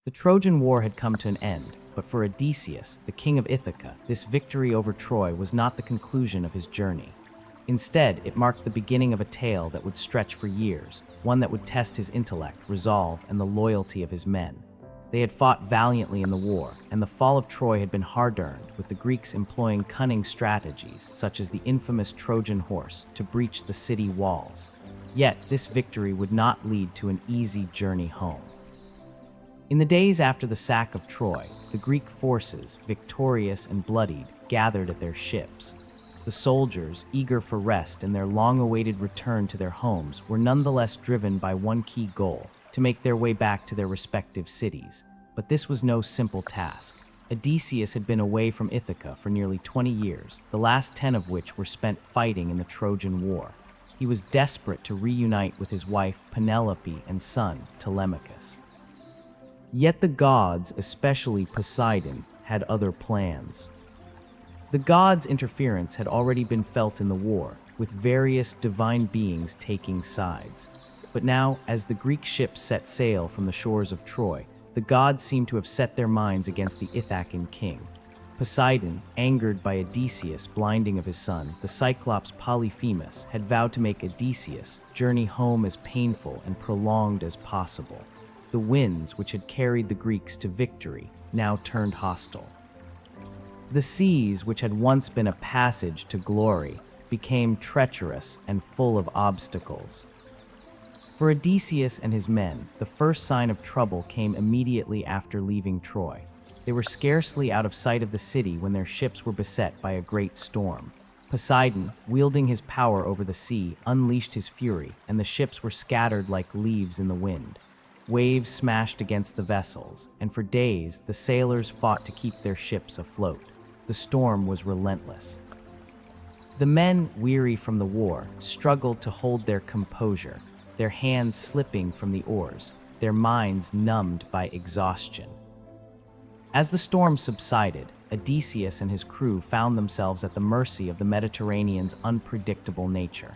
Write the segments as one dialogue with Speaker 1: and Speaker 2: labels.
Speaker 1: The Trojan War had come to an end, but for Odysseus, the king of Ithaca, this victory over Troy was not the conclusion of his journey. Instead, it marked the beginning of a tale that would stretch for years, one that would test his intellect, resolve, and the loyalty of his men. They had fought valiantly in the war, and the fall of Troy had been hard-earned, with the Greeks employing cunning strategies, such as the infamous Trojan horse, to breach the city walls. Yet, this victory would not lead to an easy journey home. In the days after the sack of Troy, the Greek forces, victorious and bloodied, gathered at their ships. The soldiers, eager for rest and their long-awaited return to their homes, were nonetheless driven by one key goal: to make their way back to their respective cities. But this was no simple task. Odysseus had been away from Ithaca for nearly 20 years, the last 10 of which were spent fighting in the Trojan War. He was desperate to reunite with his wife Penelope and son Telemachus. Yet the gods, especially Poseidon, had other plans. The gods' interference had already been felt in the war, with various divine beings taking sides. But now, as the Greek ships set sail from the shores of Troy, the gods seemed to have set their minds against the Ithacan king. Poseidon, angered by Odysseus' blinding of his son, the cyclopes Polyphemus, had vowed to make Odysseus' journey home as painful and prolonged as possible. The winds, which had carried the Greeks to victory, now turned hostile. The seas, which had once been a passage to glory, became treacherous and full of obstacles. For Odysseus and his men, the first sign of trouble came immediately after leaving Troy. They were scarcely out of sight of the city when their ships were beset by a great storm. Poseidon, wielding his power over the sea, unleashed his fury, and the ships were scattered like leaves in the wind. Waves smashed against the vessels, and for days the sailors fought to keep their ships afloat. The storm was relentless. The men, weary from the war, struggled to hold their composure, their hands slipping from the oars, their minds numbed by exhaustion. As the storm subsided, Odysseus and his crew found themselves at the mercy of the Mediterranean's unpredictable nature.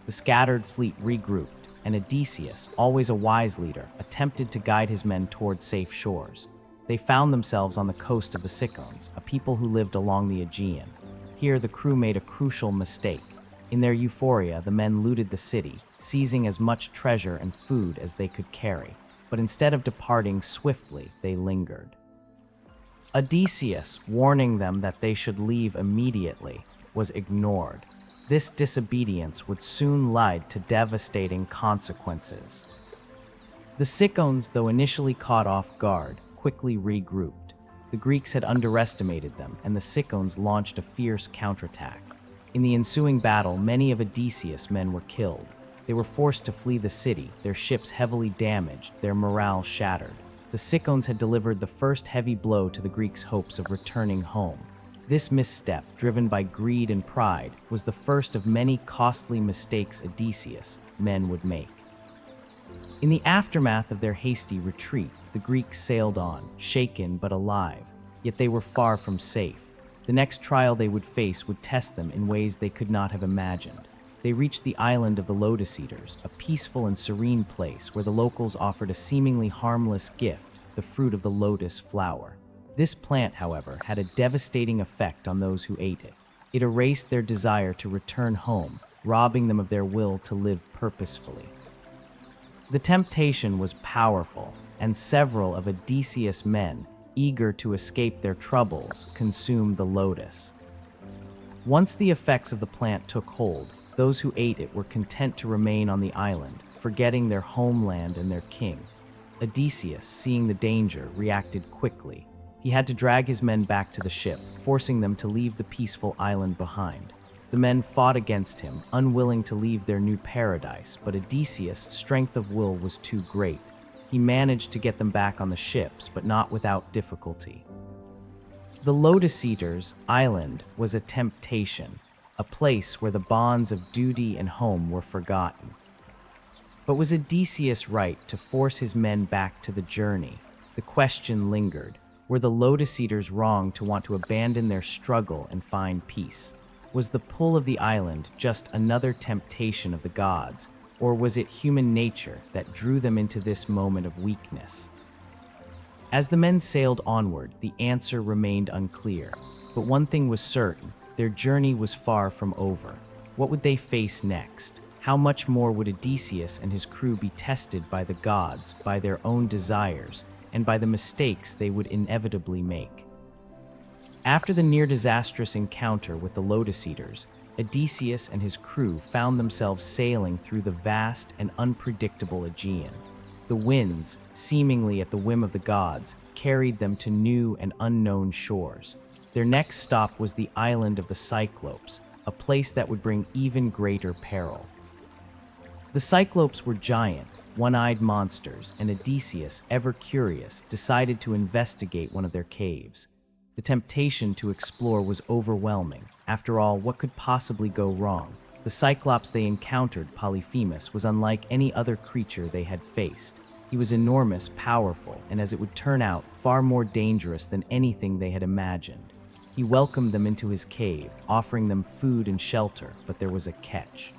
Speaker 1: The scattered fleet regrouped, and Odysseus, always a wise leader, attempted to guide his men toward safe shores. They found themselves on the coast of the Sicyones, a people who lived along the Aegean. Here, the crew made a crucial mistake. In their euphoria, the men looted the city, seizing as much treasure and food as they could carry. But instead of departing swiftly, they lingered. Odysseus, warning them that they should leave immediately, was ignored. This disobedience would soon lead to devastating consequences. The Sicyones, though initially caught off guard, quickly regrouped. The Greeks had underestimated them, and the Sicyones launched a fierce counterattack. In the ensuing battle, many of Odysseus' men were killed. They were forced to flee the city, their ships heavily damaged, their morale shattered. The Sicyones had delivered the first heavy blow to the Greeks' hopes of returning home. This misstep, driven by greed and pride, was the first of many costly mistakes Odysseus' men would make. In the aftermath of their hasty retreat, the Greeks sailed on, shaken but alive, yet they were far from safe. The next trial they would face would test them in ways they could not have imagined. They reached the island of the Lotus Eaters, a peaceful and serene place where the locals offered a seemingly harmless gift, the fruit of the lotus flower. This plant, however, had a devastating effect on those who ate it. It erased their desire to return home, robbing them of their will to live purposefully. The temptation was powerful, and several of Odysseus' men, eager to escape their troubles, consumed the lotus. Once the effects of the plant took hold, those who ate it were content to remain on the island, forgetting their homeland and their king. Odysseus, seeing the danger, reacted quickly. He had to drag his men back to the ship, forcing them to leave the peaceful island behind. The men fought against him, unwilling to leave their new paradise, but Odysseus' strength of will was too great. He managed to get them back on the ships, but not without difficulty. The Lotus Eaters' island was a temptation, a place where the bonds of duty and home were forgotten. But was Odysseus right to force his men back to the journey? The question lingered. Were the Lotus Eaters wrong to want to abandon their struggle and find peace? Was the pull of the island just another temptation of the gods, or was it human nature that drew them into this moment of weakness? As the men sailed onward, the answer remained unclear. But one thing was certain, their journey was far from over. What would they face next? How much more would Odysseus and his crew be tested by the gods, by their own desires, and by the mistakes they would inevitably make? After the near-disastrous encounter with the Lotus Eaters, Odysseus and his crew found themselves sailing through the vast and unpredictable Aegean. The winds, seemingly at the whim of the gods, carried them to new and unknown shores. Their next stop was the island of the Cyclopes, a place that would bring even greater peril. The Cyclopes were giant, one-eyed monsters, and Odysseus, ever curious, decided to investigate one of their caves. The temptation to explore was overwhelming. After all, what could possibly go wrong? The Cyclops they encountered, Polyphemus, was unlike any other creature they had faced. He was enormous, powerful, and as it would turn out, far more dangerous than anything they had imagined. He welcomed them into his cave, offering them food and shelter, but there was a catch.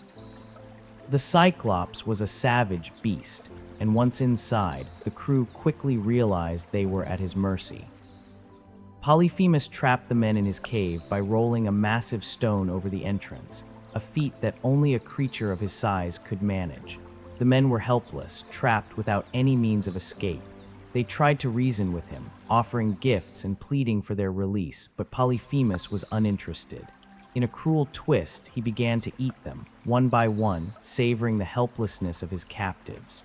Speaker 1: The Cyclops was a savage beast, and once inside, the crew quickly realized they were at his mercy. Polyphemus trapped the men in his cave by rolling a massive stone over the entrance, a feat that only a creature of his size could manage. The men were helpless, trapped without any means of escape. They tried to reason with him, offering gifts and pleading for their release, but Polyphemus was uninterested. In a cruel twist, he began to eat them, one by one, savoring the helplessness of his captives.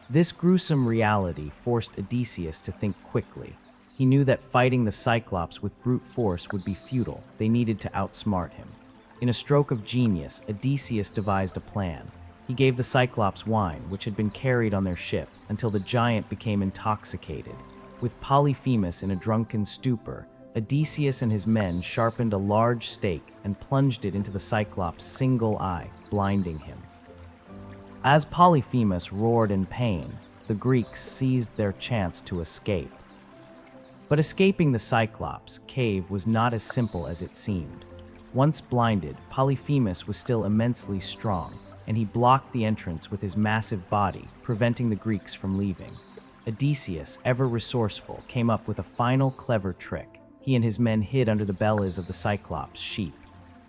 Speaker 1: This gruesome reality forced Odysseus to think quickly. He knew that fighting the Cyclops with brute force would be futile. They needed to outsmart him. In a stroke of genius, Odysseus devised a plan. He gave the Cyclops wine, which had been carried on their ship, until the giant became intoxicated. With Polyphemus in a drunken stupor, Odysseus and his men sharpened a large stake and plunged it into the Cyclops' single eye, blinding him. As Polyphemus roared in pain, the Greeks seized their chance to escape. But escaping the Cyclops' cave was not as simple as it seemed. Once blinded, Polyphemus was still immensely strong, and he blocked the entrance with his massive body, preventing the Greeks from leaving. Odysseus, ever resourceful, came up with a final clever trick. He and his men hid under the bellies of the Cyclops' sheep.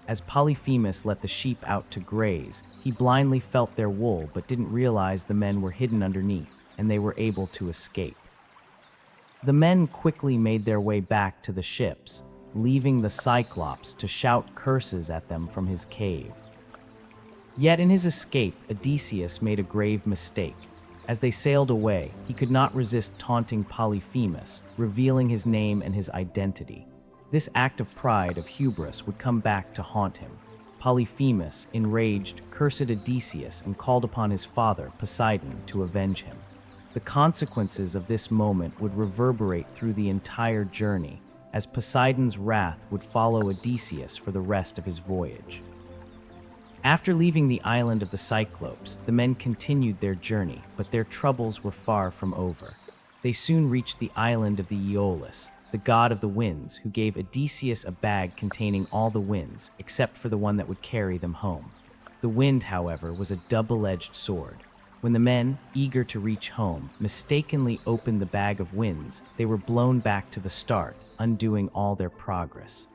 Speaker 1: As Polyphemus let the sheep out to graze, he blindly felt their wool but didn't realize the men were hidden underneath, and they were able to escape. The men quickly made their way back to the ships, leaving the Cyclops to shout curses at them from his cave. Yet in his escape, Odysseus made a grave mistake. As they sailed away, he could not resist taunting Polyphemus, revealing his name and his identity. This act of pride, of hubris, would come back to haunt him. Polyphemus, enraged, cursed Odysseus and called upon his father, Poseidon, to avenge him. The consequences of this moment would reverberate through the entire journey, as Poseidon's wrath would follow Odysseus for the rest of his voyage. After leaving the island of the Cyclopes, the men continued their journey, but their troubles were far from over. They soon reached the island of the Aeolus, the god of the winds, who gave Odysseus a bag containing all the winds, except for the one that would carry them home. The wind, however, was a double-edged sword. When the men, eager to reach home, mistakenly opened the bag of winds, they were blown back to the start, undoing all their progress.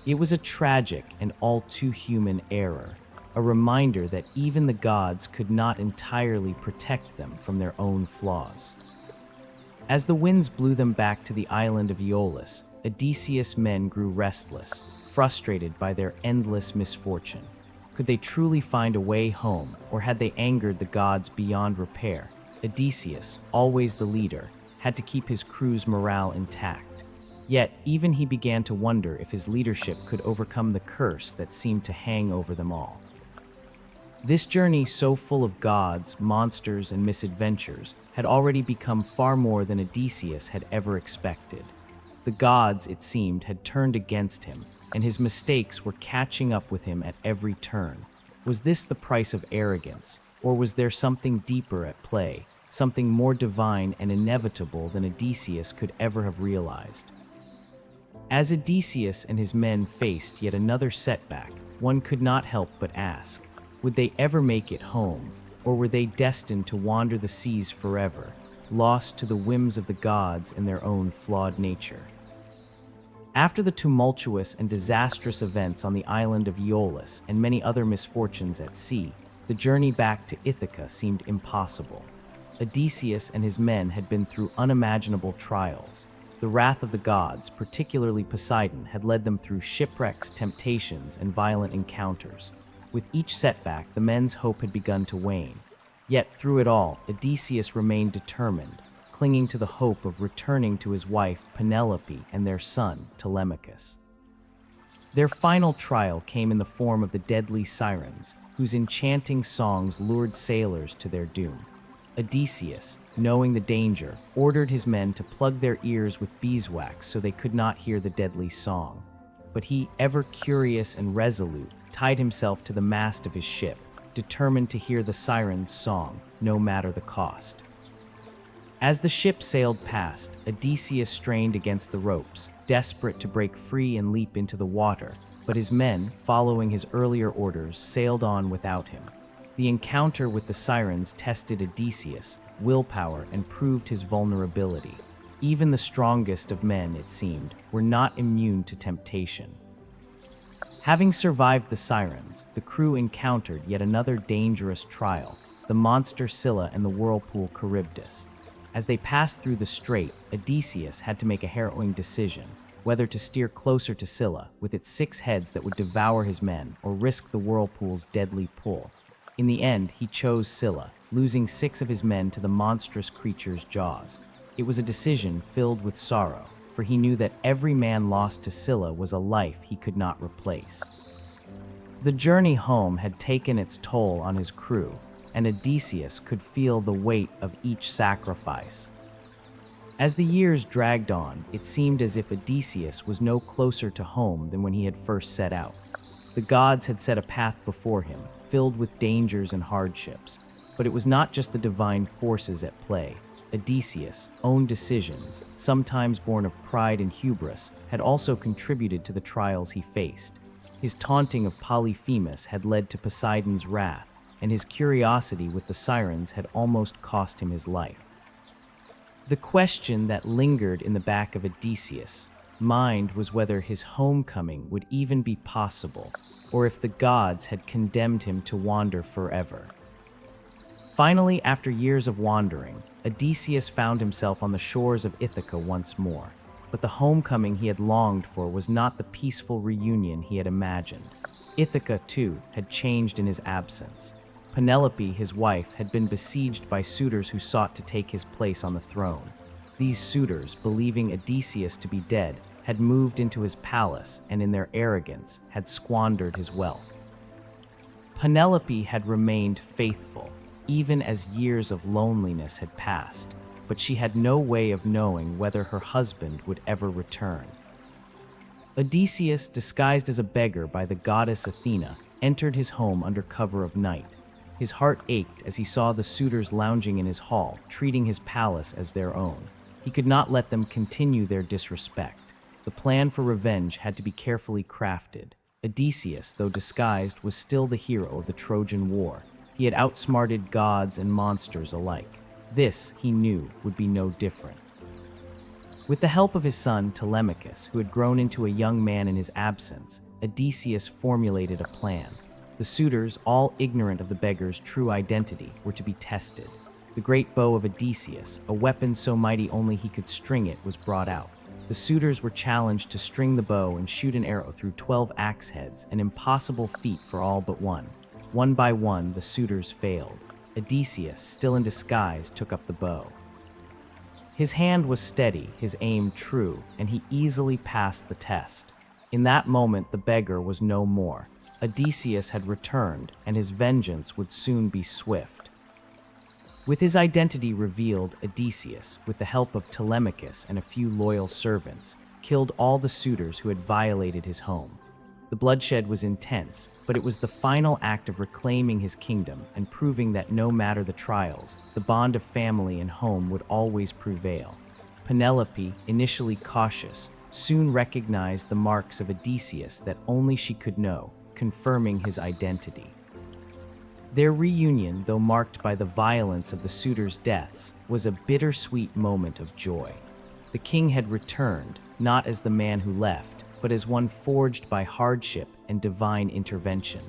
Speaker 1: It was a tragic and all too human error, a reminder that even the gods could not entirely protect them from their own flaws. As the winds blew them back to the island of Aeolus, Odysseus' men grew restless, frustrated by their endless misfortune. Could they truly find a way home, or had they angered the gods beyond repair? Odysseus, always the leader, had to keep his crew's morale intact. Yet, even he began to wonder if his leadership could overcome the curse that seemed to hang over them all. This journey, so full of gods, monsters, and misadventures, had already become far more than Odysseus had ever expected. The gods, it seemed, had turned against him, and his mistakes were catching up with him at every turn. Was this the price of arrogance, or was there something deeper at play, something more divine and inevitable than Odysseus could ever have realized? As Odysseus and his men faced yet another setback, one could not help but ask, would they ever make it home, or were they destined to wander the seas forever, lost to the whims of the gods and their own flawed nature. After the tumultuous and disastrous events on the island of Aeolus and many other misfortunes at sea, the journey back to Ithaca seemed impossible. Odysseus and his men had been through unimaginable trials. The wrath of the gods, particularly Poseidon, had led them through shipwrecks, temptations, and violent encounters. With each setback, the men's hope had begun to wane. Yet through it all, Odysseus remained determined, clinging to the hope of returning to his wife Penelope and their son Telemachus. Their final trial came in the form of the deadly sirens, whose enchanting songs lured sailors to their doom. Odysseus, knowing the danger, ordered his men to plug their ears with beeswax so they could not hear the deadly song. But he, ever curious and resolute, tied himself to the mast of his ship, determined to hear the sirens' song, no matter the cost. As the ship sailed past, Odysseus strained against the ropes, desperate to break free and leap into the water, but his men, following his earlier orders, sailed on without him. The encounter with the sirens tested Odysseus' willpower and proved his vulnerability. Even the strongest of men, it seemed, were not immune to temptation. Having survived the sirens, the crew encountered yet another dangerous trial, the monster Scylla and the whirlpool Charybdis. As they passed through the strait, Odysseus had to make a harrowing decision, whether to steer closer to Scylla, with its 6 heads that would devour his men, or risk the whirlpool's deadly pull. In the end, he chose Scylla, losing 6 of his men to the monstrous creature's jaws. It was a decision filled with sorrow, for he knew that every man lost to Scylla was a life he could not replace. The journey home had taken its toll on his crew, and Odysseus could feel the weight of each sacrifice. As the years dragged on, it seemed as if Odysseus was no closer to home than when he had first set out. The gods had set a path before him, filled with dangers and hardships. But it was not just the divine forces at play. Odysseus' own decisions, sometimes born of pride and hubris, had also contributed to the trials he faced. His taunting of Polyphemus had led to Poseidon's wrath, and his curiosity with the sirens had almost cost him his life. The question that lingered in the back of Odysseus' mind was whether his homecoming would even be possible, or if the gods had condemned him to wander forever. Finally, after years of wandering, Odysseus found himself on the shores of Ithaca once more. But the homecoming he had longed for was not the peaceful reunion he had imagined. Ithaca, too, had changed in his absence. Penelope, his wife, had been besieged by suitors who sought to take his place on the throne. These suitors, believing Odysseus to be dead, had moved into his palace and in their arrogance had squandered his wealth. Penelope had remained faithful, even as years of loneliness had passed, but she had no way of knowing whether her husband would ever return. Odysseus, disguised as a beggar by the goddess Athena, entered his home under cover of night. His heart ached as he saw the suitors lounging in his hall, treating his palace as their own. He could not let them continue their disrespect. The plan for revenge had to be carefully crafted. Odysseus, though disguised, was still the hero of the Trojan War. He had outsmarted gods and monsters alike. This, he knew, would be no different. With the help of his son, Telemachus, who had grown into a young man in his absence, Odysseus formulated a plan. The suitors, all ignorant of the beggar's true identity, were to be tested. The great bow of Odysseus, a weapon so mighty only he could string it, was brought out. The suitors were challenged to string the bow and shoot an arrow through 12 axe heads, an impossible feat for all but one. One by one, the suitors failed. Odysseus, still in disguise, took up the bow. His hand was steady, his aim true, and he easily passed the test. In that moment, the beggar was no more. Odysseus had returned, and his vengeance would soon be swift. With his identity revealed, Odysseus, with the help of Telemachus and a few loyal servants, killed all the suitors who had violated his home. The bloodshed was intense, but it was the final act of reclaiming his kingdom and proving that no matter the trials, the bond of family and home would always prevail. Penelope, initially cautious, soon recognized the marks of Odysseus that only she could know, confirming his identity. Their reunion, though marked by the violence of the suitors' deaths, was a bittersweet moment of joy. The king had returned, not as the man who left, but as one forged by hardship and divine intervention.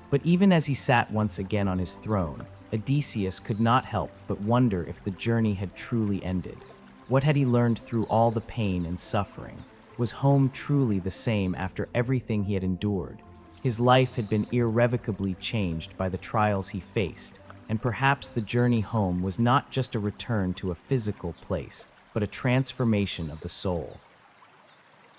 Speaker 1: But even as he sat once again on his throne, Odysseus could not help but wonder if the journey had truly ended. What had he learned through all the pain and suffering? Was home truly the same after everything he had endured? His life had been irrevocably changed by the trials he faced, and perhaps the journey home was not just a return to a physical place, but a transformation of the soul.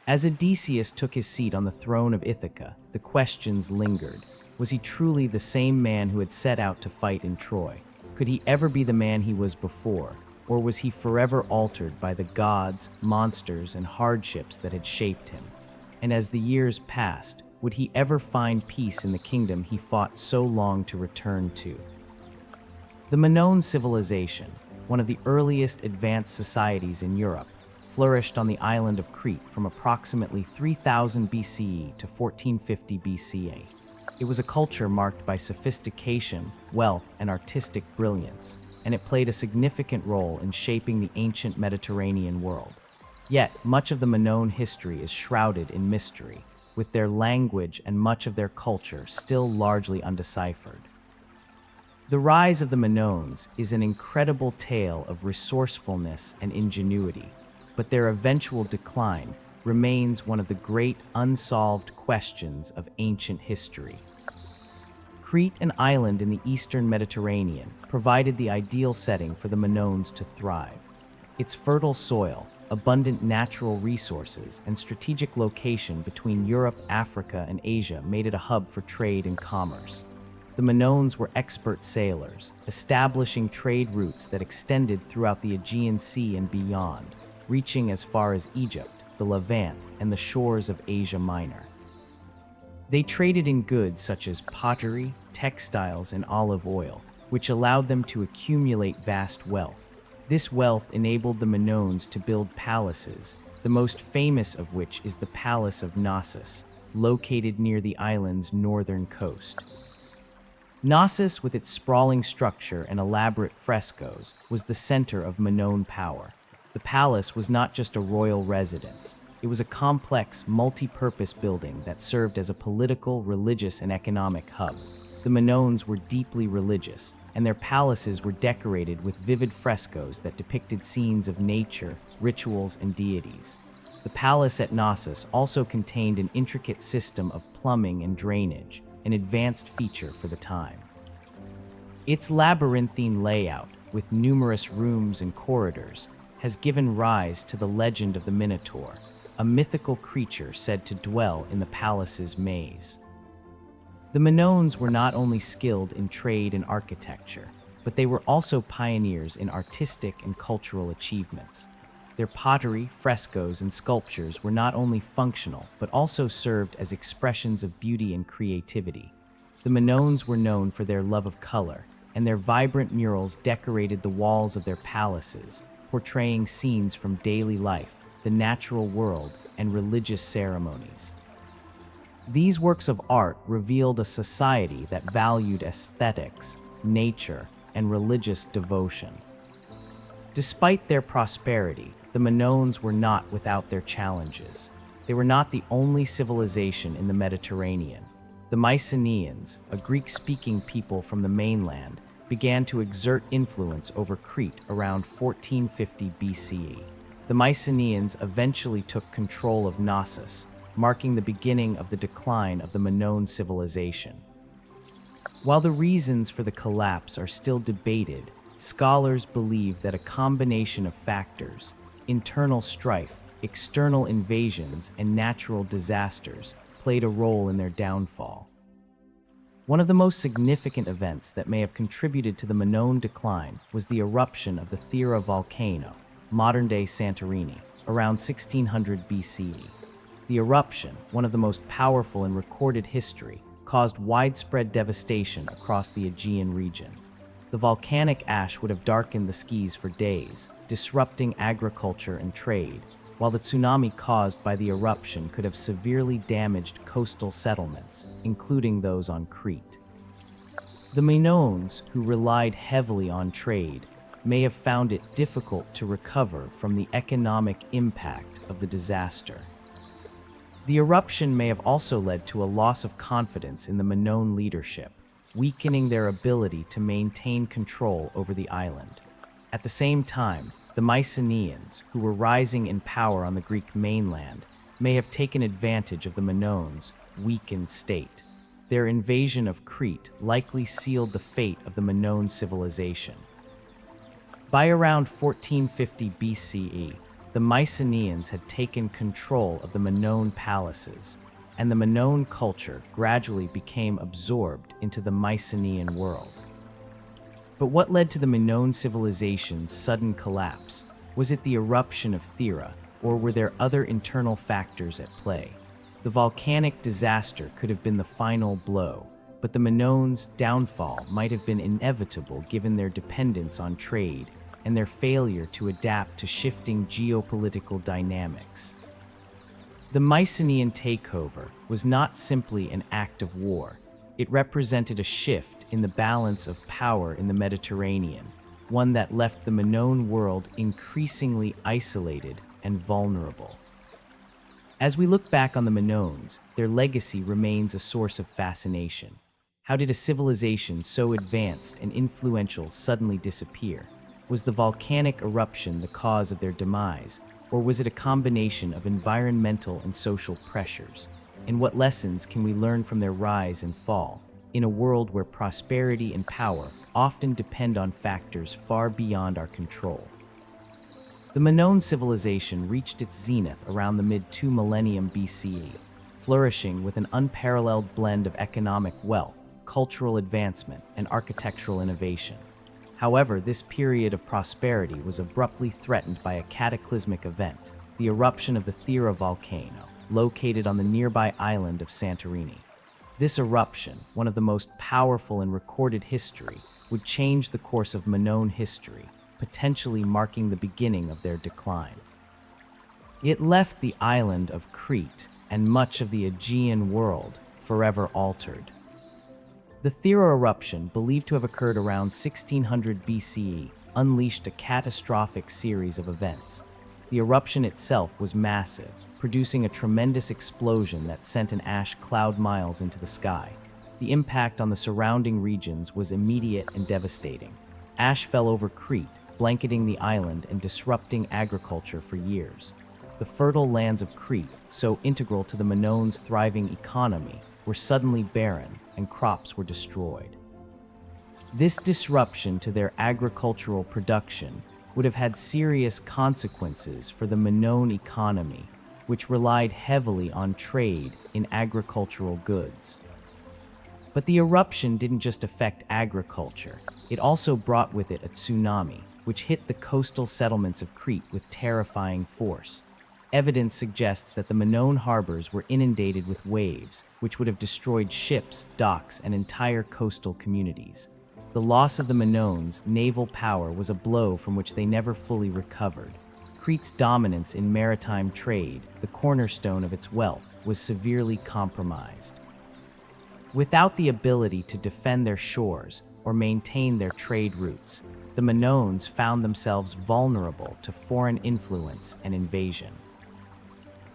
Speaker 1: As Odysseus took his seat on the throne of Ithaca, the questions lingered. Was he truly the same man who had set out to fight in Troy? Could he ever be the man he was before? Or was he forever altered by the gods, monsters, and hardships that had shaped him? And as the years passed, would he ever find peace in the kingdom he fought so long to return to? The Minoan civilization, one of the earliest advanced societies in Europe, flourished on the island of Crete from approximately 3000 BCE to 1450 BCE. It was a culture marked by sophistication, wealth, and artistic brilliance, and it played a significant role in shaping the ancient Mediterranean world. Yet, much of the Minoan history is shrouded in mystery, with their language and much of their culture still largely undeciphered. The rise of the Minoans is an incredible tale of resourcefulness and ingenuity, but their eventual decline remains one of the great unsolved questions of ancient history. Crete, an island in the eastern Mediterranean, provided the ideal setting for the Minoans to thrive. Its fertile soil, abundant natural resources, and strategic location between Europe, Africa, and Asia made it a hub for trade and commerce. The Minoans were expert sailors, establishing trade routes that extended throughout the Aegean Sea and beyond, reaching as far as Egypt, the Levant, and the shores of Asia Minor. They traded in goods such as pottery, textiles, and olive oil, which allowed them to accumulate vast wealth. This wealth enabled the Minoans to build palaces, the most famous of which is the Palace of Knossos, located near the island's northern coast. Knossos, with its sprawling structure and elaborate frescoes, was the center of Minoan power. The palace was not just a royal residence. It was a complex, multi-purpose building that served as a political, religious, and economic hub. The Minoans were deeply religious, and their palaces were decorated with vivid frescoes that depicted scenes of nature, rituals, and deities. The palace at Knossos also contained an intricate system of plumbing and drainage, an advanced feature for the time. Its labyrinthine layout, with numerous rooms and corridors, has given rise to the legend of the Minotaur, a mythical creature said to dwell in the palace's maze. The Minoans were not only skilled in trade and architecture, but they were also pioneers in artistic and cultural achievements. Their pottery, frescoes, and sculptures were not only functional, but also served as expressions of beauty and creativity. The Minoans were known for their love of color, and their vibrant murals decorated the walls of their palaces, portraying scenes from daily life, the natural world, and religious ceremonies. These works of art revealed a society that valued aesthetics, nature, and religious devotion. Despite their prosperity, the Minoans were not without their challenges. They were not the only civilization in the Mediterranean. The Mycenaeans, a Greek-speaking people from the mainland, began to exert influence over Crete around 1450 BCE. The Mycenaeans eventually took control of Knossos, marking the beginning of the decline of the Minoan civilization. While the reasons for the collapse are still debated, scholars believe that a combination of factors, internal strife, external invasions, and natural disasters, played a role in their downfall. One of the most significant events that may have contributed to the Minoan decline was the eruption of the Thera volcano, modern-day Santorini, around 1600 BCE. The eruption, one of the most powerful in recorded history, caused widespread devastation across the Aegean region. The volcanic ash would have darkened the skies for days, disrupting agriculture and trade, while the tsunami caused by the eruption could have severely damaged coastal settlements, including those on Crete. The Minoans, who relied heavily on trade, may have found it difficult to recover from the economic impact of the disaster. The eruption may have also led to a loss of confidence in the Minoan leadership, weakening their ability to maintain control over the island. At the same time, the Mycenaeans, who were rising in power on the Greek mainland, may have taken advantage of the Minoans' weakened state. Their invasion of Crete likely sealed the fate of the Minoan civilization. By around 1450 BCE, the Mycenaeans had taken control of the Minoan palaces, and the Minoan culture gradually became absorbed into the Mycenaean world. But what led to the Minoan civilization's sudden collapse? Was it the eruption of Thera, or were there other internal factors at play? The volcanic disaster could have been the final blow, but the Minoans' downfall might have been inevitable given their dependence on trade and their failure to adapt to shifting geopolitical dynamics. The Mycenaean takeover was not simply an act of war. It represented a shift in the balance of power in the Mediterranean, one that left the Minoan world increasingly isolated and vulnerable. As we look back on the Minoans, their legacy remains a source of fascination. How did a civilization so advanced and influential suddenly disappear? Was the volcanic eruption the cause of their demise, or was it a combination of environmental and social pressures? And what lessons can we learn from their rise and fall, in a world where prosperity and power often depend on factors far beyond our control? The Minoan civilization reached its zenith around the mid-2 millennium BCE, flourishing with an unparalleled blend of economic wealth, cultural advancement, and architectural innovation. However, this period of prosperity was abruptly threatened by a cataclysmic event, the eruption of the Thera volcano, located on the nearby island of Santorini. This eruption, one of the most powerful in recorded history, would change the course of Minoan history, potentially marking the beginning of their decline. It left the island of Crete and much of the Aegean world forever altered. The Thera eruption, believed to have occurred around 1600 BCE, unleashed a catastrophic series of events. The eruption itself was massive, producing a tremendous explosion that sent an ash cloud miles into the sky. The impact on the surrounding regions was immediate and devastating. Ash fell over Crete, blanketing the island and disrupting agriculture for years. The fertile lands of Crete, so integral to the Minoans' thriving economy, were suddenly barren, and crops were destroyed. This disruption to their agricultural production would have had serious consequences for the Minoan economy, which relied heavily on trade in agricultural goods. But the eruption didn't just affect agriculture, it also brought with it a tsunami, which hit the coastal settlements of Crete with terrifying force. Evidence suggests that the Minoan harbors were inundated with waves, which would have destroyed ships, docks, and entire coastal communities. The loss of the Minoans' naval power was a blow from which they never fully recovered. Crete's dominance in maritime trade, the cornerstone of its wealth, was severely compromised. Without the ability to defend their shores or maintain their trade routes, the Minoans found themselves vulnerable to foreign influence and invasion.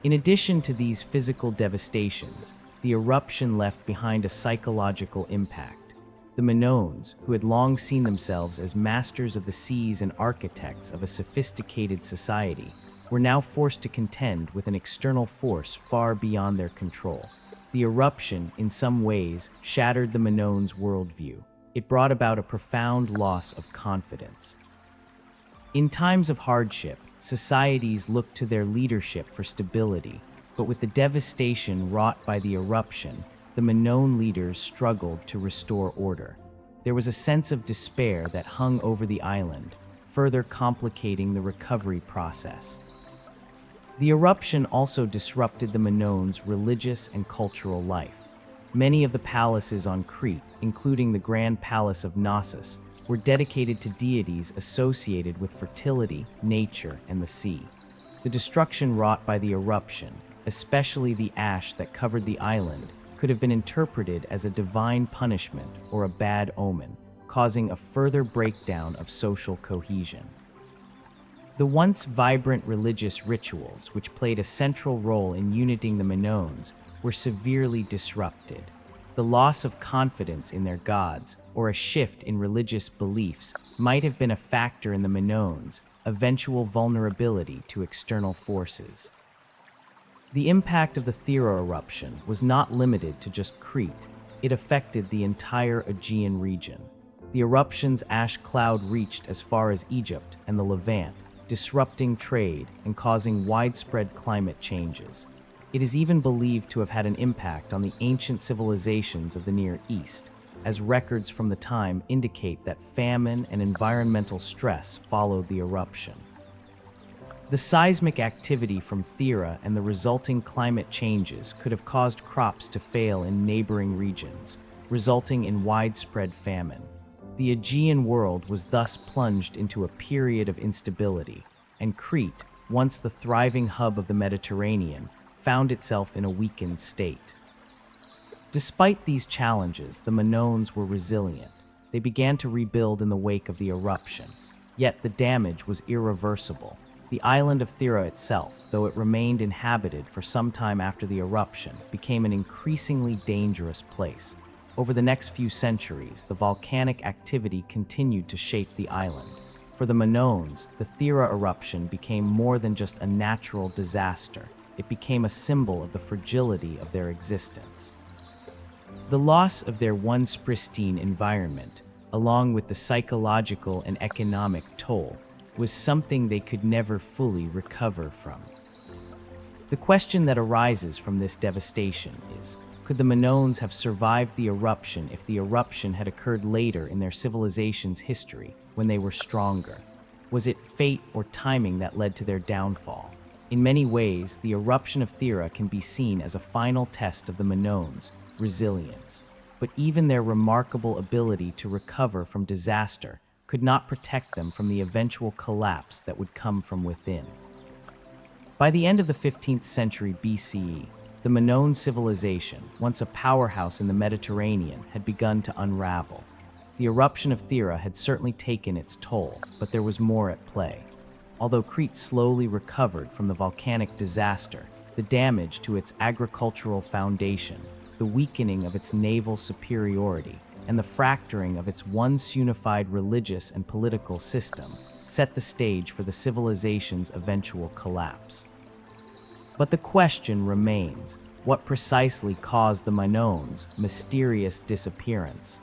Speaker 1: In addition to these physical devastations, the eruption left behind a psychological impact. The Minoans, who had long seen themselves as masters of the seas and architects of a sophisticated society, were now forced to contend with an external force far beyond their control. The eruption, in some ways, shattered the Minoans' worldview. It brought about a profound loss of confidence. In times of hardship, societies looked to their leadership for stability, but with the devastation wrought by the eruption, the Minoan leaders struggled to restore order. There was a sense of despair that hung over the island, further complicating the recovery process. The eruption also disrupted the Minoans' religious and cultural life. Many of the palaces on Crete, including the Grand Palace of Knossos, were dedicated to deities associated with fertility, nature, and the sea. The destruction wrought by the eruption, especially the ash that covered the island, could have been interpreted as a divine punishment or a bad omen, causing a further breakdown of social cohesion. The once vibrant religious rituals, which played a central role in uniting the Minoans, were severely disrupted. The loss of confidence in their gods, or a shift in religious beliefs, might have been a factor in the Minoans' eventual vulnerability to external forces. The impact of the Thera eruption was not limited to just Crete. It affected the entire Aegean region. The eruption's ash cloud reached as far as Egypt and the Levant, disrupting trade and causing widespread climate changes. It is even believed to have had an impact on the ancient civilizations of the Near East, as records from the time indicate that famine and environmental stress followed the eruption. The seismic activity from Thera and the resulting climate changes could have caused crops to fail in neighboring regions, resulting in widespread famine. The Aegean world was thus plunged into a period of instability, and Crete, once the thriving hub of the Mediterranean, found itself in a weakened state. Despite these challenges, the Minoans were resilient. They began to rebuild in the wake of the eruption, yet the damage was irreversible. The island of Thera itself, though it remained inhabited for some time after the eruption, became an increasingly dangerous place. Over the next few centuries, the volcanic activity continued to shape the island. For the Minoans, the Thera eruption became more than just a natural disaster. It became a symbol of the fragility of their existence. The loss of their once pristine environment, along with the psychological and economic toll, was something they could never fully recover from. The question that arises from this devastation is, could the Minoans have survived the eruption if the eruption had occurred later in their civilization's history, when they were stronger? Was it fate or timing that led to their downfall? In many ways, the eruption of Thera can be seen as a final test of the Minoans' resilience. But even their remarkable ability to recover from disaster could not protect them from the eventual collapse that would come from within. By the end of the 15th century BCE, the Minoan civilization, once a powerhouse in the Mediterranean, had begun to unravel. The eruption of Thera had certainly taken its toll, but there was more at play. Although Crete slowly recovered from the volcanic disaster, the damage to its agricultural foundation, the weakening of its naval superiority, and the fracturing of its once unified religious and political system set the stage for the civilization's eventual collapse. But the question remains, what precisely caused the Minoans' mysterious disappearance?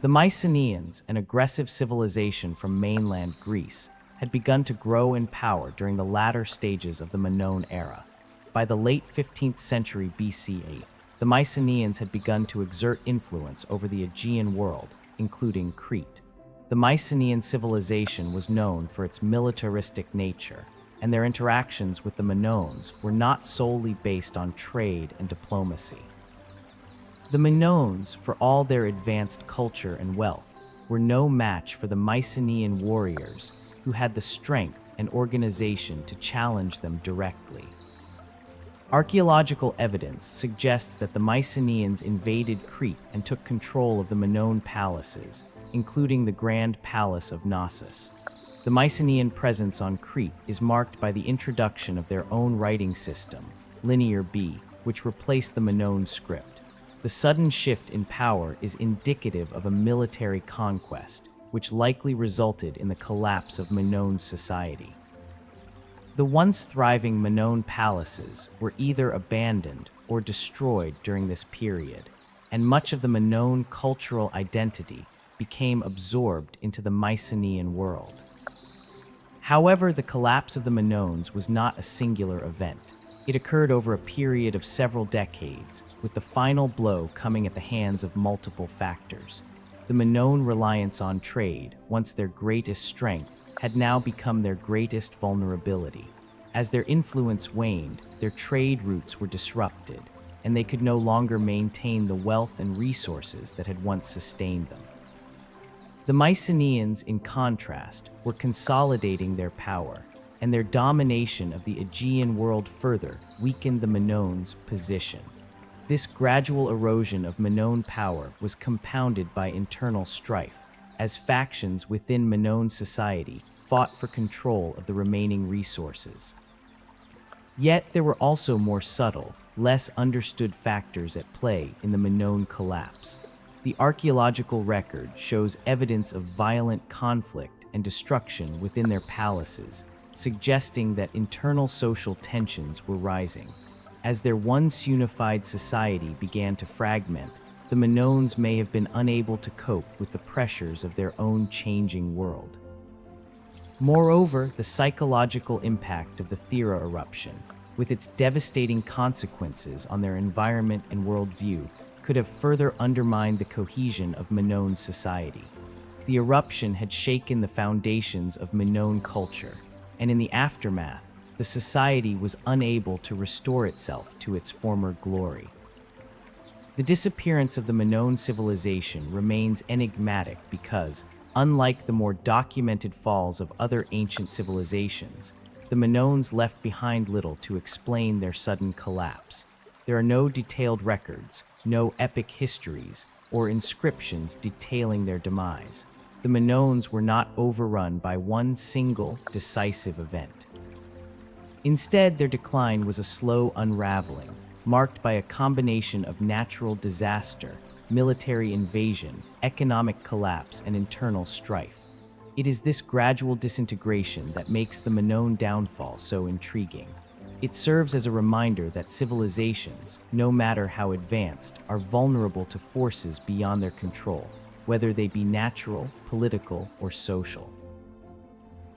Speaker 1: The Mycenaeans, an aggressive civilization from mainland Greece, had begun to grow in power during the latter stages of the Minoan era. By the late 15th century BCE, the Mycenaeans had begun to exert influence over the Aegean world, including Crete. The Mycenaean civilization was known for its militaristic nature, and their interactions with the Minoans were not solely based on trade and diplomacy. The Minoans, for all their advanced culture and wealth, were no match for the Mycenaean warriors who had the strength and organization to challenge them directly. Archaeological evidence suggests that the Mycenaeans invaded Crete and took control of the Minoan palaces, including the Grand Palace of Knossos. The Mycenaean presence on Crete is marked by the introduction of their own writing system, Linear B, which replaced the Minoan script. The sudden shift in power is indicative of a military conquest, which likely resulted in the collapse of Minoan society. The once thriving Minoan palaces were either abandoned or destroyed during this period, and much of the Minoan cultural identity became absorbed into the Mycenaean world. However, the collapse of the Minoans was not a singular event. It occurred over a period of several decades, with the final blow coming at the hands of multiple factors. The Minoan reliance on trade, once their greatest strength, had now become their greatest vulnerability. As their influence waned, their trade routes were disrupted, and they could no longer maintain the wealth and resources that had once sustained them. The Mycenaeans, in contrast, were consolidating their power, and their domination of the Aegean world further weakened the Minoans' position. This gradual erosion of Minoan power was compounded by internal strife, as factions within Minoan society fought for control of the remaining resources. Yet there were also more subtle, less understood factors at play in the Minoan collapse. The archaeological record shows evidence of violent conflict and destruction within their palaces, suggesting that internal social tensions were rising. As their once unified society began to fragment, the Minoans may have been unable to cope with the pressures of their own changing world. Moreover, the psychological impact of the Thera eruption, with its devastating consequences on their environment and worldview, could have further undermined the cohesion of Minoan society. The eruption had shaken the foundations of Minoan culture, and in the aftermath, the society was unable to restore itself to its former glory. The disappearance of the Minoan civilization remains enigmatic because, unlike the more documented falls of other ancient civilizations, the Minoans left behind little to explain their sudden collapse. There are no detailed records, no epic histories, or inscriptions detailing their demise. The Minoans were not overrun by one single, decisive event. Instead, their decline was a slow unraveling, marked by a combination of natural disaster, military invasion, economic collapse, and internal strife. It is this gradual disintegration that makes the Minoan downfall so intriguing. It serves as a reminder that civilizations, no matter how advanced, are vulnerable to forces beyond their control, whether they be natural, political, or social.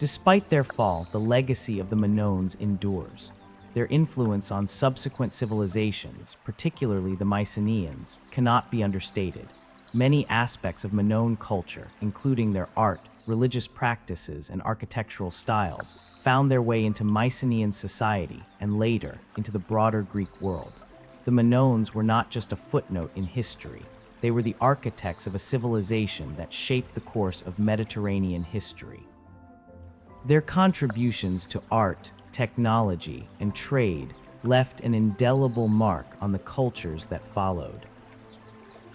Speaker 1: Despite their fall, the legacy of the Minoans endures. Their influence on subsequent civilizations, particularly the Mycenaeans, cannot be understated. Many aspects of Minoan culture, including their art, religious practices, and architectural styles, found their way into Mycenaean society and later into the broader Greek world. The Minoans were not just a footnote in history. They were the architects of a civilization that shaped the course of Mediterranean history. Their contributions to art, technology, and trade left an indelible mark on the cultures that followed.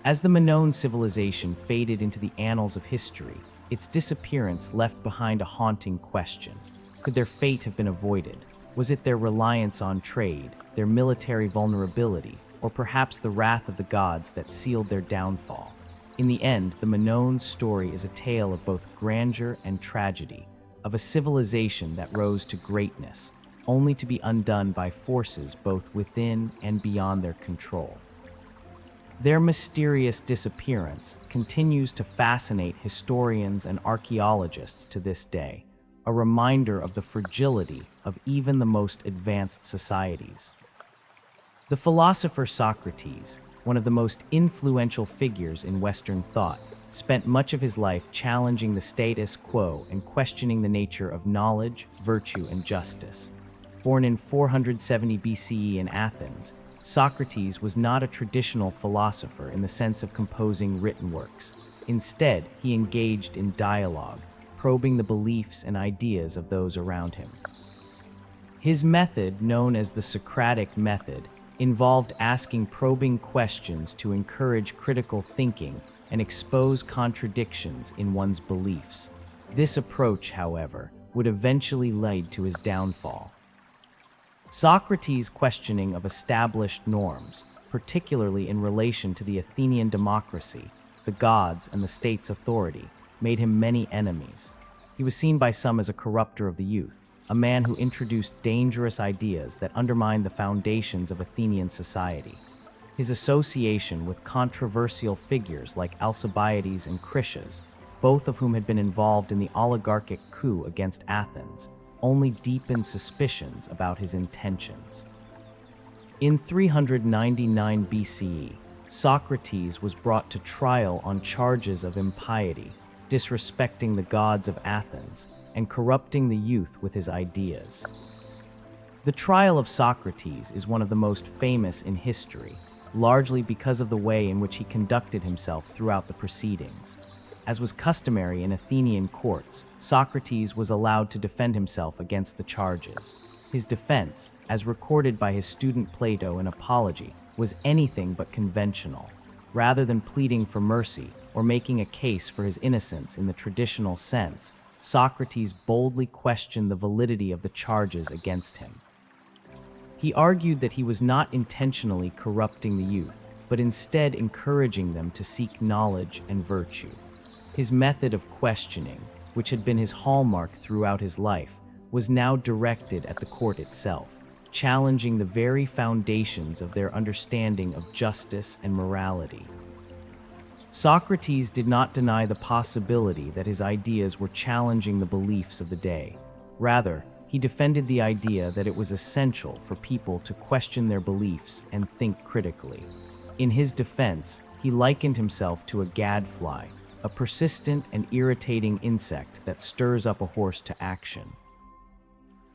Speaker 1: As the Minoan civilization faded into the annals of history, its disappearance left behind a haunting question. Could their fate have been avoided? Was it their reliance on trade, their military vulnerability, or perhaps the wrath of the gods that sealed their downfall? In the end, the Minoan story is a tale of both grandeur and tragedy, of a civilization that rose to greatness, only to be undone by forces both within and beyond their control. Their mysterious disappearance continues to fascinate historians and archaeologists to this day, a reminder of the fragility of even the most advanced societies. The philosopher Socrates, one of the most influential figures in Western thought, spent much of his life challenging the status quo and questioning the nature of knowledge, virtue, and justice. Born in 470 BCE in Athens, Socrates was not a traditional philosopher in the sense of composing written works. Instead, he engaged in dialogue, probing the beliefs and ideas of those around him. His method, known as the Socratic method, involved asking probing questions to encourage critical thinking and expose contradictions in one's beliefs. This approach, however, would eventually lead to his downfall. Socrates' questioning of established norms, particularly in relation to the Athenian democracy, the gods, and the state's authority, made him many enemies. He was seen by some as a corrupter of the youth, a man who introduced dangerous ideas that undermined the foundations of Athenian society. His association with controversial figures like Alcibiades and Critias, both of whom had been involved in the oligarchic coup against Athens, only deepened suspicions about his intentions. In 399 BCE, Socrates was brought to trial on charges of impiety, disrespecting the gods of Athens, and corrupting the youth with his ideas. The trial of Socrates is one of the most famous in history, largely because of the way in which he conducted himself throughout the proceedings. As was customary in Athenian courts, Socrates was allowed to defend himself against the charges. His defense, as recorded by his student Plato in Apology, was anything but conventional. Rather than pleading for mercy or making a case for his innocence in the traditional sense, Socrates boldly questioned the validity of the charges against him. He argued that he was not intentionally corrupting the youth, but instead encouraging them to seek knowledge and virtue. His method of questioning, which had been his hallmark throughout his life, was now directed at the court itself, challenging the very foundations of their understanding of justice and morality. Socrates did not deny the possibility that his ideas were challenging the beliefs of the day. Rather, he defended the idea that it was essential for people to question their beliefs and think critically. In his defense, he likened himself to a gadfly, a persistent and irritating insect that stirs up a horse to action.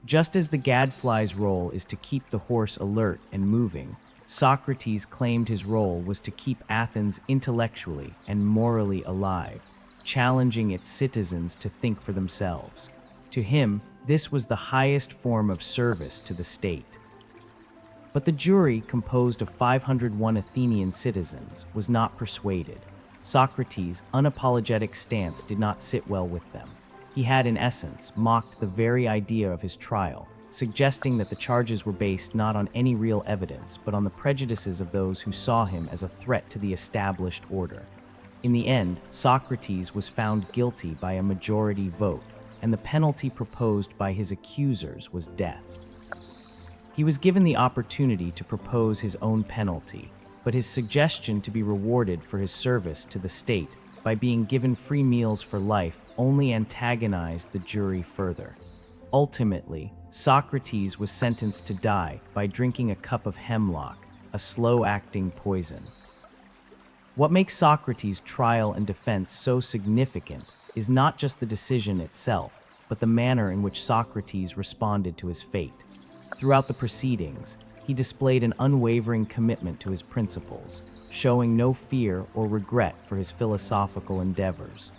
Speaker 1: Just as the gadfly's role is to keep the horse alert and moving, Socrates claimed his role was to keep Athens intellectually and morally alive, challenging its citizens to think for themselves. To him, this was the highest form of service to the state. But the jury, composed of 501 Athenian citizens, was not persuaded. Socrates' unapologetic stance did not sit well with them. He had, in essence, mocked the very idea of his trial, suggesting that the charges were based not on any real evidence, but on the prejudices of those who saw him as a threat to the established order. In the end, Socrates was found guilty by a majority vote, and the penalty proposed by his accusers was death. He was given the opportunity to propose his own penalty, but his suggestion to be rewarded for his service to the state by being given free meals for life only antagonized the jury further. Ultimately, Socrates was sentenced to die by drinking a cup of hemlock, a slow-acting poison. What makes Socrates' trial and defense so significant is not just the decision itself, but the manner in which Socrates responded to his fate. Throughout the proceedings, he displayed an unwavering commitment to his principles, showing no fear or regret for his philosophical endeavors.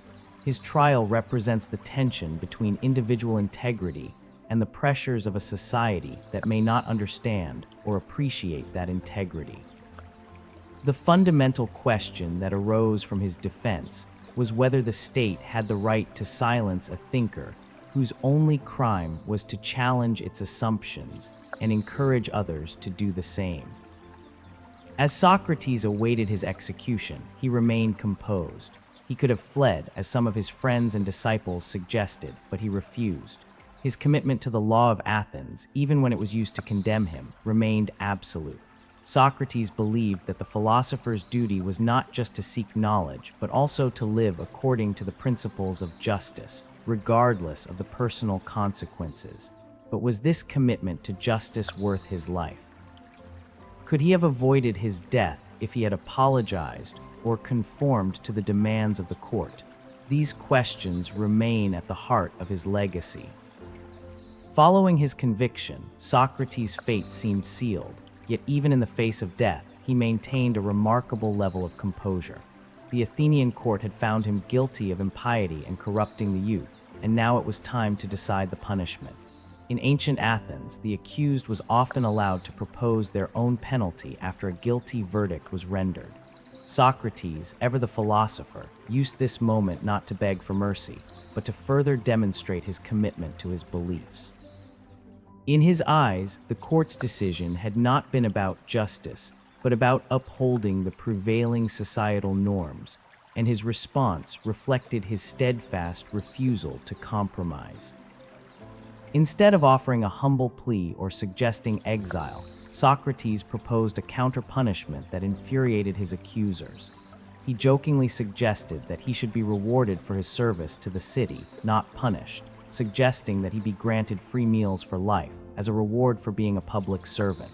Speaker 1: His trial represents the tension between individual integrity and the pressures of a society that may not understand or appreciate that integrity. The fundamental question that arose from his defense was whether the state had the right to silence a thinker whose only crime was to challenge its assumptions and encourage others to do the same. As Socrates awaited his execution, he remained composed. He could have fled, as some of his friends and disciples suggested, but he refused. His commitment to the law of Athens, even when it was used to condemn him, remained absolute. Socrates believed that the philosopher's duty was not just to seek knowledge, but also to live according to the principles of justice, regardless of the personal consequences. But was this commitment to justice worth his life? Could he have avoided his death if he had apologized or conformed to the demands of the court? These questions remain at the heart of his legacy. Following his conviction, Socrates' fate seemed sealed, yet even in the face of death, he maintained a remarkable level of composure. The Athenian court had found him guilty of impiety and corrupting the youth, and now it was time to decide the punishment. In ancient Athens, the accused was often allowed to propose their own penalty after a guilty verdict was rendered. Socrates, ever the philosopher, used this moment not to beg for mercy, but to further demonstrate his commitment to his beliefs. In his eyes, the court's decision had not been about justice, but about upholding the prevailing societal norms, and his response reflected his steadfast refusal to compromise. Instead of offering a humble plea or suggesting exile, Socrates proposed a counter-punishment that infuriated his accusers. He jokingly suggested that he should be rewarded for his service to the city, not punished, suggesting that he be granted free meals for life as a reward for being a public servant.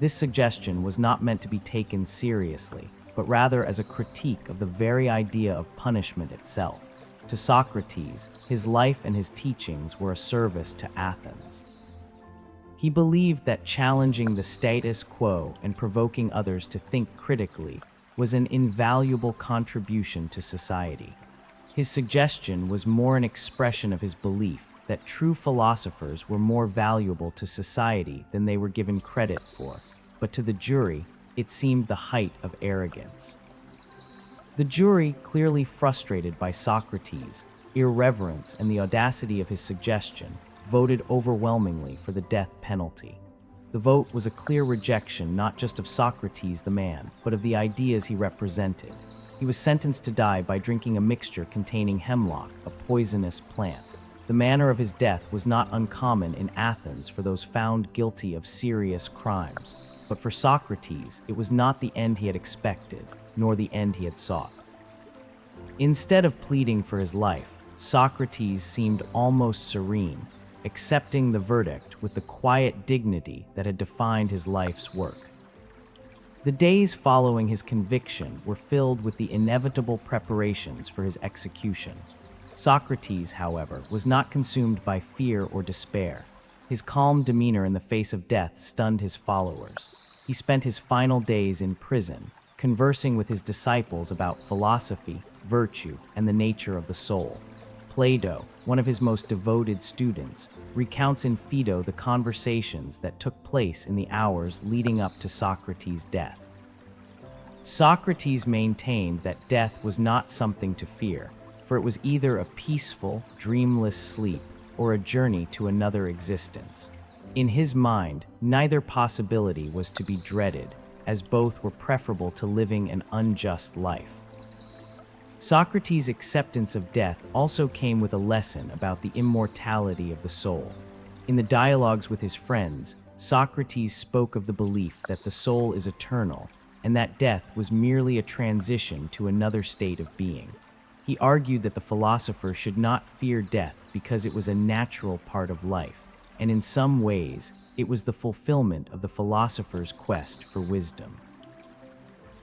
Speaker 1: This suggestion was not meant to be taken seriously, but rather as a critique of the very idea of punishment itself. To Socrates, his life and his teachings were a service to Athens. He believed that challenging the status quo and provoking others to think critically was an invaluable contribution to society. His suggestion was more an expression of his belief that true philosophers were more valuable to society than they were given credit for. But to the jury, it seemed the height of arrogance. The jury, clearly frustrated by Socrates' irreverence and the audacity of his suggestion, voted overwhelmingly for the death penalty. The vote was a clear rejection not just of Socrates the man, but of the ideas he represented. He was sentenced to die by drinking a mixture containing hemlock, a poisonous plant. The manner of his death was not uncommon in Athens for those found guilty of serious crimes, but for Socrates it was not the end he had expected, nor the end he had sought. Instead of pleading for his life, Socrates seemed almost serene, accepting the verdict with the quiet dignity that had defined his life's work. The days following his conviction were filled with the inevitable preparations for his execution. Socrates, however, was not consumed by fear or despair. His calm demeanor in the face of death stunned his followers. He spent his final days in prison, conversing with his disciples about philosophy, virtue, and the nature of the soul. Plato, one of his most devoted students, recounts in Phaedo the conversations that took place in the hours leading up to Socrates' death. Socrates maintained that death was not something to fear, for it was either a peaceful, dreamless sleep or a journey to another existence. In his mind, neither possibility was to be dreaded, as both were preferable to living an unjust life. Socrates' acceptance of death also came with a lesson about the immortality of the soul. In the dialogues with his friends, Socrates spoke of the belief that the soul is eternal and that death was merely a transition to another state of being. He argued that the philosopher should not fear death because it was a natural part of life, and in some ways, it was the fulfillment of the philosopher's quest for wisdom.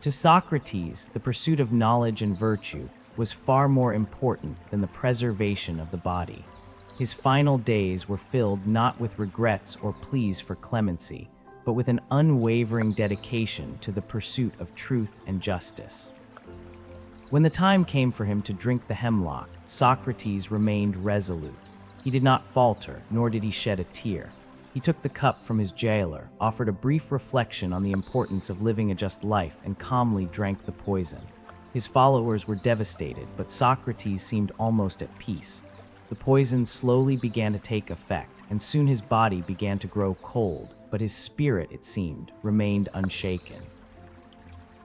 Speaker 1: To Socrates, the pursuit of knowledge and virtue was far more important than the preservation of the body. His final days were filled not with regrets or pleas for clemency, but with an unwavering dedication to the pursuit of truth and justice. When the time came for him to drink the hemlock, Socrates remained resolute. He did not falter, nor did he shed a tear. He took the cup from his jailer, offered a brief reflection on the importance of living a just life, and calmly drank the poison. His followers were devastated, but Socrates seemed almost at peace. The poison slowly began to take effect, and soon his body began to grow cold, but his spirit, it seemed, remained unshaken.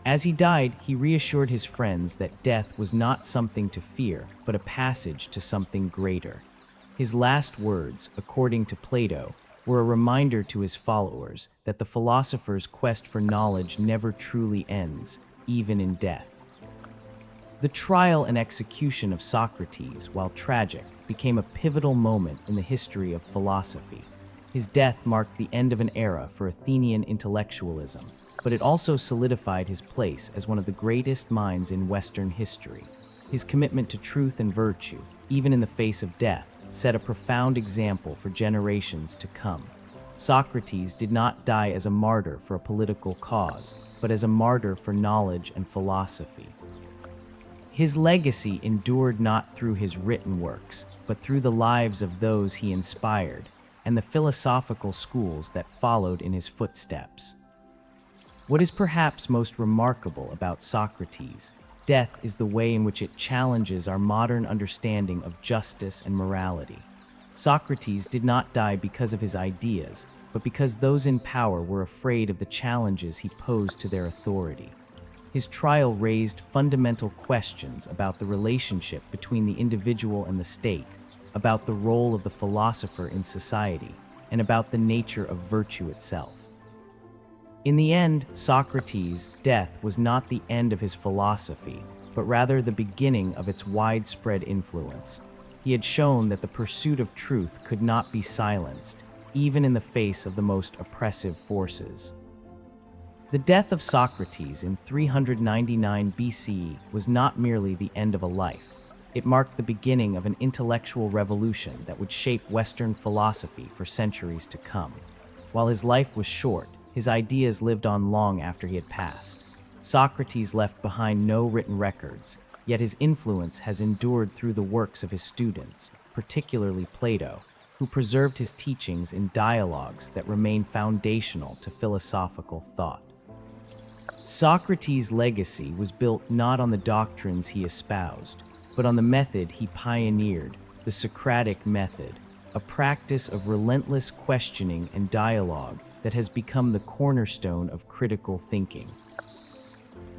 Speaker 1: As he died, he reassured his friends that death was not something to fear, but a passage to something greater. His last words, according to Plato, were a reminder to his followers that the philosopher's quest for knowledge never truly ends, even in death. The trial and execution of Socrates, while tragic, became a pivotal moment in the history of philosophy. His death marked the end of an era for Athenian intellectualism, but it also solidified his place as one of the greatest minds in Western history. His commitment to truth and virtue, even in the face of death, set a profound example for generations to come. Socrates did not die as a martyr for a political cause, but as a martyr for knowledge and philosophy. His legacy endured not through his written works, but through the lives of those he inspired and the philosophical schools that followed in his footsteps. What is perhaps most remarkable about Socrates' death is the way in which it challenges our modern understanding of justice and morality. Socrates did not die because of his ideas, but because those in power were afraid of the challenges he posed to their authority. His trial raised fundamental questions about the relationship between the individual and the state, about the role of the philosopher in society, and about the nature of virtue itself. In the end, Socrates' death was not the end of his philosophy, but rather the beginning of its widespread influence. He had shown that the pursuit of truth could not be silenced, even in the face of the most oppressive forces. The death of Socrates in 399 BCE was not merely the end of a life. It marked the beginning of an intellectual revolution that would shape Western philosophy for centuries to come. While his life was short, his ideas lived on long after he had passed. Socrates left behind no written records, yet his influence has endured through the works of his students, particularly Plato, who preserved his teachings in dialogues that remain foundational to philosophical thought. Socrates' legacy was built not on the doctrines he espoused, but on the method he pioneered, the Socratic method, a practice of relentless questioning and dialogue that has become the cornerstone of critical thinking.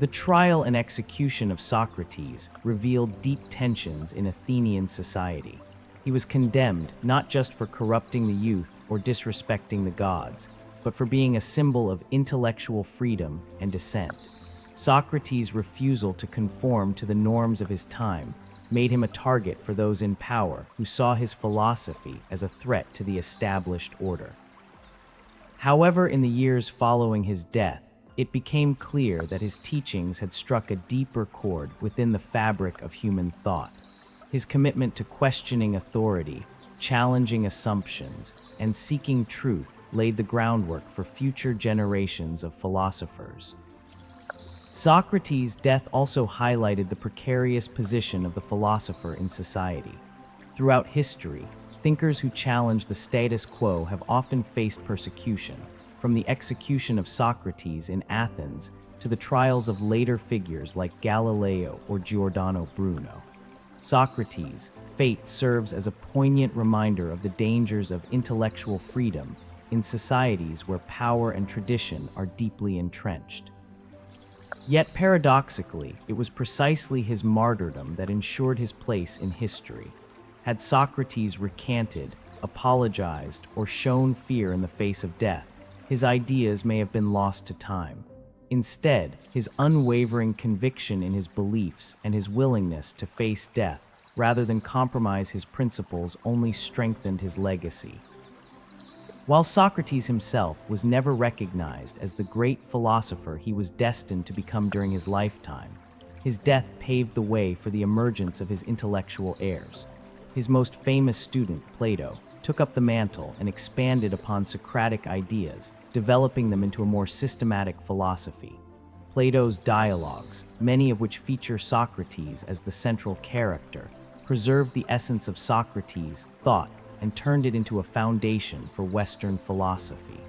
Speaker 1: The trial and execution of Socrates revealed deep tensions in Athenian society. He was condemned not just for corrupting the youth or disrespecting the gods, but for being a symbol of intellectual freedom and dissent. Socrates' refusal to conform to the norms of his time made him a target for those in power who saw his philosophy as a threat to the established order. However, in the years following his death, it became clear that his teachings had struck a deeper chord within the fabric of human thought. His commitment to questioning authority, challenging assumptions, and seeking truth laid the groundwork for future generations of philosophers. Socrates' death also highlighted the precarious position of the philosopher in society. Throughout history, thinkers who challenge the status quo have often faced persecution, from the execution of Socrates in Athens to the trials of later figures like Galileo or Giordano Bruno. Socrates' fate serves as a poignant reminder of the dangers of intellectual freedom in societies where power and tradition are deeply entrenched. Yet paradoxically, it was precisely his martyrdom that ensured his place in history. Had Socrates recanted, apologized, or shown fear in the face of death, his ideas may have been lost to time. Instead, his unwavering conviction in his beliefs and his willingness to face death rather than compromise his principles only strengthened his legacy. While Socrates himself was never recognized as the great philosopher he was destined to become during his lifetime, his death paved the way for the emergence of his intellectual heirs. His most famous student, Plato, took up the mantle and expanded upon Socratic ideas, developing them into a more systematic philosophy. Plato's dialogues, many of which feature Socrates as the central character, preserved the essence of Socrates' thought and turned it into a foundation for Western philosophy.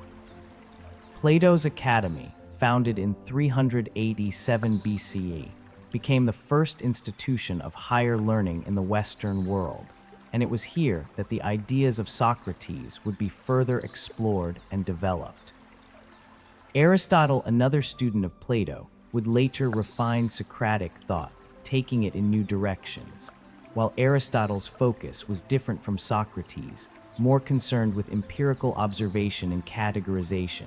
Speaker 1: Plato's Academy, founded in 387 BCE, became the first institution of higher learning in the Western world, and it was here that the ideas of Socrates would be further explored and developed. Aristotle, another student of Plato, would later refine Socratic thought, taking it in new directions. While Aristotle's focus was different from Socrates, more concerned with empirical observation and categorization,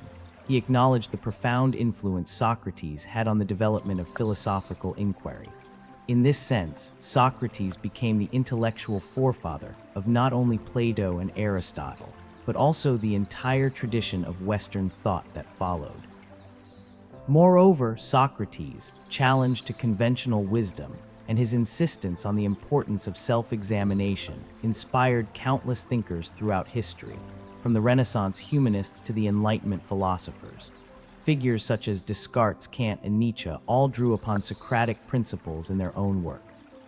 Speaker 1: he acknowledged the profound influence Socrates had on the development of philosophical inquiry. In this sense, Socrates became the intellectual forefather of not only Plato and Aristotle, but also the entire tradition of Western thought that followed. Moreover, Socrates' challenge to conventional wisdom and his insistence on the importance of self-examination inspired countless thinkers throughout history, from the Renaissance humanists to the Enlightenment philosophers. Figures such as Descartes, Kant, and Nietzsche all drew upon Socratic principles in their own work.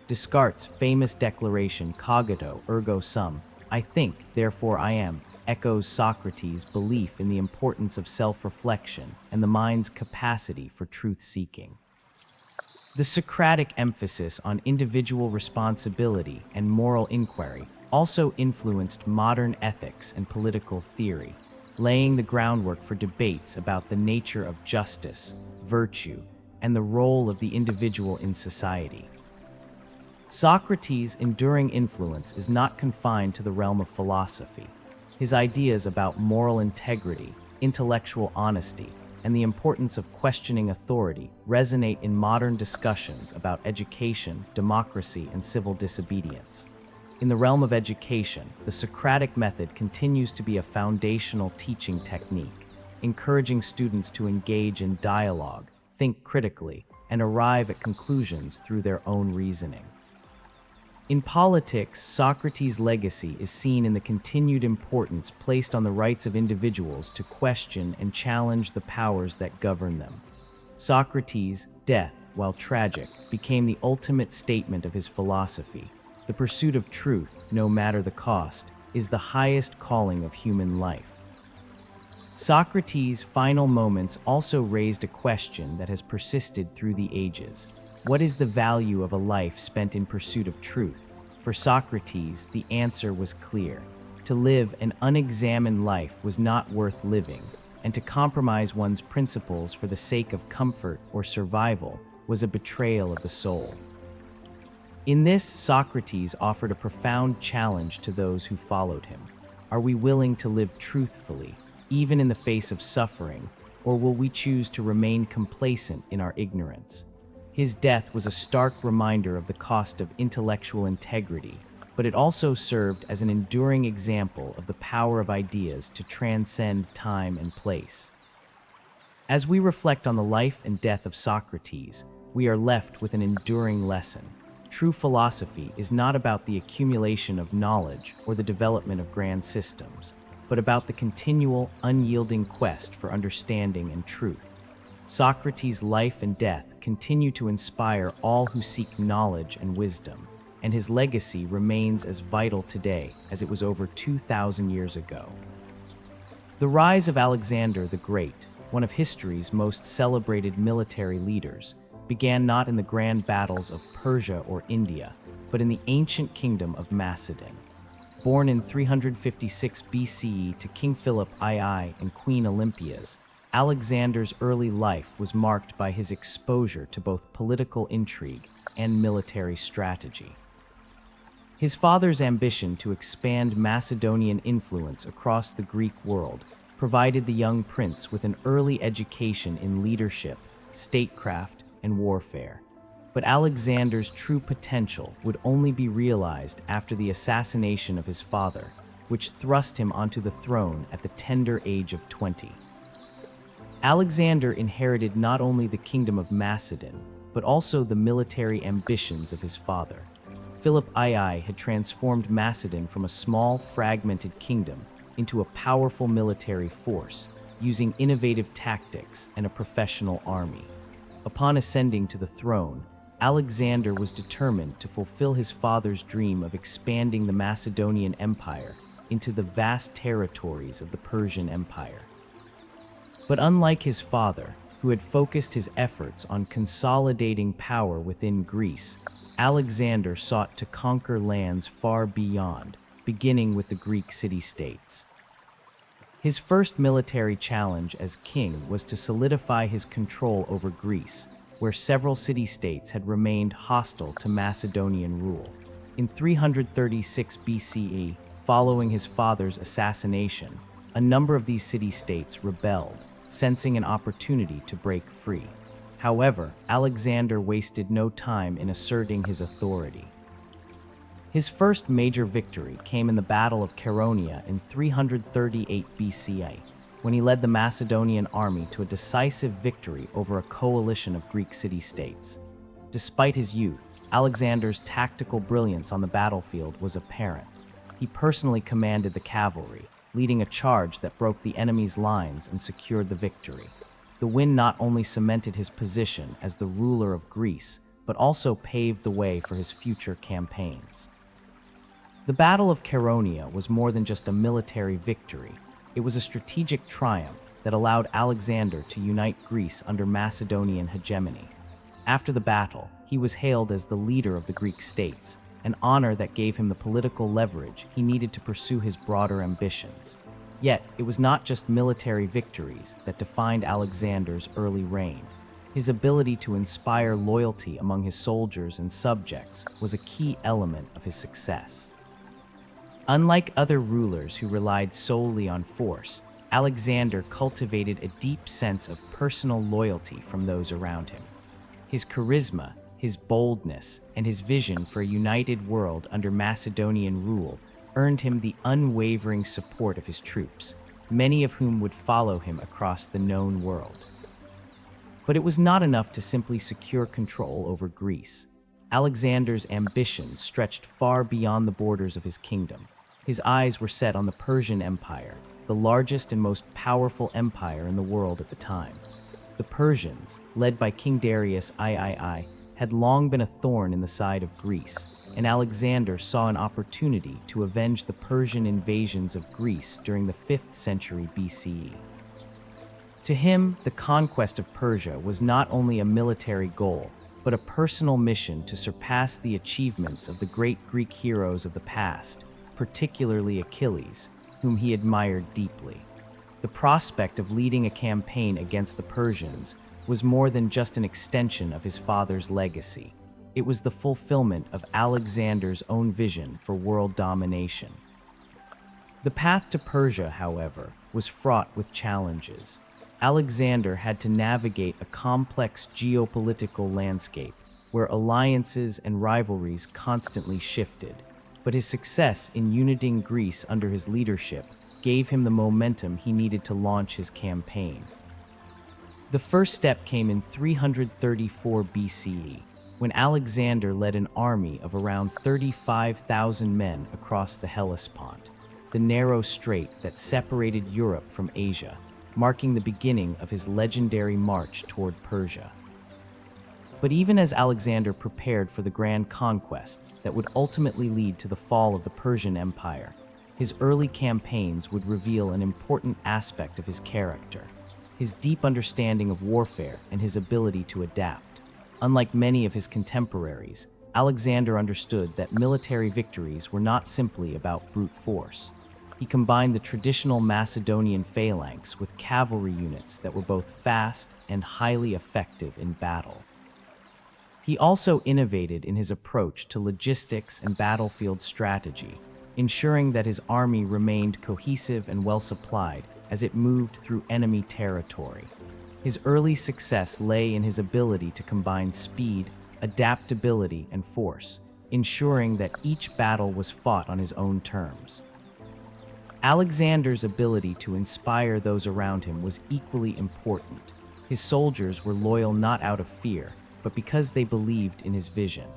Speaker 1: Descartes' famous declaration, cogito ergo sum, I think, therefore I am, echoes Socrates' belief in the importance of self-reflection and the mind's capacity for truth-seeking. The Socratic emphasis on individual responsibility and moral inquiry also influenced modern ethics and political theory, laying the groundwork for debates about the nature of justice, virtue, and the role of the individual in society. Socrates' enduring influence is not confined to the realm of philosophy. His ideas about moral integrity, intellectual honesty, and the importance of questioning authority resonate in modern discussions about education, democracy, and civil disobedience. In the realm of education, the Socratic method continues to be a foundational teaching technique, encouraging students to engage in dialogue, think critically, and arrive at conclusions through their own reasoning. In politics, Socrates' legacy is seen in the continued importance placed on the rights of individuals to question and challenge the powers that govern them. Socrates' death, while tragic, became the ultimate statement of his philosophy. The pursuit of truth, no matter the cost, is the highest calling of human life. Socrates' final moments also raised a question that has persisted through the ages. What is the value of a life spent in pursuit of truth? For Socrates, the answer was clear. To live an unexamined life was not worth living, and to compromise one's principles for the sake of comfort or survival was a betrayal of the soul. In this, Socrates offered a profound challenge to those who followed him. Are we willing to live truthfully, even in the face of suffering, or will we choose to remain complacent in our ignorance? His death was a stark reminder of the cost of intellectual integrity, but it also served as an enduring example of the power of ideas to transcend time and place. As we reflect on the life and death of Socrates, we are left with an enduring lesson. True philosophy is not about the accumulation of knowledge or the development of grand systems, but about the continual, unyielding quest for understanding and truth. Socrates' life and death continue to inspire all who seek knowledge and wisdom, and his legacy remains as vital today as it was over 2,000 years ago. The rise of Alexander the Great, one of history's most celebrated military leaders, began not in the grand battles of Persia or India, but in the ancient kingdom of Macedon. Born in 356 BCE to King Philip II and Queen Olympias, Alexander's early life was marked by his exposure to both political intrigue and military strategy. His father's ambition to expand Macedonian influence across the Greek world provided the young prince with an early education in leadership, statecraft, and warfare. But Alexander's true potential would only be realized after the assassination of his father, which thrust him onto the throne at the tender age of 20. Alexander inherited not only the kingdom of Macedon, but also the military ambitions of his father. Philip II had transformed Macedon from a small, fragmented kingdom into a powerful military force, using innovative tactics and a professional army. Upon ascending to the throne, Alexander was determined to fulfill his father's dream of expanding the Macedonian Empire into the vast territories of the Persian Empire. But unlike his father, who had focused his efforts on consolidating power within Greece, Alexander sought to conquer lands far beyond, beginning with the Greek city-states. His first military challenge as king was to solidify his control over Greece, where several city-states had remained hostile to Macedonian rule. In 336 BCE, following his father's assassination, a number of these city-states rebelled, sensing an opportunity to break free. However, Alexander wasted no time in asserting his authority. His first major victory came in the Battle of Chaeronea in 338 BCE, when he led the Macedonian army to a decisive victory over a coalition of Greek city-states. Despite his youth, Alexander's tactical brilliance on the battlefield was apparent. He personally commanded the cavalry, leading a charge that broke the enemy's lines and secured the victory. The win not only cemented his position as the ruler of Greece, but also paved the way for his future campaigns. The Battle of Chaeronea was more than just a military victory. It was a strategic triumph that allowed Alexander to unite Greece under Macedonian hegemony. After the battle, he was hailed as the leader of the Greek states, an honor that gave him the political leverage he needed to pursue his broader ambitions. Yet, it was not just military victories that defined Alexander's early reign. His ability to inspire loyalty among his soldiers and subjects was a key element of his success. Unlike other rulers who relied solely on force, Alexander cultivated a deep sense of personal loyalty from those around him. His charisma, his boldness, and his vision for a united world under Macedonian rule earned him the unwavering support of his troops, many of whom would follow him across the known world. But it was not enough to simply secure control over Greece. Alexander's ambitions stretched far beyond the borders of his kingdom. His eyes were set on the Persian Empire, the largest and most powerful empire in the world at the time. The Persians, led by King Darius III, had long been a thorn in the side of Greece, and Alexander saw an opportunity to avenge the Persian invasions of Greece during the 5th century BCE. To him, the conquest of Persia was not only a military goal, but a personal mission to surpass the achievements of the great Greek heroes of the past, particularly Achilles, whom he admired deeply. The prospect of leading a campaign against the Persians was more than just an extension of his father's legacy. It was the fulfillment of Alexander's own vision for world domination. The path to Persia, however, was fraught with challenges. Alexander had to navigate a complex geopolitical landscape where alliances and rivalries constantly shifted. But his success in uniting Greece under his leadership gave him the momentum he needed to launch his campaign. The first step came in 334 BCE, when Alexander led an army of around 35,000 men across the Hellespont, the narrow strait that separated Europe from Asia, marking the beginning of his legendary march toward Persia. But even as Alexander prepared for the grand conquest that would ultimately lead to the fall of the Persian Empire, his early campaigns would reveal an important aspect of his character: his deep understanding of warfare and his ability to adapt. Unlike many of his contemporaries, Alexander understood that military victories were not simply about brute force. He combined the traditional Macedonian phalanx with cavalry units that were both fast and highly effective in battle. He also innovated in his approach to logistics and battlefield strategy, ensuring that his army remained cohesive and well-supplied as it moved through enemy territory. His early success lay in his ability to combine speed, adaptability, and force, ensuring that each battle was fought on his own terms. Alexander's ability to inspire those around him was equally important. His soldiers were loyal not out of fear, but because they believed in his vision.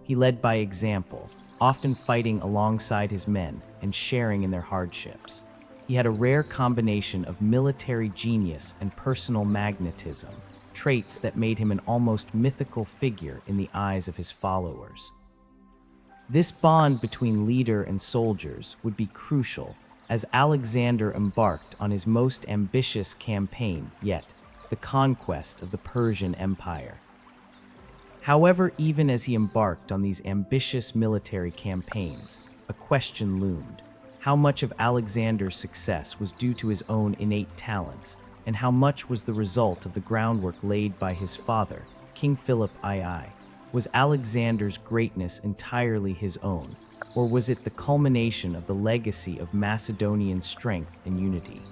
Speaker 1: He led by example, often fighting alongside his men and sharing in their hardships. He had a rare combination of military genius and personal magnetism, traits that made him an almost mythical figure in the eyes of his followers. This bond between leader and soldiers would be crucial as Alexander embarked on his most ambitious campaign yet, the conquest of the Persian Empire. However, even as he embarked on these ambitious military campaigns, a question loomed: how much of Alexander's success was due to his own innate talents, and how much was the result of the groundwork laid by his father, King Philip II? Was Alexander's greatness entirely his own, or was it the culmination of the legacy of Macedonian strength and unity?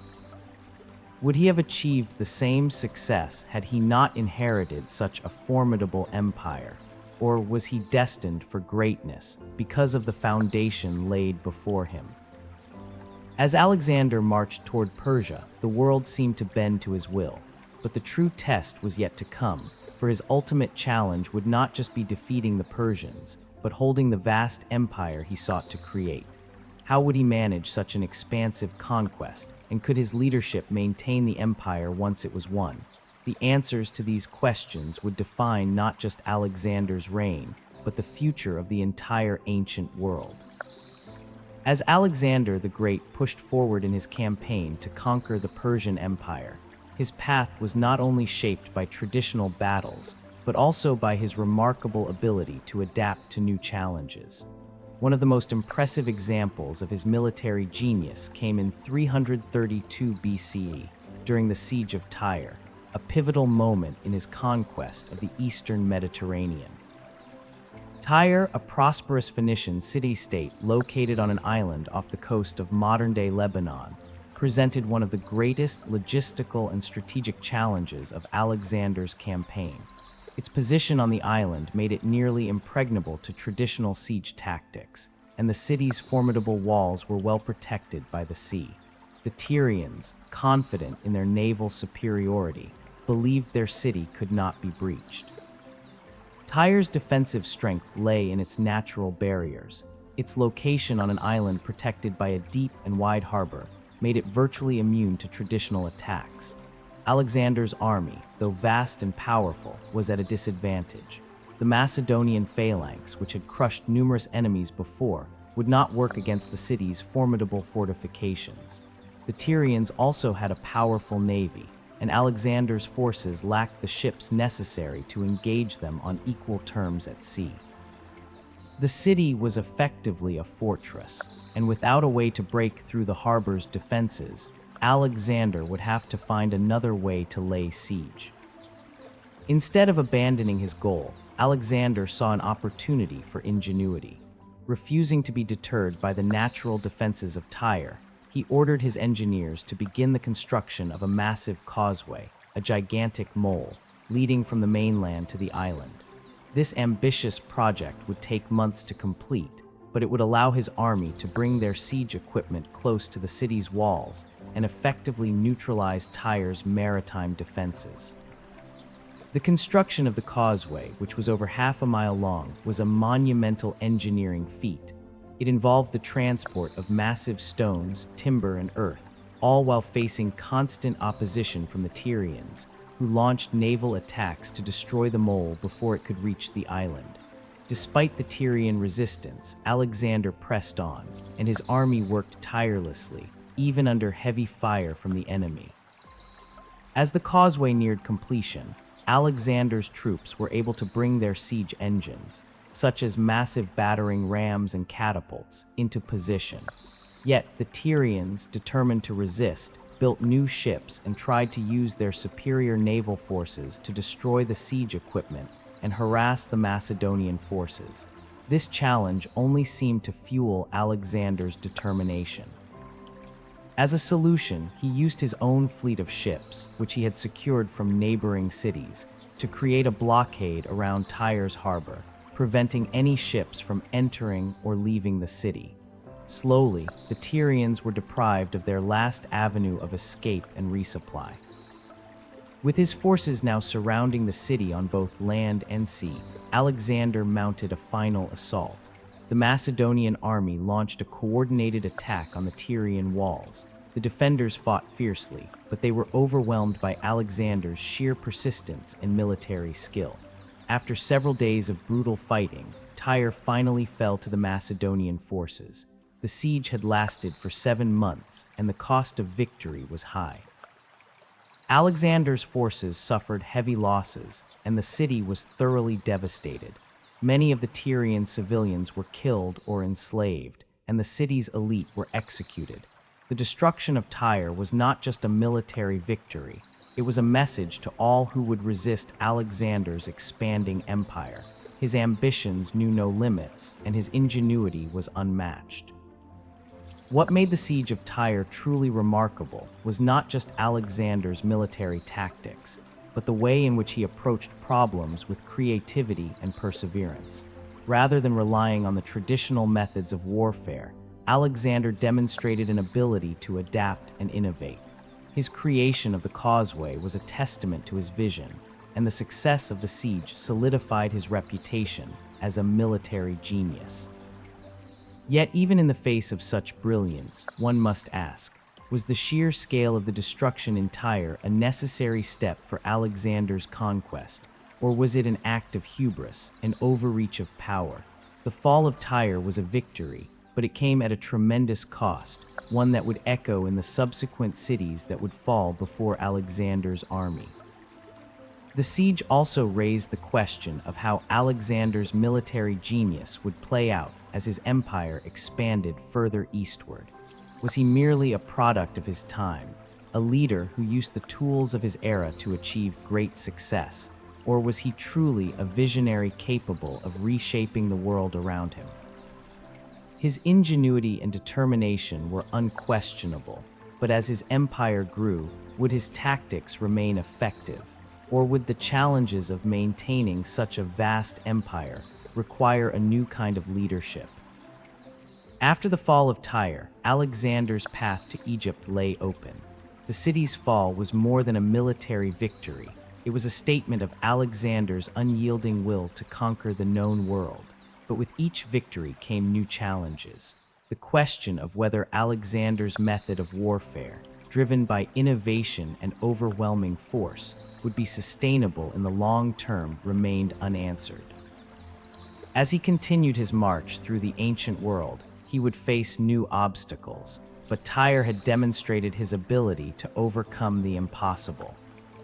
Speaker 1: Would he have achieved the same success had he not inherited such a formidable empire, or was he destined for greatness because of the foundation laid before him? As Alexander marched toward Persia, the world seemed to bend to his will, but the true test was yet to come, for his ultimate challenge would not just be defeating the Persians, but holding the vast empire he sought to create. How would he manage such an expansive conquest, and could his leadership maintain the empire once it was won? The answers to these questions would define not just Alexander's reign, but the future of the entire ancient world. As Alexander the Great pushed forward in his campaign to conquer the Persian Empire, his path was not only shaped by traditional battles, but also by his remarkable ability to adapt to new challenges. One of the most impressive examples of his military genius came in 332 BCE, during the Siege of Tyre, a pivotal moment in his conquest of the eastern Mediterranean. Tyre, a prosperous Phoenician city-state located on an island off the coast of modern-day Lebanon, presented one of the greatest logistical and strategic challenges of Alexander's campaign. Its position on the island made it nearly impregnable to traditional siege tactics, and the city's formidable walls were well protected by the sea. The Tyrians, confident in their naval superiority, believed their city could not be breached. Tyre's defensive strength lay in its natural barriers. Its location on an island protected by a deep and wide harbor made it virtually immune to traditional attacks. Alexander's army, though vast and powerful, was at a disadvantage. The Macedonian phalanx, which had crushed numerous enemies before, would not work against the city's formidable fortifications. The Tyrians also had a powerful navy, and Alexander's forces lacked the ships necessary to engage them on equal terms at sea. The city was effectively a fortress, and without a way to break through the harbor's defenses, Alexander would have to find another way to lay siege. Instead of abandoning his goal, Alexander saw an opportunity for ingenuity. Refusing to be deterred by the natural defenses of Tyre, he ordered his engineers to begin the construction of a massive causeway, a gigantic mole, leading from the mainland to the island. This ambitious project would take months to complete, but it would allow his army to bring their siege equipment close to the city's walls and effectively neutralize Tyre's maritime defenses. The construction of the causeway, which was over half a mile long, was a monumental engineering feat. It involved the transport of massive stones, timber, and earth, all while facing constant opposition from the Tyrians, who launched naval attacks to destroy the mole before it could reach the island. Despite the Tyrian resistance, Alexander pressed on, and his army worked tirelessly, even under heavy fire from the enemy. As the causeway neared completion, Alexander's troops were able to bring their siege engines, such as massive battering rams and catapults, into position. Yet the Tyrians, determined to resist, built new ships and tried to use their superior naval forces to destroy the siege equipment and harass the Macedonian forces. This challenge only seemed to fuel Alexander's determination. As a solution, he used his own fleet of ships, which he had secured from neighboring cities, to create a blockade around Tyre's harbor, preventing any ships from entering or leaving the city. Slowly, the Tyrians were deprived of their last avenue of escape and resupply. With his forces now surrounding the city on both land and sea, Alexander mounted a final assault. The Macedonian army launched a coordinated attack on the Tyrian walls. The defenders fought fiercely, but they were overwhelmed by Alexander's sheer persistence and military skill. After several days of brutal fighting, Tyre finally fell to the Macedonian forces. The siege had lasted for 7 months, and the cost of victory was high. Alexander's forces suffered heavy losses, and the city was thoroughly devastated. Many of the Tyrian civilians were killed or enslaved, and the city's elite were executed. The destruction of Tyre was not just a military victory, it was a message to all who would resist Alexander's expanding empire. His ambitions knew no limits, and his ingenuity was unmatched. What made the siege of Tyre truly remarkable was not just Alexander's military tactics, but the way in which he approached problems with creativity and perseverance. Rather than relying on the traditional methods of warfare, Alexander demonstrated an ability to adapt and innovate. His creation of the causeway was a testament to his vision, and the success of the siege solidified his reputation as a military genius. Yet even in the face of such brilliance, one must ask, was the sheer scale of the destruction in Tyre a necessary step for Alexander's conquest, or was it an act of hubris, an overreach of power? The fall of Tyre was a victory, but it came at a tremendous cost, one that would echo in the subsequent cities that would fall before Alexander's army. The siege also raised the question of how Alexander's military genius would play out as his empire expanded further eastward. Was he merely a product of his time, a leader who used the tools of his era to achieve great success, or was he truly a visionary capable of reshaping the world around him? His ingenuity and determination were unquestionable, but as his empire grew, would his tactics remain effective, or would the challenges of maintaining such a vast empire require a new kind of leadership? After the fall of Tyre, Alexander's path to Egypt lay open. The city's fall was more than a military victory. It was a statement of Alexander's unyielding will to conquer the known world. But with each victory came new challenges. The question of whether Alexander's method of warfare, driven by innovation and overwhelming force, would be sustainable in the long term remained unanswered. As he continued his march through the ancient world, he would face new obstacles, but Tyre had demonstrated his ability to overcome the impossible.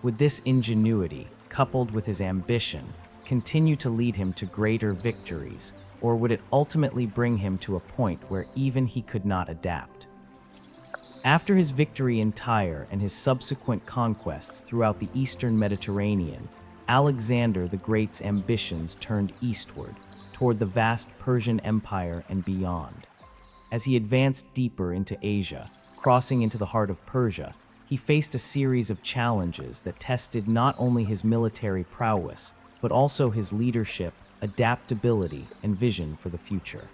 Speaker 1: Would this ingenuity, coupled with his ambition, continue to lead him to greater victories, or would it ultimately bring him to a point where even he could not adapt? After his victory in Tyre and his subsequent conquests throughout the eastern Mediterranean, Alexander the Great's ambitions turned eastward, toward the vast Persian Empire and beyond. As he advanced deeper into Asia, crossing into the heart of Persia, he faced a series of challenges that tested not only his military prowess, but also his leadership, adaptability, and vision for the future.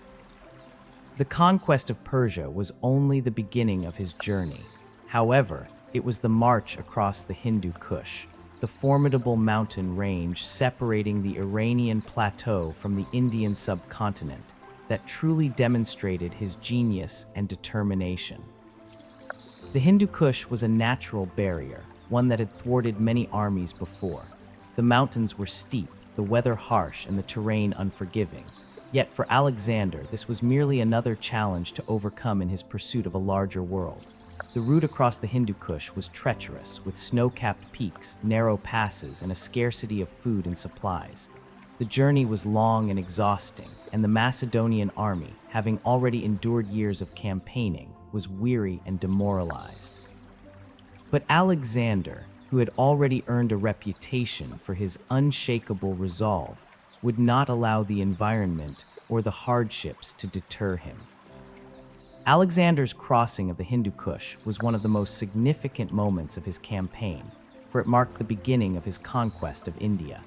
Speaker 1: The conquest of Persia was only the beginning of his journey. However, it was the march across the Hindu Kush, the formidable mountain range separating the Iranian plateau from the Indian subcontinent, that truly demonstrated his genius and determination. The Hindu Kush was a natural barrier, one that had thwarted many armies before. The mountains were steep, the weather harsh, and the terrain unforgiving. Yet for Alexander, this was merely another challenge to overcome in his pursuit of a larger world. The route across the Hindu Kush was treacherous, with snow-capped peaks, narrow passes, and a scarcity of food and supplies. The journey was long and exhausting, and the Macedonian army, having already endured years of campaigning, was weary and demoralized. But Alexander, who had already earned a reputation for his unshakable resolve, would not allow the environment or the hardships to deter him. Alexander's crossing of the Hindu Kush was one of the most significant moments of his campaign, for it marked the beginning of his conquest of India.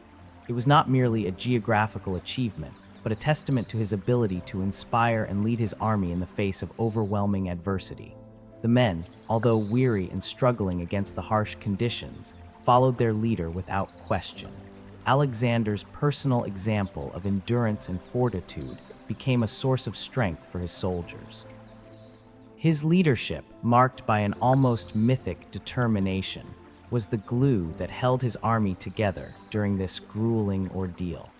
Speaker 1: It was not merely a geographical achievement, but a testament to his ability to inspire and lead his army in the face of overwhelming adversity. The men, although weary and struggling against the harsh conditions, followed their leader without question. Alexander's personal example of endurance and fortitude became a source of strength for his soldiers. His leadership, marked by an almost mythic determination, was the glue that held his army together during this grueling ordeal.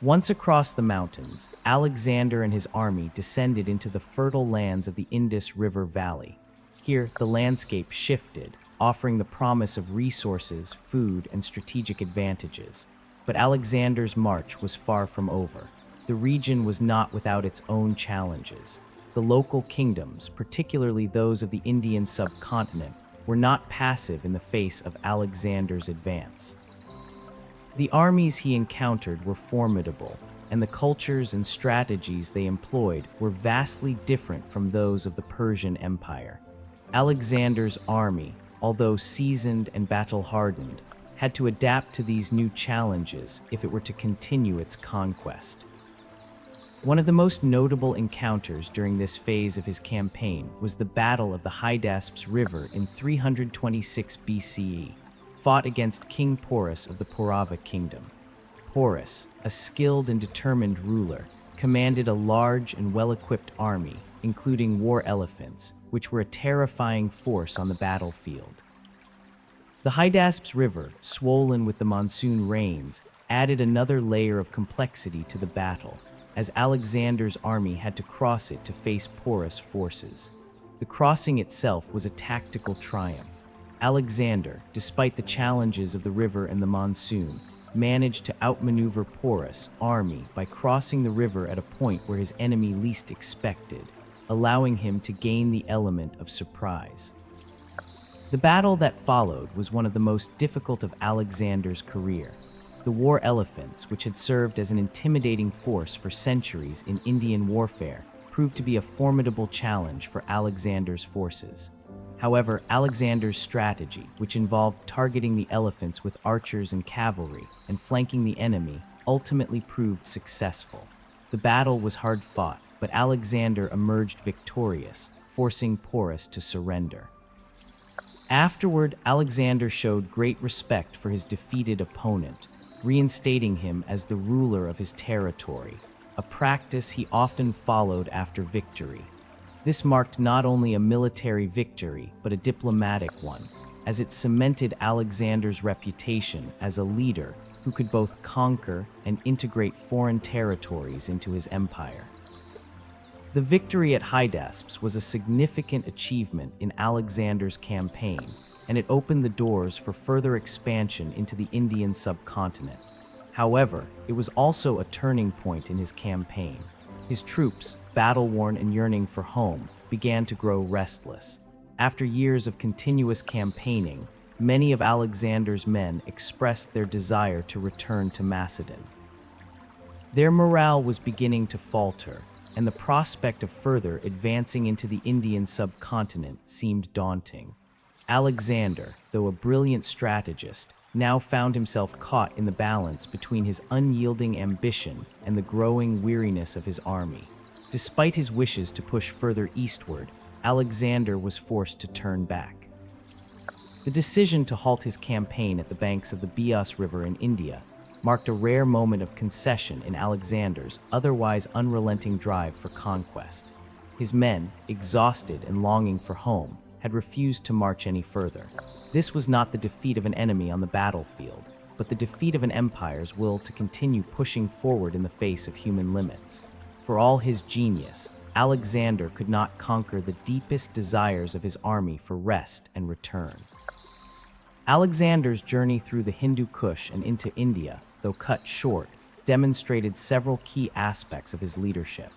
Speaker 1: Once across the mountains, Alexander and his army descended into the fertile lands of the Indus River Valley. Here, the landscape shifted, offering the promise of resources, food, and strategic advantages. But Alexander's march was far from over. The region was not without its own challenges. The local kingdoms, particularly those of the Indian subcontinent, were not passive in the face of Alexander's advance. The armies he encountered were formidable, and the cultures and strategies they employed were vastly different from those of the Persian Empire. Alexander's army, although seasoned and battle-hardened, had to adapt to these new challenges if it were to continue its conquest. One of the most notable encounters during this phase of his campaign was the Battle of the Hydaspes River in 326 BCE, fought against King Porus of the Paurava kingdom. Porus, a skilled and determined ruler, commanded a large and well-equipped army, including war elephants, which were a terrifying force on the battlefield. The Hydaspes River, swollen with the monsoon rains, added another layer of complexity to the battle, as Alexander's army had to cross it to face Porus' forces. The crossing itself was a tactical triumph. Alexander, despite the challenges of the river and the monsoon, managed to outmaneuver Porus' army by crossing the river at a point where his enemy least expected, allowing him to gain the element of surprise. The battle that followed was one of the most difficult of Alexander's career. The war elephants, which had served as an intimidating force for centuries in Indian warfare, proved to be a formidable challenge for Alexander's forces. However, Alexander's strategy, which involved targeting the elephants with archers and cavalry and flanking the enemy, ultimately proved successful. The battle was hard fought, but Alexander emerged victorious, forcing Porus to surrender. Afterward, Alexander showed great respect for his defeated opponent, reinstating him as the ruler of his territory, a practice he often followed after victory. This marked not only a military victory, but a diplomatic one, as it cemented Alexander's reputation as a leader who could both conquer and integrate foreign territories into his empire. The victory at Hydaspes was a significant achievement in Alexander's campaign, and it opened the doors for further expansion into the Indian subcontinent. However, it was also a turning point in his campaign. His troops, battle-worn and yearning for home, began to grow restless. After years of continuous campaigning, many of Alexander's men expressed their desire to return to Macedon. Their morale was beginning to falter, and the prospect of further advancing into the Indian subcontinent seemed daunting. Alexander, though a brilliant strategist, now found himself caught in the balance between his unyielding ambition and the growing weariness of his army. Despite his wishes to push further eastward, Alexander was forced to turn back. The decision to halt his campaign at the banks of the Beas River in India marked a rare moment of concession in Alexander's otherwise unrelenting drive for conquest. His men, exhausted and longing for home, had refused to march any further. This was not the defeat of an enemy on the battlefield, but the defeat of an empire's will to continue pushing forward in the face of human limits. For all his genius, Alexander could not conquer the deepest desires of his army for rest and return. Alexander's journey through the Hindu Kush and into India, though cut short, demonstrated several key aspects of his leadership.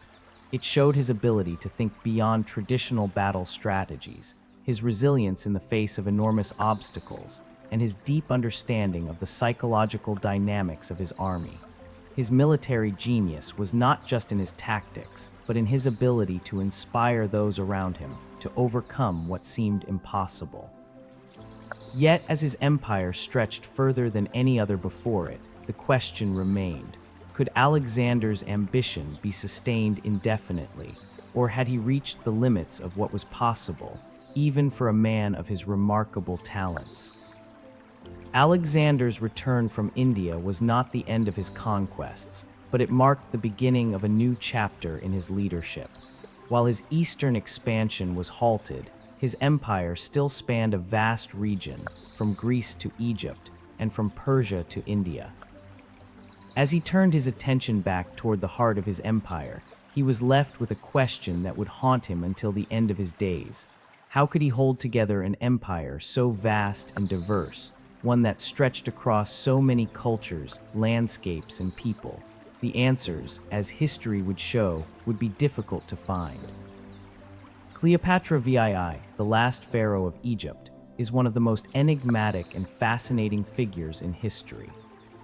Speaker 1: It showed his ability to think beyond traditional battle strategies, his resilience in the face of enormous obstacles, and his deep understanding of the psychological dynamics of his army. His military genius was not just in his tactics, but in his ability to inspire those around him to overcome what seemed impossible. Yet, as his empire stretched further than any other before it, the question remained: could Alexander's ambition be sustained indefinitely, or had he reached the limits of what was possible, even for a man of his remarkable talents? Alexander's return from India was not the end of his conquests, but it marked the beginning of a new chapter in his leadership. While his eastern expansion was halted, his empire still spanned a vast region, from Greece to Egypt, and from Persia to India. As he turned his attention back toward the heart of his empire, he was left with a question that would haunt him until the end of his days. How could he hold together an empire so vast and diverse, one that stretched across so many cultures, landscapes, and people? The answers, as history would show, would be difficult to find. Cleopatra VII, the last pharaoh of Egypt, is one of the most enigmatic and fascinating figures in history.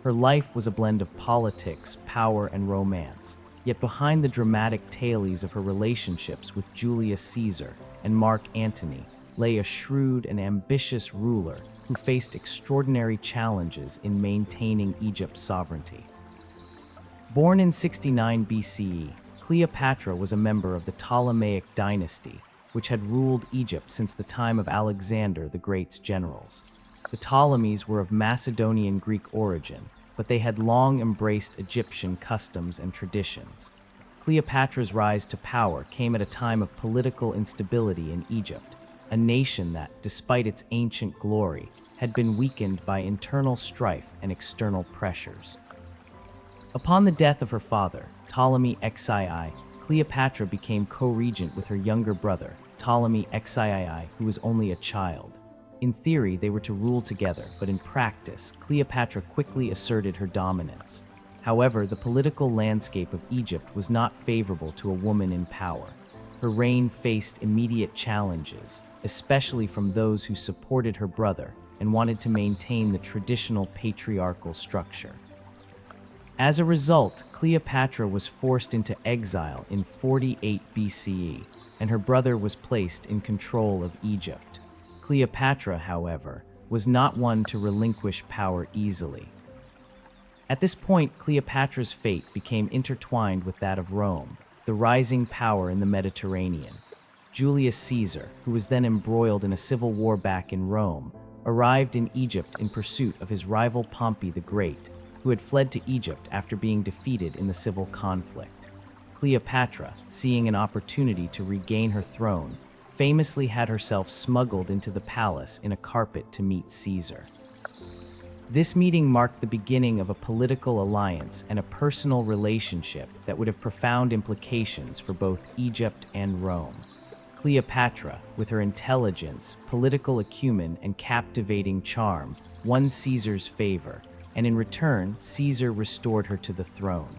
Speaker 1: Her life was a blend of politics, power, and romance, yet behind the dramatic tales of her relationships with Julius Caesar and Mark Antony lay a shrewd and ambitious ruler who faced extraordinary challenges in maintaining Egypt's sovereignty. Born in 69 BCE, Cleopatra was a member of the Ptolemaic dynasty, which had ruled Egypt since the time of Alexander the Great's generals. The Ptolemies were of Macedonian Greek origin, but they had long embraced Egyptian customs and traditions. Cleopatra's rise to power came at a time of political instability in Egypt, a nation that, despite its ancient glory, had been weakened by internal strife and external pressures. Upon the death of her father, Ptolemy XII, Cleopatra became co-regent with her younger brother, Ptolemy XIII, who was only a child. In theory, they were to rule together, but in practice, Cleopatra quickly asserted her dominance. However, the political landscape of Egypt was not favorable to a woman in power. Her reign faced immediate challenges, especially from those who supported her brother and wanted to maintain the traditional patriarchal structure. As a result, Cleopatra was forced into exile in 48 BCE, and her brother was placed in control of Egypt. Cleopatra, however, was not one to relinquish power easily. At this point, Cleopatra's fate became intertwined with that of Rome, the rising power in the Mediterranean. Julius Caesar, who was then embroiled in a civil war back in Rome, arrived in Egypt in pursuit of his rival Pompey the Great, who had fled to Egypt after being defeated in the civil conflict. Cleopatra, seeing an opportunity to regain her throne, famously had herself smuggled into the palace in a carpet to meet Caesar. This meeting marked the beginning of a political alliance and a personal relationship that would have profound implications for both Egypt and Rome. Cleopatra, with her intelligence, political acumen, and captivating charm, won Caesar's favor, and in return, Caesar restored her to the throne.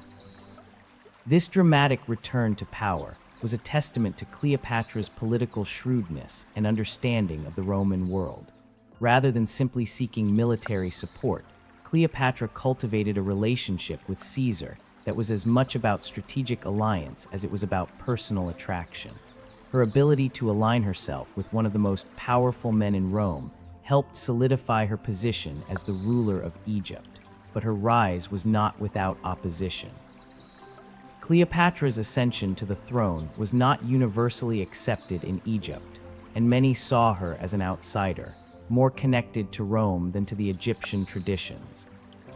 Speaker 1: This dramatic return to power was a testament to Cleopatra's political shrewdness and understanding of the Roman world. Rather than simply seeking military support, Cleopatra cultivated a relationship with Caesar that was as much about strategic alliance as it was about personal attraction. Her ability to align herself with one of the most powerful men in Rome helped solidify her position as the ruler of Egypt, but her rise was not without opposition. Cleopatra's ascension to the throne was not universally accepted in Egypt, and many saw her as an outsider, more connected to Rome than to the Egyptian traditions.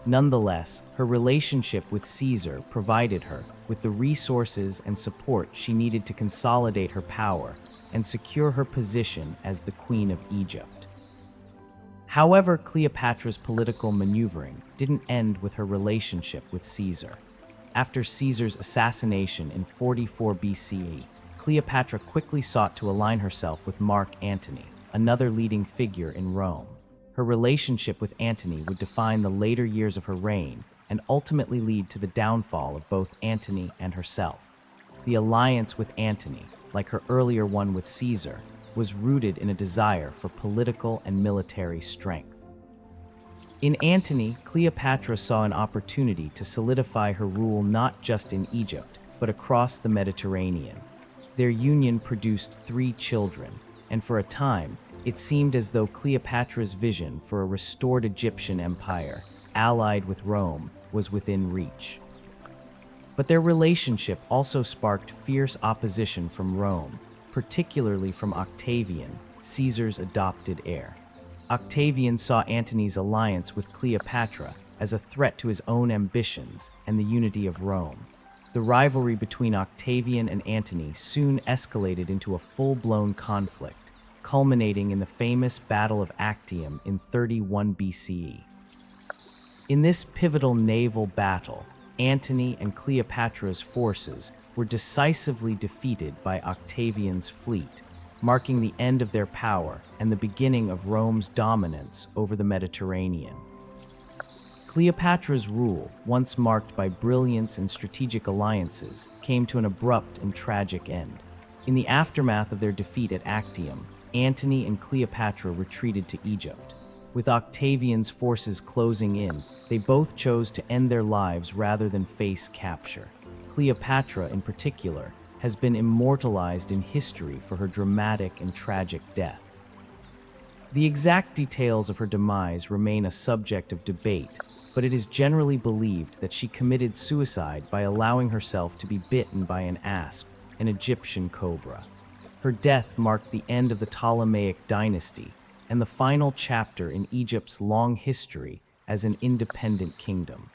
Speaker 1: Nonetheless, her relationship with Caesar provided her with the resources and support she needed to consolidate her power and secure her position as the Queen of Egypt. However, Cleopatra's political maneuvering didn't end with her relationship with Caesar. After Caesar's assassination in 44 BCE, Cleopatra quickly sought to align herself with Mark Antony, another leading figure in Rome. Her relationship with Antony would define the later years of her reign and ultimately lead to the downfall of both Antony and herself. The alliance with Antony, like her earlier one with Caesar, was rooted in a desire for political and military strength. In Antony, Cleopatra saw an opportunity to solidify her rule not just in Egypt, but across the Mediterranean. Their union produced 3 children, and for a time, it seemed as though Cleopatra's vision for a restored Egyptian empire, allied with Rome, was within reach. But their relationship also sparked fierce opposition from Rome, particularly from Octavian, Caesar's adopted heir. Octavian saw Antony's alliance with Cleopatra as a threat to his own ambitions and the unity of Rome. The rivalry between Octavian and Antony soon escalated into a full-blown conflict, culminating in the famous Battle of Actium in 31 BCE. In this pivotal naval battle, Antony and Cleopatra's forces were decisively defeated by Octavian's fleet, marking the end of their power and the beginning of Rome's dominance over the Mediterranean. Cleopatra's rule, once marked by brilliance and strategic alliances, came to an abrupt and tragic end. In the aftermath of their defeat at Actium, Antony and Cleopatra retreated to Egypt. With Octavian's forces closing in, they both chose to end their lives rather than face capture. Cleopatra, in particular, has been immortalized in history for her dramatic and tragic death. The exact details of her demise remain a subject of debate, but it is generally believed that she committed suicide by allowing herself to be bitten by an asp, an Egyptian cobra. Her death marked the end of the Ptolemaic dynasty and the final chapter in Egypt's long history as an independent kingdom.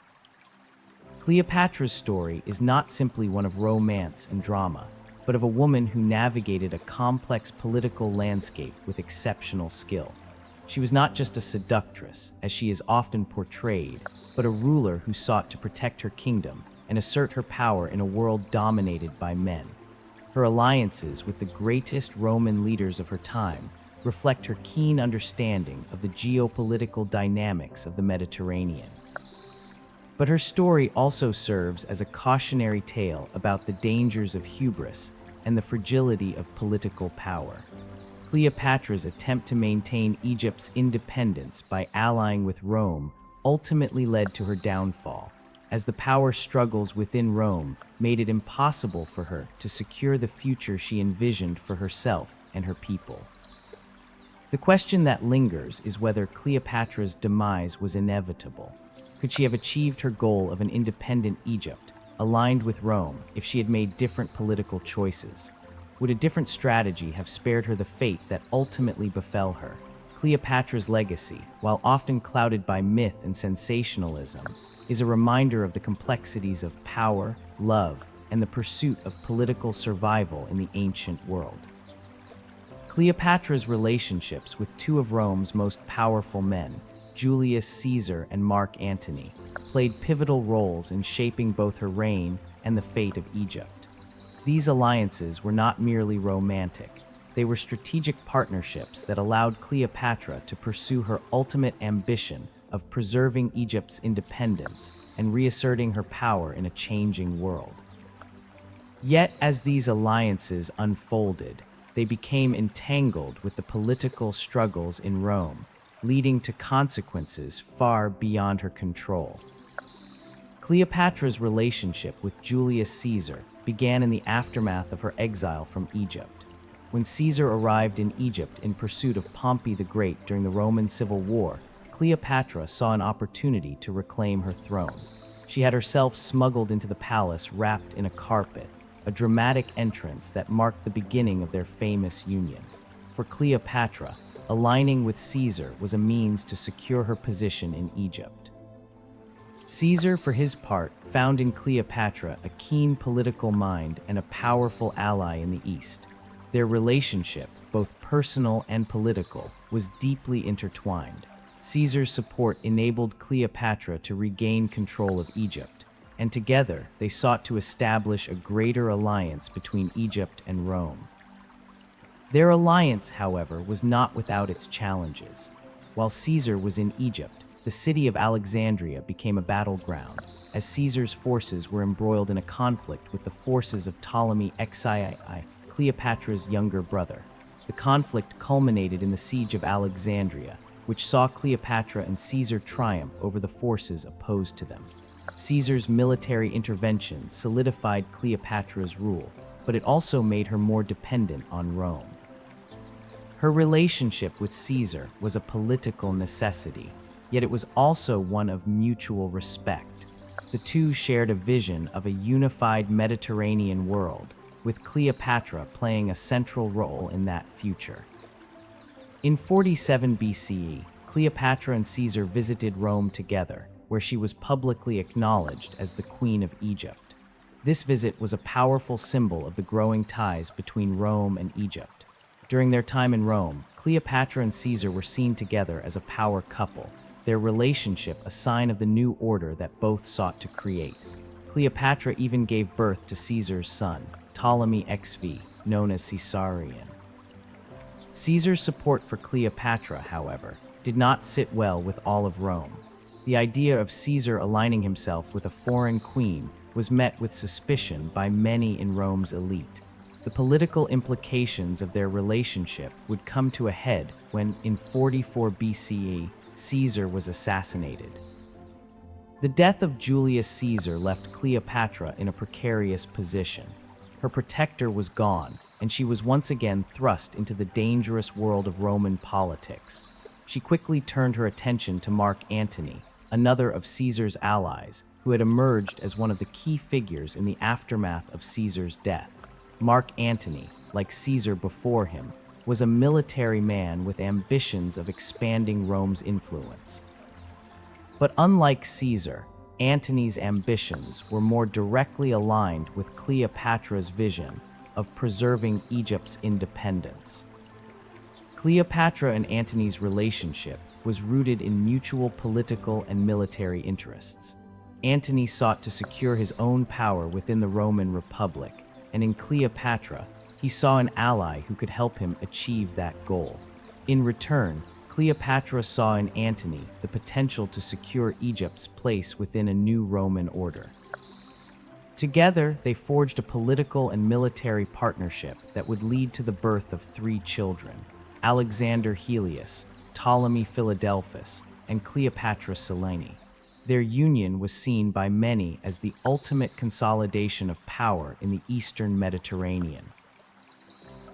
Speaker 1: Cleopatra's story is not simply one of romance and drama, but of a woman who navigated a complex political landscape with exceptional skill. She was not just a seductress, as she is often portrayed, but a ruler who sought to protect her kingdom and assert her power in a world dominated by men. Her alliances with the greatest Roman leaders of her time reflect her keen understanding of the geopolitical dynamics of the Mediterranean. But her story also serves as a cautionary tale about the dangers of hubris and the fragility of political power. Cleopatra's attempt to maintain Egypt's independence by allying with Rome ultimately led to her downfall, as the power struggles within Rome made it impossible for her to secure the future she envisioned for herself and her people. The question that lingers is whether Cleopatra's demise was inevitable. Could she have achieved her goal of an independent Egypt, aligned with Rome, if she had made different political choices? Would a different strategy have spared her the fate that ultimately befell her? Cleopatra's legacy, while often clouded by myth and sensationalism, is a reminder of the complexities of power, love, and the pursuit of political survival in the ancient world. Cleopatra's relationships with 2 of Rome's most powerful men, Julius Caesar and Mark Antony, played pivotal roles in shaping both her reign and the fate of Egypt. These alliances were not merely romantic. They were strategic partnerships that allowed Cleopatra to pursue her ultimate ambition of preserving Egypt's independence and reasserting her power in a changing world. Yet, as these alliances unfolded, they became entangled with the political struggles in Rome, leading to consequences far beyond her control. Cleopatra's relationship with Julius Caesar began in the aftermath of her exile from Egypt. When Caesar arrived in Egypt in pursuit of Pompey the Great during the Roman Civil War, Cleopatra saw an opportunity to reclaim her throne. She had herself smuggled into the palace wrapped in a carpet, a dramatic entrance that marked the beginning of their famous union. For Cleopatra, aligning with Caesar was a means to secure her position in Egypt. Caesar, for his part, found in Cleopatra a keen political mind and a powerful ally in the East. Their relationship, both personal and political, was deeply intertwined. Caesar's support enabled Cleopatra to regain control of Egypt, and together they sought to establish a greater alliance between Egypt and Rome. Their alliance, however, was not without its challenges. While Caesar was in Egypt, the city of Alexandria became a battleground, as Caesar's forces were embroiled in a conflict with the forces of Ptolemy Xii, Cleopatra's younger brother. The conflict culminated in the siege of Alexandria, which saw Cleopatra and Caesar triumph over the forces opposed to them. Caesar's military intervention solidified Cleopatra's rule, but it also made her more dependent on Rome. Her relationship with Caesar was a political necessity, yet it was also one of mutual respect. The two shared a vision of a unified Mediterranean world, with Cleopatra playing a central role in that future. In 47 BCE, Cleopatra and Caesar visited Rome together, where she was publicly acknowledged as the Queen of Egypt. This visit was a powerful symbol of the growing ties between Rome and Egypt. During their time in Rome, Cleopatra and Caesar were seen together as a power couple, their relationship a sign of the new order that both sought to create. Cleopatra even gave birth to Caesar's son, Ptolemy XV, known as Caesarion. Caesar's support for Cleopatra, however, did not sit well with all of Rome. The idea of Caesar aligning himself with a foreign queen was met with suspicion by many in Rome's elite. The political implications of their relationship would come to a head when, in 44 BCE, Caesar was assassinated. The death of Julius Caesar left Cleopatra in a precarious position. Her protector was gone, and she was once again thrust into the dangerous world of Roman politics. She quickly turned her attention to Mark Antony, another of Caesar's allies, who had emerged as one of the key figures in the aftermath of Caesar's death. Mark Antony, like Caesar before him, was a military man with ambitions of expanding Rome's influence. But unlike Caesar, Antony's ambitions were more directly aligned with Cleopatra's vision of preserving Egypt's independence. Cleopatra and Antony's relationship was rooted in mutual political and military interests. Antony sought to secure his own power within the Roman Republic, and in Cleopatra, he saw an ally who could help him achieve that goal. In return, Cleopatra saw in Antony the potential to secure Egypt's place within a new Roman order. Together, they forged a political and military partnership that would lead to the birth of 3 children: Alexander Helios, Ptolemy Philadelphus, and Cleopatra Selene. Their union was seen by many as the ultimate consolidation of power in the Eastern Mediterranean.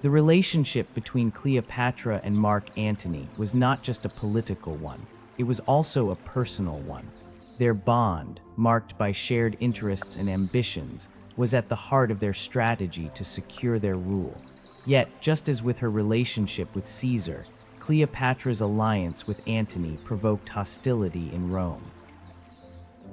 Speaker 1: The relationship between Cleopatra and Mark Antony was not just a political one, it was also a personal one. Their bond, marked by shared interests and ambitions, was at the heart of their strategy to secure their rule. Yet, just as with her relationship with Caesar, Cleopatra's alliance with Antony provoked hostility in Rome.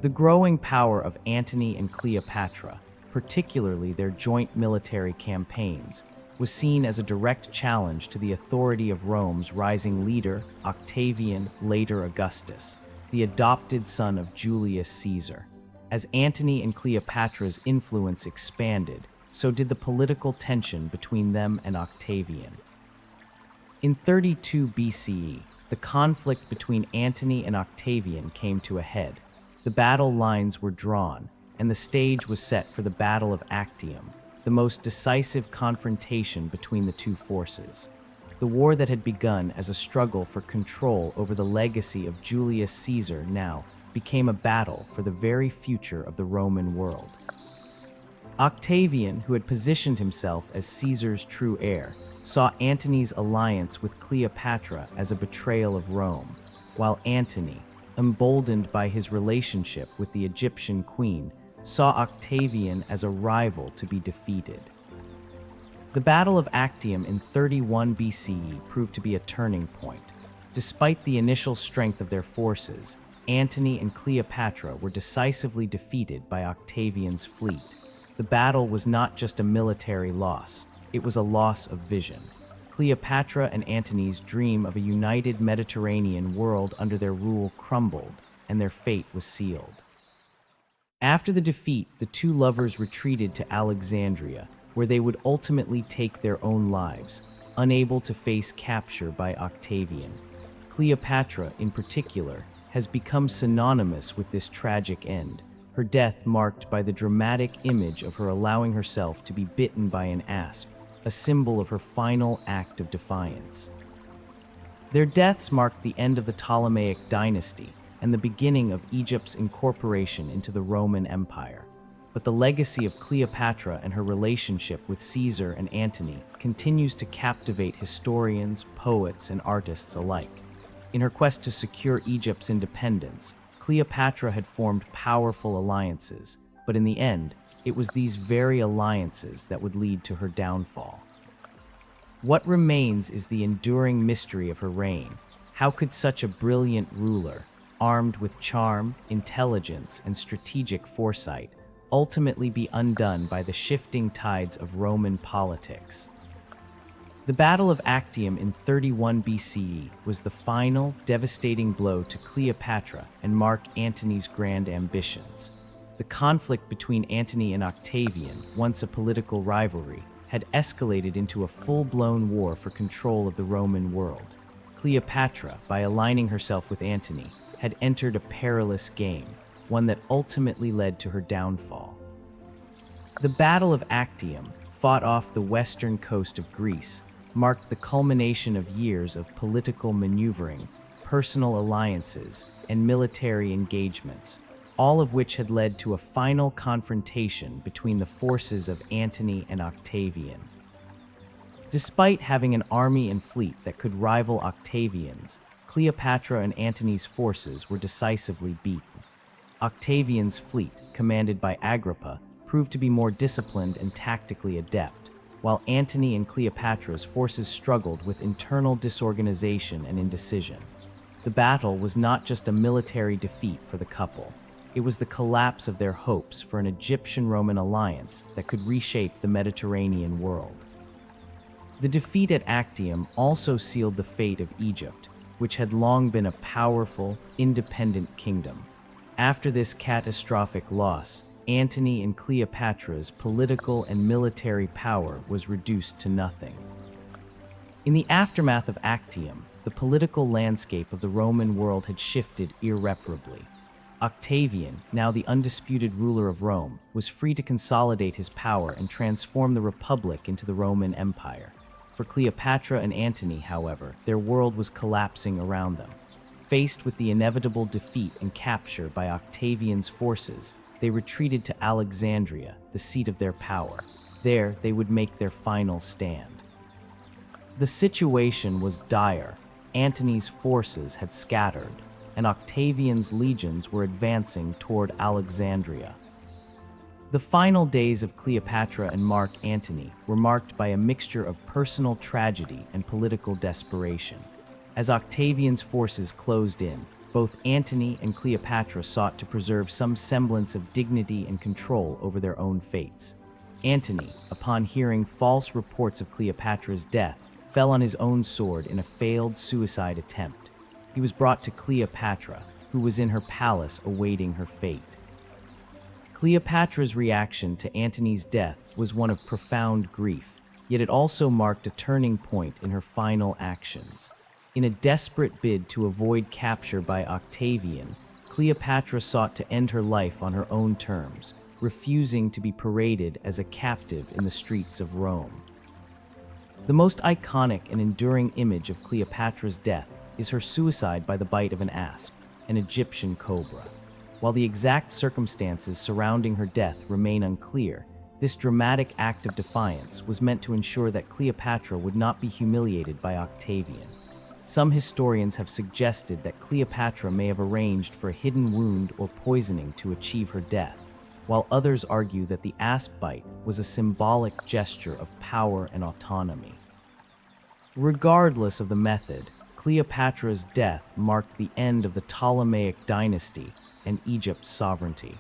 Speaker 1: The growing power of Antony and Cleopatra, particularly their joint military campaigns, was seen as a direct challenge to the authority of Rome's rising leader, Octavian, later Augustus, the adopted son of Julius Caesar. As Antony and Cleopatra's influence expanded, so did the political tension between them and Octavian. In 32 BCE, the conflict between Antony and Octavian came to a head. The battle lines were drawn, and the stage was set for the Battle of Actium, the most decisive confrontation between the two forces. The war that had begun as a struggle for control over the legacy of Julius Caesar now became a battle for the very future of the Roman world. Octavian, who had positioned himself as Caesar's true heir, saw Antony's alliance with Cleopatra as a betrayal of Rome, while Antony, emboldened by his relationship with the Egyptian queen, saw Octavian as a rival to be defeated. The Battle of Actium in 31 BCE proved to be a turning point. Despite the initial strength of their forces, Antony and Cleopatra were decisively defeated by Octavian's fleet. The battle was not just a military loss, it was a loss of vision. Cleopatra and Antony's dream of a united Mediterranean world under their rule crumbled, and their fate was sealed. After the defeat, the two lovers retreated to Alexandria, where they would ultimately take their own lives, unable to face capture by Octavian. Cleopatra, in particular, has become synonymous with this tragic end, her death marked by the dramatic image of her allowing herself to be bitten by an asp, a symbol of her final act of defiance. Their deaths marked the end of the Ptolemaic dynasty and the beginning of Egypt's incorporation into the Roman Empire. But the legacy of Cleopatra and her relationship with Caesar and Antony continues to captivate historians, poets, and artists alike. In her quest to secure Egypt's independence, Cleopatra had formed powerful alliances, but in the end, it was these very alliances that would lead to her downfall. What remains is the enduring mystery of her reign. How could such a brilliant ruler, armed with charm, intelligence, and strategic foresight, ultimately be undone by the shifting tides of Roman politics? The Battle of Actium in 31 BCE was the final, devastating blow to Cleopatra and Mark Antony's grand ambitions. The conflict between Antony and Octavian, once a political rivalry, had escalated into a full-blown war for control of the Roman world. Cleopatra, by aligning herself with Antony, had entered a perilous game, one that ultimately led to her downfall. The Battle of Actium, fought off the western coast of Greece, marked the culmination of years of political maneuvering, personal alliances, and military engagements, all of which had led to a final confrontation between the forces of Antony and Octavian. Despite having an army and fleet that could rival Octavian's, Cleopatra and Antony's forces were decisively beaten. Octavian's fleet, commanded by Agrippa, proved to be more disciplined and tactically adept, while Antony and Cleopatra's forces struggled with internal disorganization and indecision. The battle was not just a military defeat for the couple. It was the collapse of their hopes for an Egyptian-Roman alliance that could reshape the Mediterranean world. The defeat at Actium also sealed the fate of Egypt, which had long been a powerful, independent kingdom. After this catastrophic loss, Antony and Cleopatra's political and military power was reduced to nothing. In the aftermath of Actium, the political landscape of the Roman world had shifted irreparably. Octavian, now the undisputed ruler of Rome, was free to consolidate his power and transform the Republic into the Roman Empire. For Cleopatra and Antony, however, their world was collapsing around them. Faced with the inevitable defeat and capture by Octavian's forces, they retreated to Alexandria, the seat of their power. There, they would make their final stand. The situation was dire. Antony's forces had scattered, and Octavian's legions were advancing toward Alexandria. The final days of Cleopatra and Mark Antony were marked by a mixture of personal tragedy and political desperation. As Octavian's forces closed in, both Antony and Cleopatra sought to preserve some semblance of dignity and control over their own fates. Antony, upon hearing false reports of Cleopatra's death, fell on his own sword in a failed suicide attempt. He was brought to Cleopatra, who was in her palace awaiting her fate. Cleopatra's reaction to Antony's death was one of profound grief, yet it also marked a turning point in her final actions. In a desperate bid to avoid capture by Octavian, Cleopatra sought to end her life on her own terms, refusing to be paraded as a captive in the streets of Rome. The most iconic and enduring image of Cleopatra's death is her suicide by the bite of an asp, an Egyptian cobra. While the exact circumstances surrounding her death remain unclear, this dramatic act of defiance was meant to ensure that Cleopatra would not be humiliated by Octavian. Some historians have suggested that Cleopatra may have arranged for a hidden wound or poisoning to achieve her death, while others argue that the asp bite was a symbolic gesture of power and autonomy. Regardless of the method, Cleopatra's death marked the end of the Ptolemaic dynasty and Egypt's sovereignty.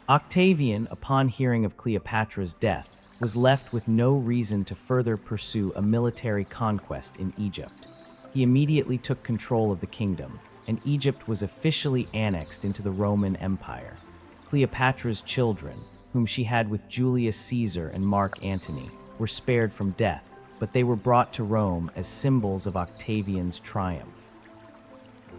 Speaker 1: Octavian, upon hearing of Cleopatra's death, was left with no reason to further pursue a military conquest in Egypt. He immediately took control of the kingdom, and Egypt was officially annexed into the Roman Empire. Cleopatra's children, whom she had with Julius Caesar and Mark Antony, were spared from death, but they were brought to Rome as symbols of Octavian's triumph.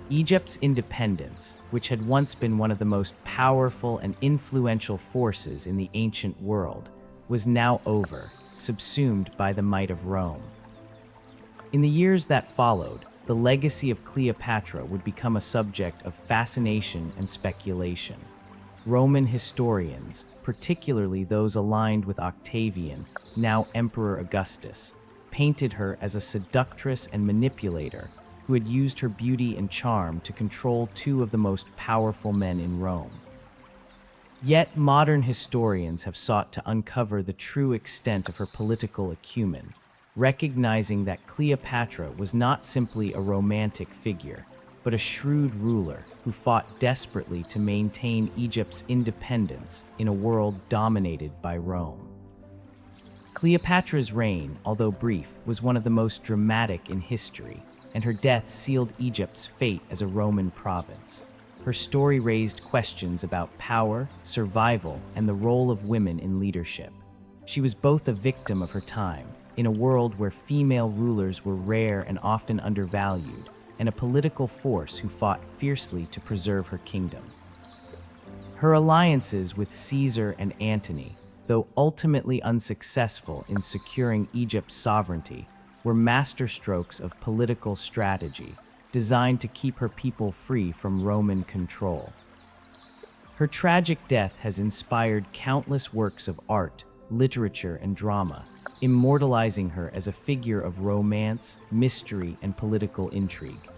Speaker 1: Egypt's independence, which had once been one of the most powerful and influential forces in the ancient world, was now over, subsumed by the might of Rome. In the years that followed, the legacy of Cleopatra would become a subject of fascination and speculation. Roman historians, particularly those aligned with Octavian, now Emperor Augustus, painted her as a seductress and manipulator who had used her beauty and charm to control two of the most powerful men in Rome. Yet modern historians have sought to uncover the true extent of her political acumen, recognizing that Cleopatra was not simply a romantic figure, but a shrewd ruler who fought desperately to maintain Egypt's independence in a world dominated by Rome. Cleopatra's reign, although brief, was one of the most dramatic in history, and her death sealed Egypt's fate as a Roman province. Her story raised questions about power, survival, and the role of women in leadership. She was both a victim of her time, in a world where female rulers were rare and often undervalued, and a political force who fought fiercely to preserve her kingdom. Her alliances with Caesar and Antony, though ultimately unsuccessful in securing Egypt's sovereignty, were masterstrokes of political strategy, designed to keep her people free from Roman control. Her tragic death has inspired countless works of art, literature, and drama, immortalizing her as a figure of romance, mystery, and political intrigue.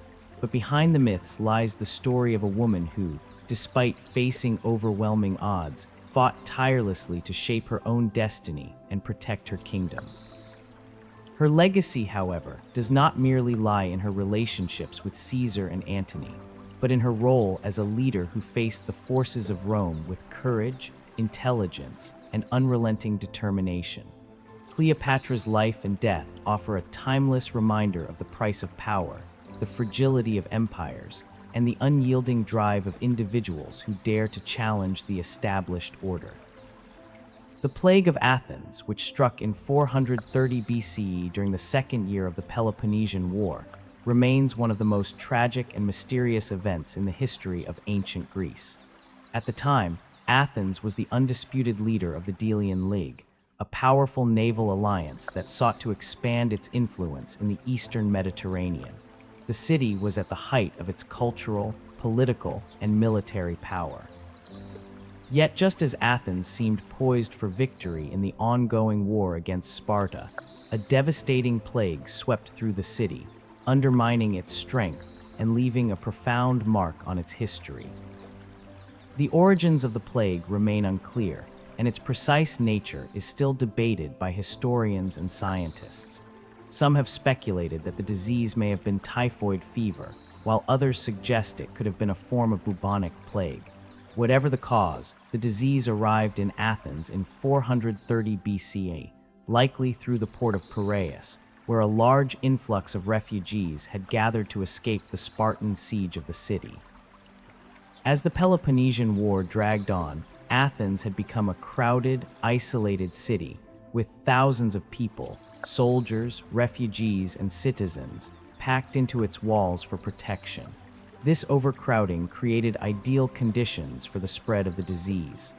Speaker 1: But behind the myths lies the story of a woman who, despite facing overwhelming odds, fought tirelessly to shape her own destiny and protect her kingdom. Her legacy, however, does not merely lie in her relationships with Caesar and Antony, but in her role as a leader who faced the forces of Rome with courage, intelligence, and unrelenting determination. Cleopatra's life and death offer a timeless reminder of the price of power, the fragility of empires, and the unyielding drive of individuals who dare to challenge the established order. The Plague of Athens, which struck in 430 BCE during the second year of the Peloponnesian War, remains one of the most tragic and mysterious events in the history of ancient Greece. At the time, Athens was the undisputed leader of the Delian League, a powerful naval alliance that sought to expand its influence in the eastern Mediterranean. The city was at the height of its cultural, political, and military power. Yet just as Athens seemed poised for victory in the ongoing war against Sparta, a devastating plague swept through the city, undermining its strength and leaving a profound mark on its history. The origins of the plague remain unclear, and its precise nature is still debated by historians and scientists. Some have speculated that the disease may have been typhoid fever, while others suggest it could have been a form of bubonic plague. Whatever the cause, the disease arrived in Athens in 430 BCE, likely through the port of Piraeus, where a large influx of refugees had gathered to escape the Spartan siege of the city. As the Peloponnesian War dragged on, Athens had become a crowded, isolated city, with thousands of people, soldiers, refugees, and citizens, packed into its walls for protection. This overcrowding created ideal conditions for the spread of the disease.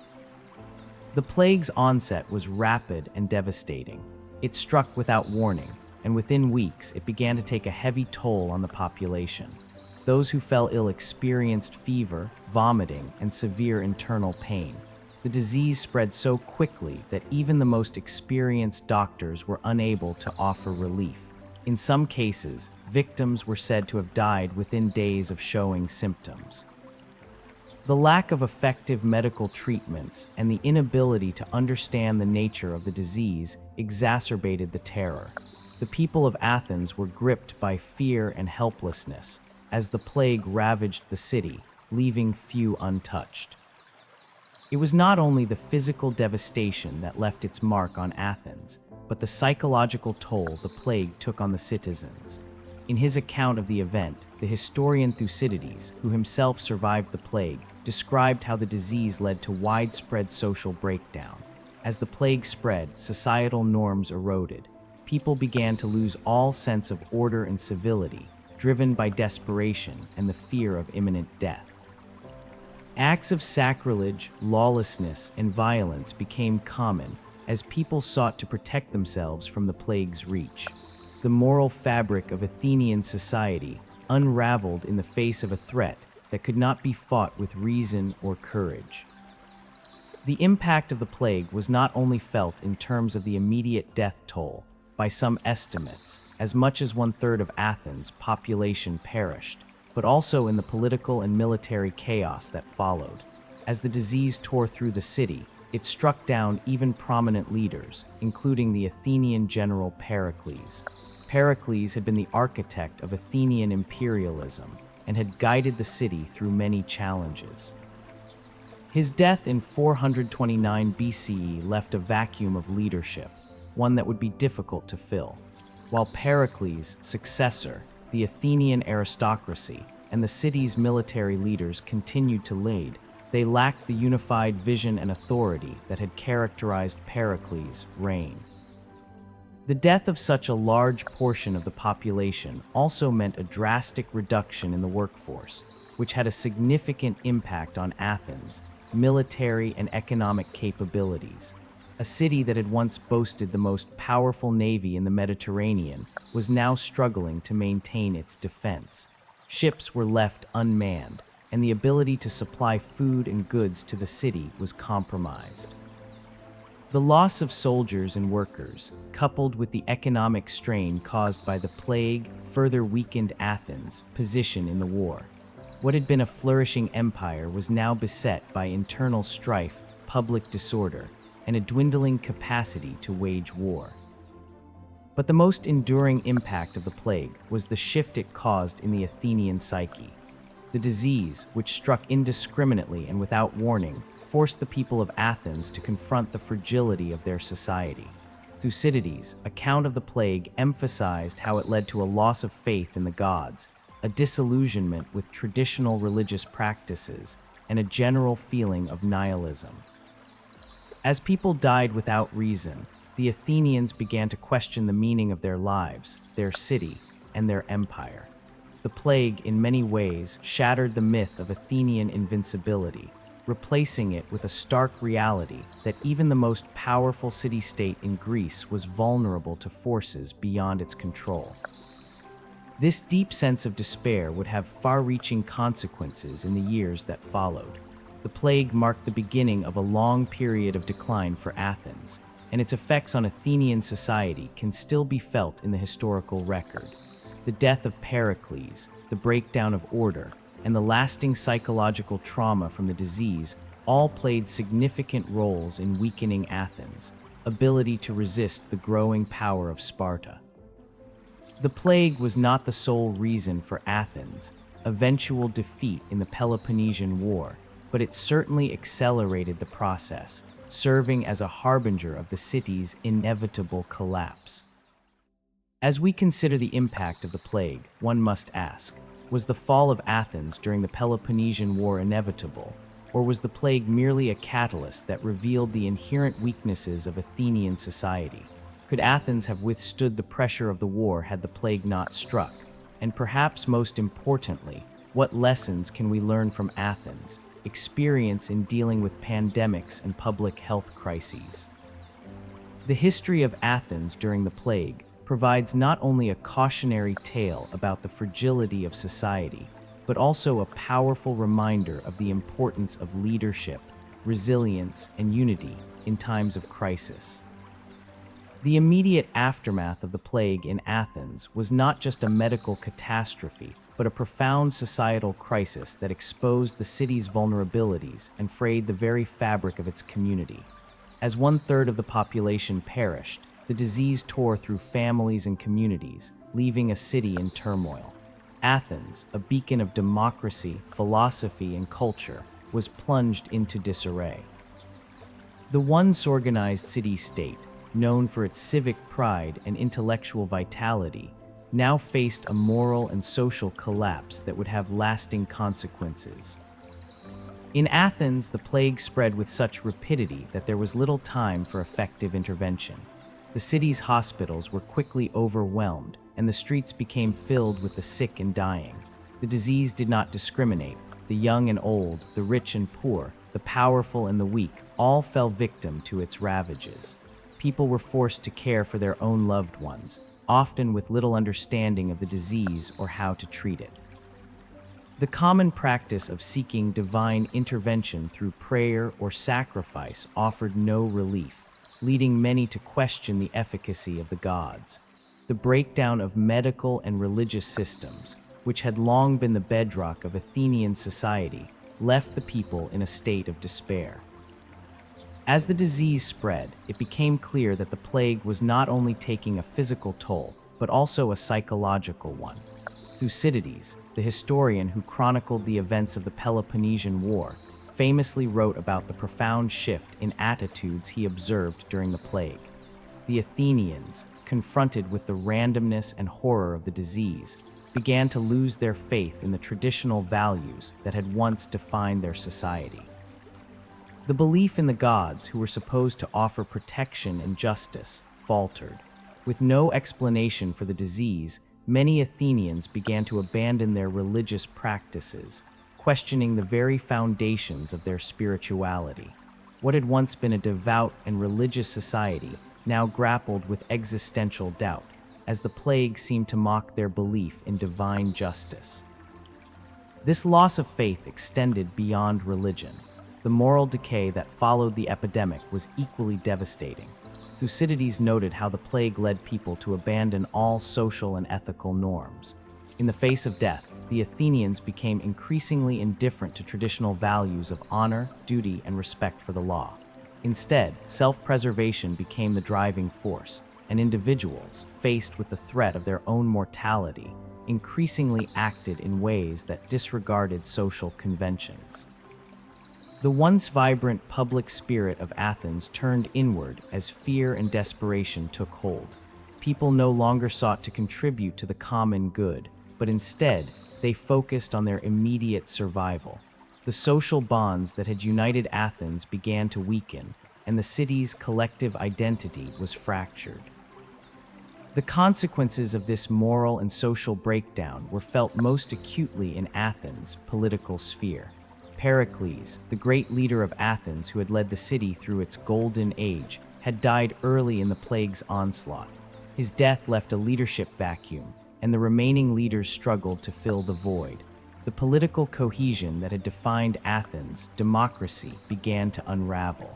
Speaker 1: The plague's onset was rapid and devastating. It struck without warning, and within weeks it began to take a heavy toll on the population. Those who fell ill experienced fever, vomiting, and severe internal pain. The disease spread so quickly that even the most experienced doctors were unable to offer relief. In some cases, victims were said to have died within days of showing symptoms. The lack of effective medical treatments and the inability to understand the nature of the disease exacerbated the terror. The people of Athens were gripped by fear and helplessness as the plague ravaged the city, leaving few untouched. It was not only the physical devastation that left its mark on Athens, but the psychological toll the plague took on the citizens. In his account of the event, the historian Thucydides, who himself survived the plague, described how the disease led to widespread social breakdown. As the plague spread, societal norms eroded. People began to lose all sense of order and civility, driven by desperation and the fear of imminent death. Acts of sacrilege, lawlessness, and violence became common as people sought to protect themselves from the plague's reach. The moral fabric of Athenian society unraveled in the face of a threat that could not be fought with reason or courage. The impact of the plague was not only felt in terms of the immediate death toll. By some estimates, as much as 1/3 of Athens' population perished, but also in the political and military chaos that followed. As the disease tore through the city, it struck down even prominent leaders, including the Athenian general Pericles. Pericles had been the architect of Athenian imperialism and had guided the city through many challenges. His death in 429 BCE left a vacuum of leadership, one that would be difficult to fill. While Pericles' successor, the Athenian aristocracy, and the city's military leaders continued to lead, they lacked the unified vision and authority that had characterized Pericles' reign. The death of such a large portion of the population also meant a drastic reduction in the workforce, which had a significant impact on Athens' military and economic capabilities. A city that had once boasted the most powerful navy in the Mediterranean was now struggling to maintain its defense. Ships were left unmanned, and the ability to supply food and goods to the city was compromised. The loss of soldiers and workers, coupled with the economic strain caused by the plague, further weakened Athens' position in the war. What had been a flourishing empire was now beset by internal strife, public disorder, and a dwindling capacity to wage war. But the most enduring impact of the plague was the shift it caused in the Athenian psyche. The disease, which struck indiscriminately and without warning, forced the people of Athens to confront the fragility of their society. Thucydides' account of the plague emphasized how it led to a loss of faith in the gods, a disillusionment with traditional religious practices, and a general feeling of nihilism. As people died without reason, the Athenians began to question the meaning of their lives, their city, and their empire. The plague, in many ways, shattered the myth of Athenian invincibility, replacing it with a stark reality that even the most powerful city-state in Greece was vulnerable to forces beyond its control. This deep sense of despair would have far-reaching consequences in the years that followed. The plague marked the beginning of a long period of decline for Athens, and its effects on Athenian society can still be felt in the historical record. The death of Pericles, the breakdown of order, and the lasting psychological trauma from the disease all played significant roles in weakening Athens' ability to resist the growing power of Sparta. The plague was not the sole reason for Athens' eventual defeat in the Peloponnesian War, but it certainly accelerated the process, serving as a harbinger of the city's inevitable collapse. As we consider the impact of the plague, one must ask, was the fall of Athens during the Peloponnesian War inevitable, Or was the plague merely a catalyst that revealed the inherent weaknesses of Athenian society? Could Athens have withstood the pressure of the war had the plague not struck? And perhaps most importantly, what lessons can we learn from Athens' experience in dealing with pandemics and public health crises? The history of Athens during the plague provides not only a cautionary tale about the fragility of society, but also a powerful reminder of the importance of leadership, resilience, and unity in times of crisis. The immediate aftermath of the plague in Athens was not just a medical catastrophe, but a profound societal crisis that exposed the city's vulnerabilities and frayed the very fabric of its community. As 1/3 of the population perished, the disease tore through families and communities, leaving a city in turmoil. Athens, a beacon of democracy, philosophy, and culture, was plunged into disarray. The once organized city-state, known for its civic pride and intellectual vitality, now faced a moral and social collapse that would have lasting consequences. In Athens, the plague spread with such rapidity that there was little time for effective intervention. The city's hospitals were quickly overwhelmed, and the streets became filled with the sick and dying. The disease did not discriminate. The young and old, the rich and poor, the powerful and the weak, all fell victim to its ravages. People were forced to care for their own loved ones, often with little understanding of the disease or how to treat it. The common practice of seeking divine intervention through prayer or sacrifice offered no relief, leading many to question the efficacy of the gods. The breakdown of medical and religious systems, which had long been the bedrock of Athenian society, left the people in a state of despair. As the disease spread, it became clear that the plague was not only taking a physical toll, but also a psychological one. Thucydides, the historian who chronicled the events of the Peloponnesian War, famously wrote about the profound shift in attitudes he observed during the plague. The Athenians, confronted with the randomness and horror of the disease, began to lose their faith in the traditional values that had once defined their society. The belief in the gods, who were supposed to offer protection and justice, faltered. With no explanation for the disease, many Athenians began to abandon their religious practices, questioning the very foundations of their spirituality. What had once been a devout and religious society now grappled with existential doubt, as the plague seemed to mock their belief in divine justice. This loss of faith extended beyond religion. The moral decay that followed the epidemic was equally devastating. Thucydides noted how the plague led people to abandon all social and ethical norms. In the face of death, the Athenians became increasingly indifferent to traditional values of honor, duty, and respect for the law. Instead, self-preservation became the driving force, and individuals, faced with the threat of their own mortality, increasingly acted in ways that disregarded social conventions. The once vibrant public spirit of Athens turned inward as fear and desperation took hold. People no longer sought to contribute to the common good, but instead, they focused on their immediate survival. The social bonds that had united Athens began to weaken, and the city's collective identity was fractured. The consequences of this moral and social breakdown were felt most acutely in Athens' political sphere. Pericles, the great leader of Athens who had led the city through its golden age, had died early in the plague's onslaught. His death left a leadership vacuum, and the remaining leaders struggled to fill the void. The political cohesion that had defined Athens' democracy began to unravel.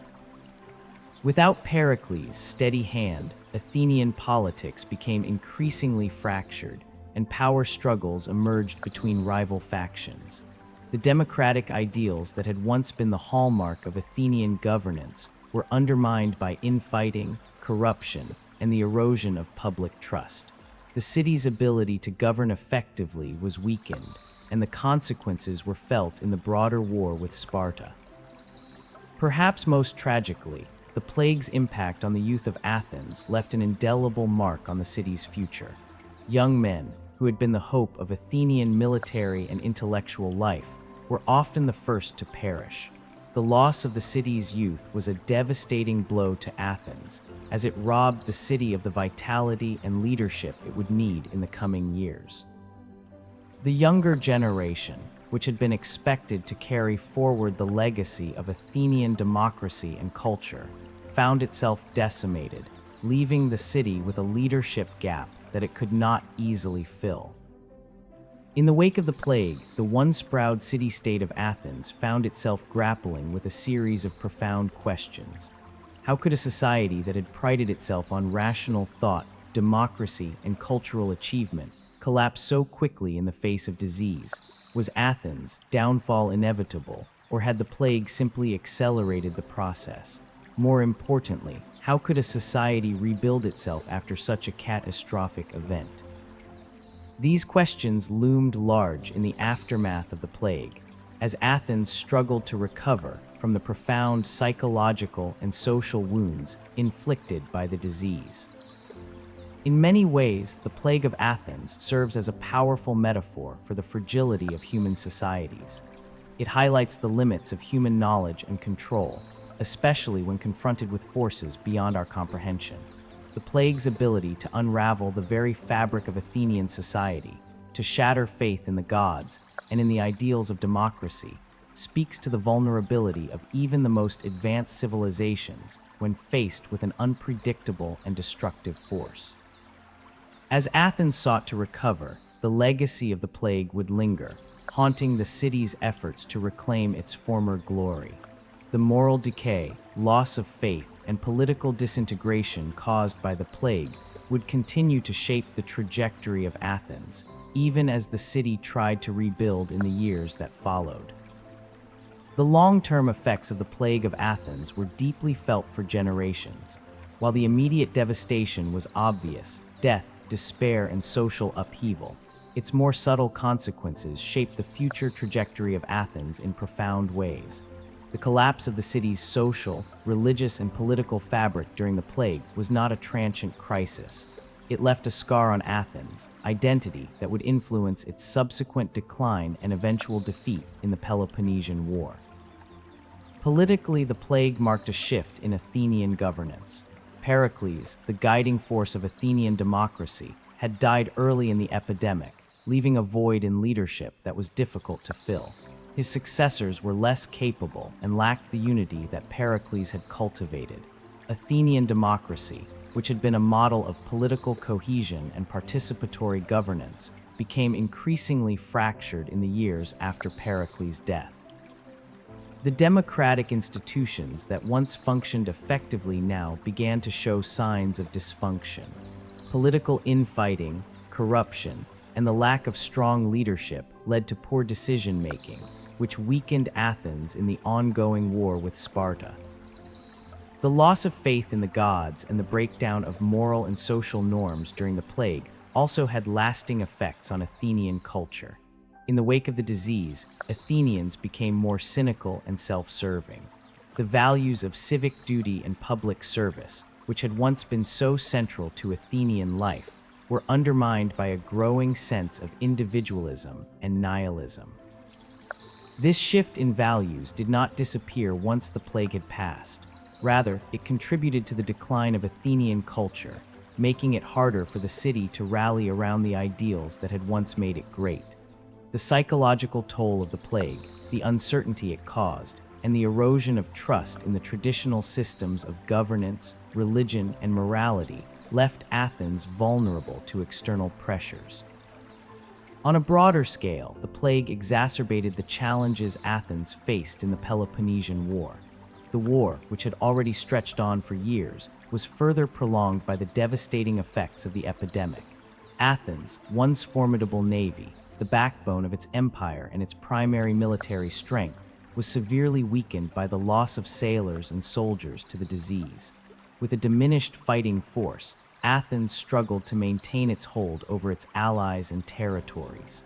Speaker 1: Without Pericles' steady hand, Athenian politics became increasingly fractured, and power struggles emerged between rival factions. The democratic ideals that had once been the hallmark of Athenian governance were undermined by infighting, corruption, and the erosion of public trust. The city's ability to govern effectively was weakened, and the consequences were felt in the broader war with Sparta. Perhaps most tragically, the plague's impact on the youth of Athens left an indelible mark on the city's future. Young men, who had been the hope of Athenian military and intellectual life, were often the first to perish. The loss of the city's youth was a devastating blow to Athens, as it robbed the city of the vitality and leadership it would need in the coming years. The younger generation, which had been expected to carry forward the legacy of Athenian democracy and culture, found itself decimated, leaving the city with a leadership gap that it could not easily fill. In the wake of the plague, the once proud city-state of Athens found itself grappling with a series of profound questions. How could a society that had prided itself on rational thought, democracy, and cultural achievement collapse so quickly in the face of disease? Was Athens' downfall inevitable, or had the plague simply accelerated the process? More importantly, how could a society rebuild itself after such a catastrophic event? These questions loomed large in the aftermath of the plague, as Athens struggled to recover from the profound psychological and social wounds inflicted by the disease. In many ways, the plague of Athens serves as a powerful metaphor for the fragility of human societies. It highlights the limits of human knowledge and control, especially when confronted with forces beyond our comprehension. The plague's ability to unravel the very fabric of Athenian society, to shatter faith in the gods and in the ideals of democracy, speaks to the vulnerability of even the most advanced civilizations when faced with an unpredictable and destructive force. As Athens sought to recover, the legacy of the plague would linger, haunting the city's efforts to reclaim its former glory. The moral decay, loss of faith, and political disintegration caused by the plague would continue to shape the trajectory of Athens, even as the city tried to rebuild in the years that followed. The long-term effects of the plague of Athens were deeply felt for generations. While the immediate devastation was obvious, death, despair, and social upheaval, its more subtle consequences shaped the future trajectory of Athens in profound ways. The collapse of the city's social, religious, and political fabric during the plague was not a transient crisis. It left a scar on Athens' identity that would influence its subsequent decline and eventual defeat in the Peloponnesian War. Politically, the plague marked a shift in Athenian governance. Pericles, the guiding force of Athenian democracy, had died early in the epidemic, leaving a void in leadership that was difficult to fill. His successors were less capable and lacked the unity that Pericles had cultivated. Athenian democracy, which had been a model of political cohesion and participatory governance, became increasingly fractured in the years after Pericles' death. The democratic institutions that once functioned effectively now began to show signs of dysfunction. Political infighting, corruption, and the lack of strong leadership led to poor decision-making, which weakened Athens in the ongoing war with Sparta. The loss of faith in the gods and the breakdown of moral and social norms during the plague also had lasting effects on Athenian culture. In the wake of the disease, Athenians became more cynical and self-serving. The values of civic duty and public service, which had once been so central to Athenian life, were undermined by a growing sense of individualism and nihilism. This shift in values did not disappear once the plague had passed. Rather, it contributed to the decline of Athenian culture, making it harder for the city to rally around the ideals that had once made it great. The psychological toll of the plague, the uncertainty it caused, and the erosion of trust in the traditional systems of governance, religion, and morality left Athens vulnerable to external pressures. On a broader scale, the plague exacerbated the challenges Athens faced in the Peloponnesian War. The war, which had already stretched on for years, was further prolonged by the devastating effects of the epidemic. Athens' once formidable navy, the backbone of its empire and its primary military strength, was severely weakened by the loss of sailors and soldiers to the disease. With a diminished fighting force, Athens struggled to maintain its hold over its allies and territories.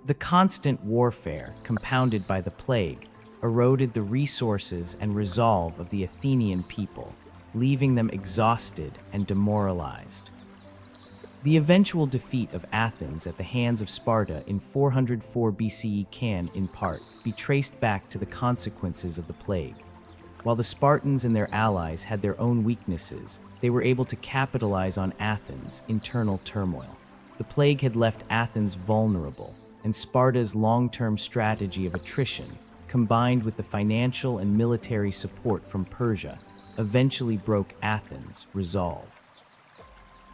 Speaker 1: The constant warfare, compounded by the plague, eroded the resources and resolve of the Athenian people, leaving them exhausted and demoralized. The eventual defeat of Athens at the hands of Sparta in 404 BCE can, in part, be traced back to the consequences of the plague. While the Spartans and their allies had their own weaknesses, they were able to capitalize on Athens' internal turmoil. The plague had left Athens vulnerable, and Sparta's long-term strategy of attrition, combined with the financial and military support from Persia, eventually broke Athens' resolve.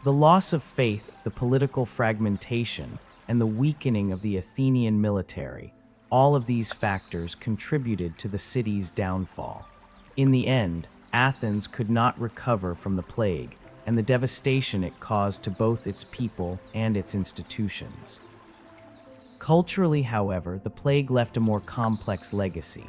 Speaker 1: The loss of faith, the political fragmentation, and the weakening of the Athenian military, all of these factors contributed to the city's downfall. In the end, Athens could not recover from the plague and the devastation it caused to both its people and its institutions. Culturally, however, the plague left a more complex legacy.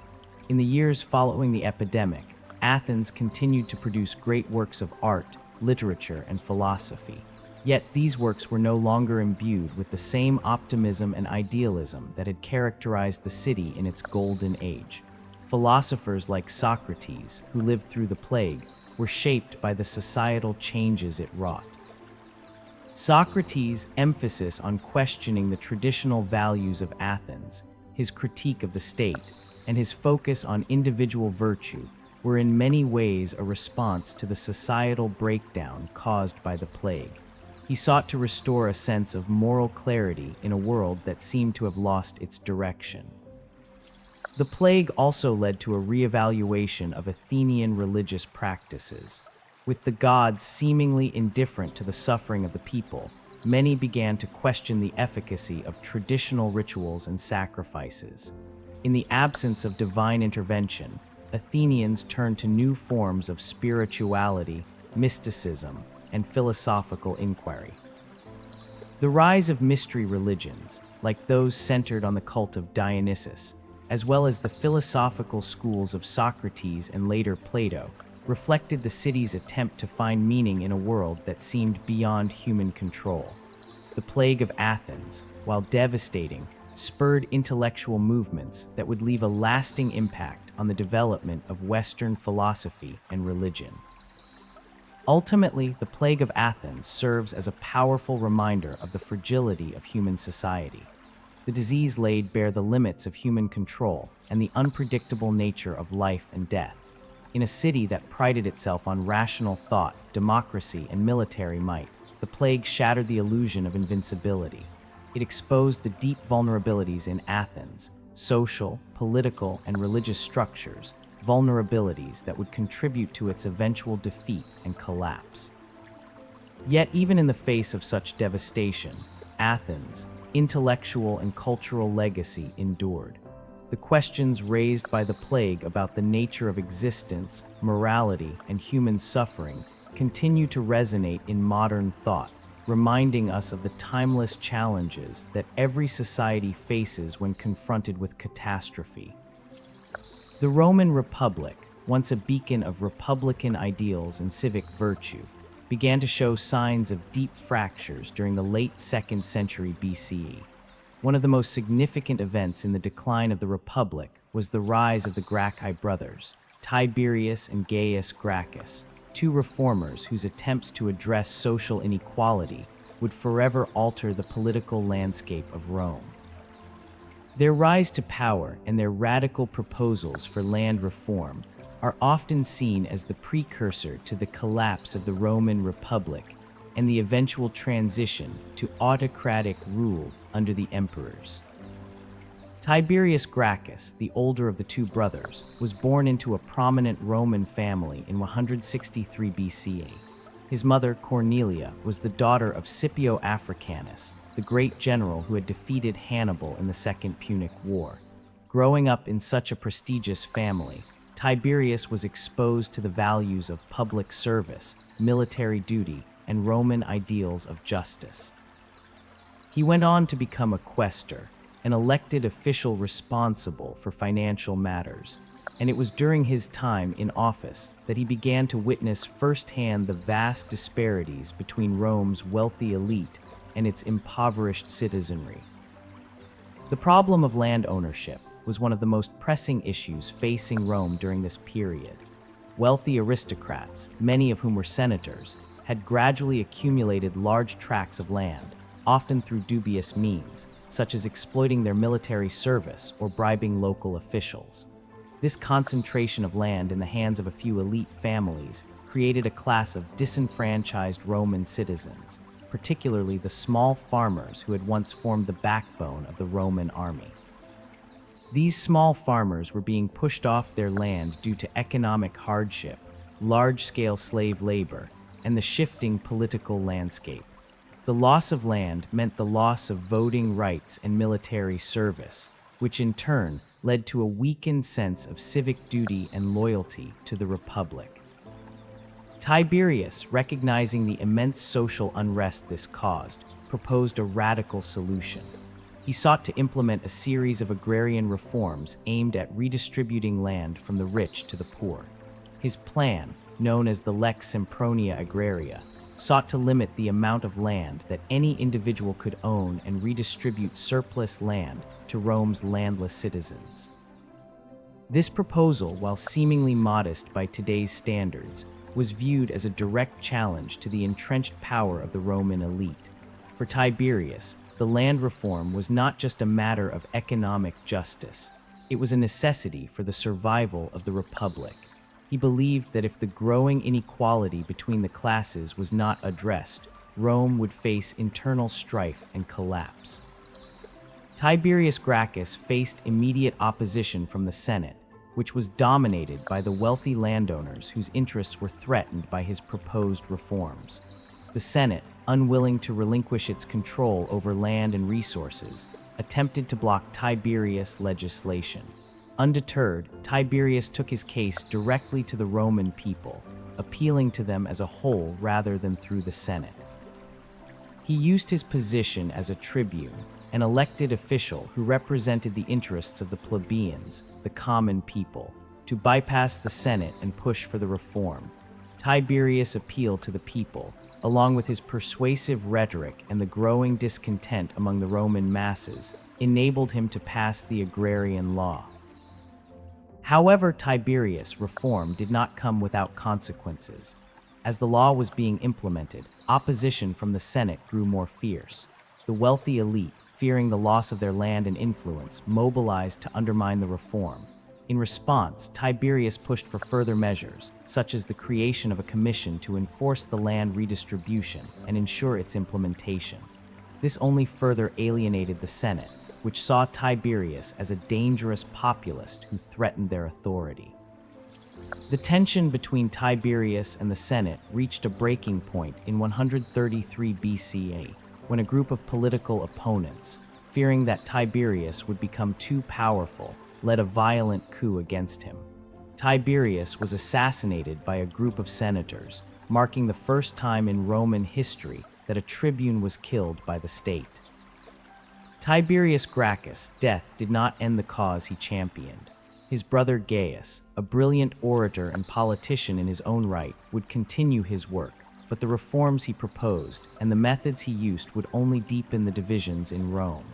Speaker 1: In the years following the epidemic, Athens continued to produce great works of art, literature, and philosophy. Yet these works were no longer imbued with the same optimism and idealism that had characterized the city in its golden age. Philosophers like Socrates, who lived through the plague, were shaped by the societal changes it wrought. Socrates' emphasis on questioning the traditional values of Athens, his critique of the state, and his focus on individual virtue were in many ways a response to the societal breakdown caused by the plague. He sought to restore a sense of moral clarity in a world that seemed to have lost its direction. The plague also led to a reevaluation of Athenian religious practices. With the gods seemingly indifferent to the suffering of the people, many began to question the efficacy of traditional rituals and sacrifices. In the absence of divine intervention, Athenians turned to new forms of spirituality, mysticism, and philosophical inquiry. The rise of mystery religions, like those centered on the cult of Dionysus, as well as the philosophical schools of Socrates and later Plato, reflected the city's attempt to find meaning in a world that seemed beyond human control. The plague of Athens, while devastating, spurred intellectual movements that would leave a lasting impact on the development of Western philosophy and religion. Ultimately, the plague of Athens serves as a powerful reminder of the fragility of human society. The disease laid bare the limits of human control and the unpredictable nature of life and death. In a city that prided itself on rational thought, democracy, and military might, the plague shattered the illusion of invincibility. It exposed the deep vulnerabilities in Athens, social, political, and religious structures, vulnerabilities that would contribute to its eventual defeat and collapse. Yet, even in the face of such devastation, Athens' intellectual and cultural legacy endured. The questions raised by the plague about the nature of existence, morality, and human suffering continue to resonate in modern thought, reminding us of the timeless challenges that every society faces when confronted with catastrophe. The Roman Republic, once a beacon of republican ideals and civic virtue, began to show signs of deep fractures during the late 2nd century BCE. One of the most significant events in the decline of the Republic was the rise of the Gracchi brothers, Tiberius and Gaius Gracchus, two reformers whose attempts to address social inequality would forever alter the political landscape of Rome. Their rise to power and their radical proposals for land reform are often seen as the precursor to the collapse of the Roman Republic and the eventual transition to autocratic rule under the emperors. Tiberius Gracchus, the older of the two brothers, was born into a prominent Roman family in 163 BCE. His mother, Cornelia, was the daughter of Scipio Africanus, the great general who had defeated Hannibal in the Second Punic War. Growing up in such a prestigious family, Tiberius was exposed to the values of public service, military duty, and Roman ideals of justice. He went on to become a quaestor, an elected official responsible for financial matters, and it was during his time in office that he began to witness firsthand the vast disparities between Rome's wealthy elite and its impoverished citizenry. The problem of land ownership was one of the most pressing issues facing Rome during this period. Wealthy aristocrats, many of whom were senators, had gradually accumulated large tracts of land, often through dubious means, such as exploiting their military service or bribing local officials. This concentration of land in the hands of a few elite families created a class of disenfranchised Roman citizens, particularly the small farmers who had once formed the backbone of the Roman army. These small farmers were being pushed off their land due to economic hardship, large-scale slave labor, and the shifting political landscape. The loss of land meant the loss of voting rights and military service, which in turn led to a weakened sense of civic duty and loyalty to the Republic. Tiberius, recognizing the immense social unrest this caused, proposed a radical solution. He sought to implement a series of agrarian reforms aimed at redistributing land from the rich to the poor. His plan, known as the Lex Sempronia Agraria, sought to limit the amount of land that any individual could own and redistribute surplus land to Rome's landless citizens. This proposal, while seemingly modest by today's standards, was viewed as a direct challenge to the entrenched power of the Roman elite. For Tiberius, the land reform was not just a matter of economic justice, it was a necessity for the survival of the Republic. He believed that if the growing inequality between the classes was not addressed, Rome would face internal strife and collapse. Tiberius Gracchus faced immediate opposition from the Senate, which was dominated by the wealthy landowners whose interests were threatened by his proposed reforms. The Senate, unwilling to relinquish its control over land and resources, attempted to block Tiberius' legislation. Undeterred, Tiberius took his case directly to the Roman people, appealing to them as a whole rather than through the Senate. He used his position as a tribune, an elected official who represented the interests of the plebeians, the common people, to bypass the Senate and push for the reform. Tiberius' appeal to the people, along with his persuasive rhetoric and the growing discontent among the Roman masses, enabled him to pass the agrarian law. However, Tiberius' reform did not come without consequences. As the law was being implemented, opposition from the Senate grew more fierce. The wealthy elite, fearing the loss of their land and influence, mobilized to undermine the reform. In response, Tiberius pushed for further measures, such as the creation of a commission to enforce the land redistribution and ensure its implementation. This only further alienated the Senate, which saw Tiberius as a dangerous populist who threatened their authority. The tension between Tiberius and the Senate reached a breaking point in 133 BCE, when a group of political opponents, fearing that Tiberius would become too powerful, led a violent coup against him. Tiberius was assassinated by a group of senators, marking the first time in Roman history that a tribune was killed by the state. Tiberius Gracchus' death did not end the cause he championed. His brother Gaius, a brilliant orator and politician in his own right, would continue his work, but the reforms he proposed and the methods he used would only deepen the divisions in Rome.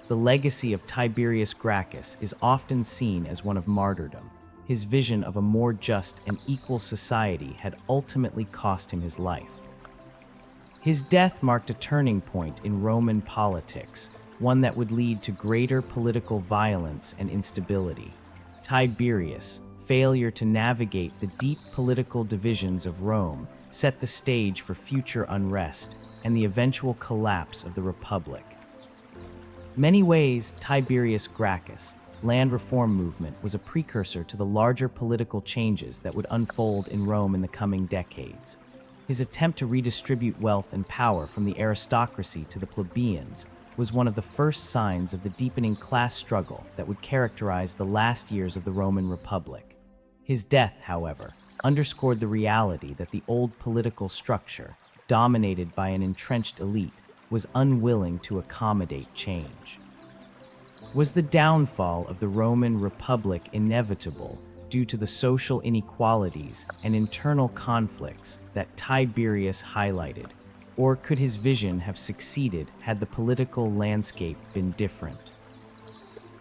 Speaker 1: The legacy of Tiberius Gracchus is often seen as one of martyrdom. His vision of a more just and equal society had ultimately cost him his life. His death marked a turning point in Roman politics, one that would lead to greater political violence and instability. Tiberius' failure to navigate the deep political divisions of Rome set the stage for future unrest and the eventual collapse of the Republic. Many ways, Tiberius Gracchus' land reform movement was a precursor to the larger political changes that would unfold in Rome in the coming decades. His attempt to redistribute wealth and power from the aristocracy to the plebeians was one of the first signs of the deepening class struggle that would characterize the last years of the Roman Republic. His death, however, underscored the reality that the old political structure, dominated by an entrenched elite, was unwilling to accommodate change. Was the downfall of the Roman Republic inevitable due to the social inequalities and internal conflicts that Tiberius highlighted? Or could his vision have succeeded had the political landscape been different?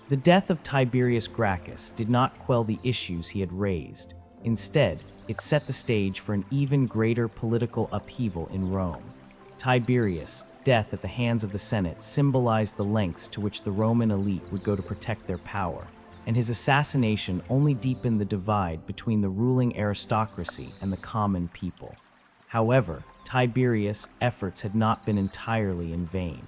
Speaker 1: The death of Tiberius Gracchus did not quell the issues he had raised. Instead, it set the stage for an even greater political upheaval in Rome. Tiberius' death at the hands of the Senate symbolized the lengths to which the Roman elite would go to protect their power, and his assassination only deepened the divide between the ruling aristocracy and the common people. However, Tiberius' efforts had not been entirely in vain.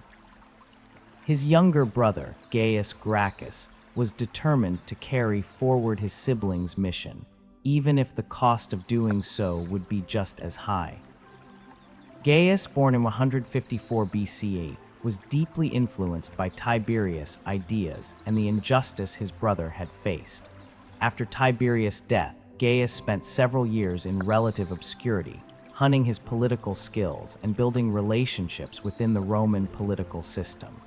Speaker 1: His younger brother, Gaius Gracchus, was determined to carry forward his siblings' mission, even if the cost of doing so would be just as high. Gaius, born in 154 BCE, was deeply influenced by Tiberius' ideas and the injustice his brother had faced. After Tiberius' death, Gaius spent several years in relative obscurity, honing his political skills and building relationships within the Roman political system.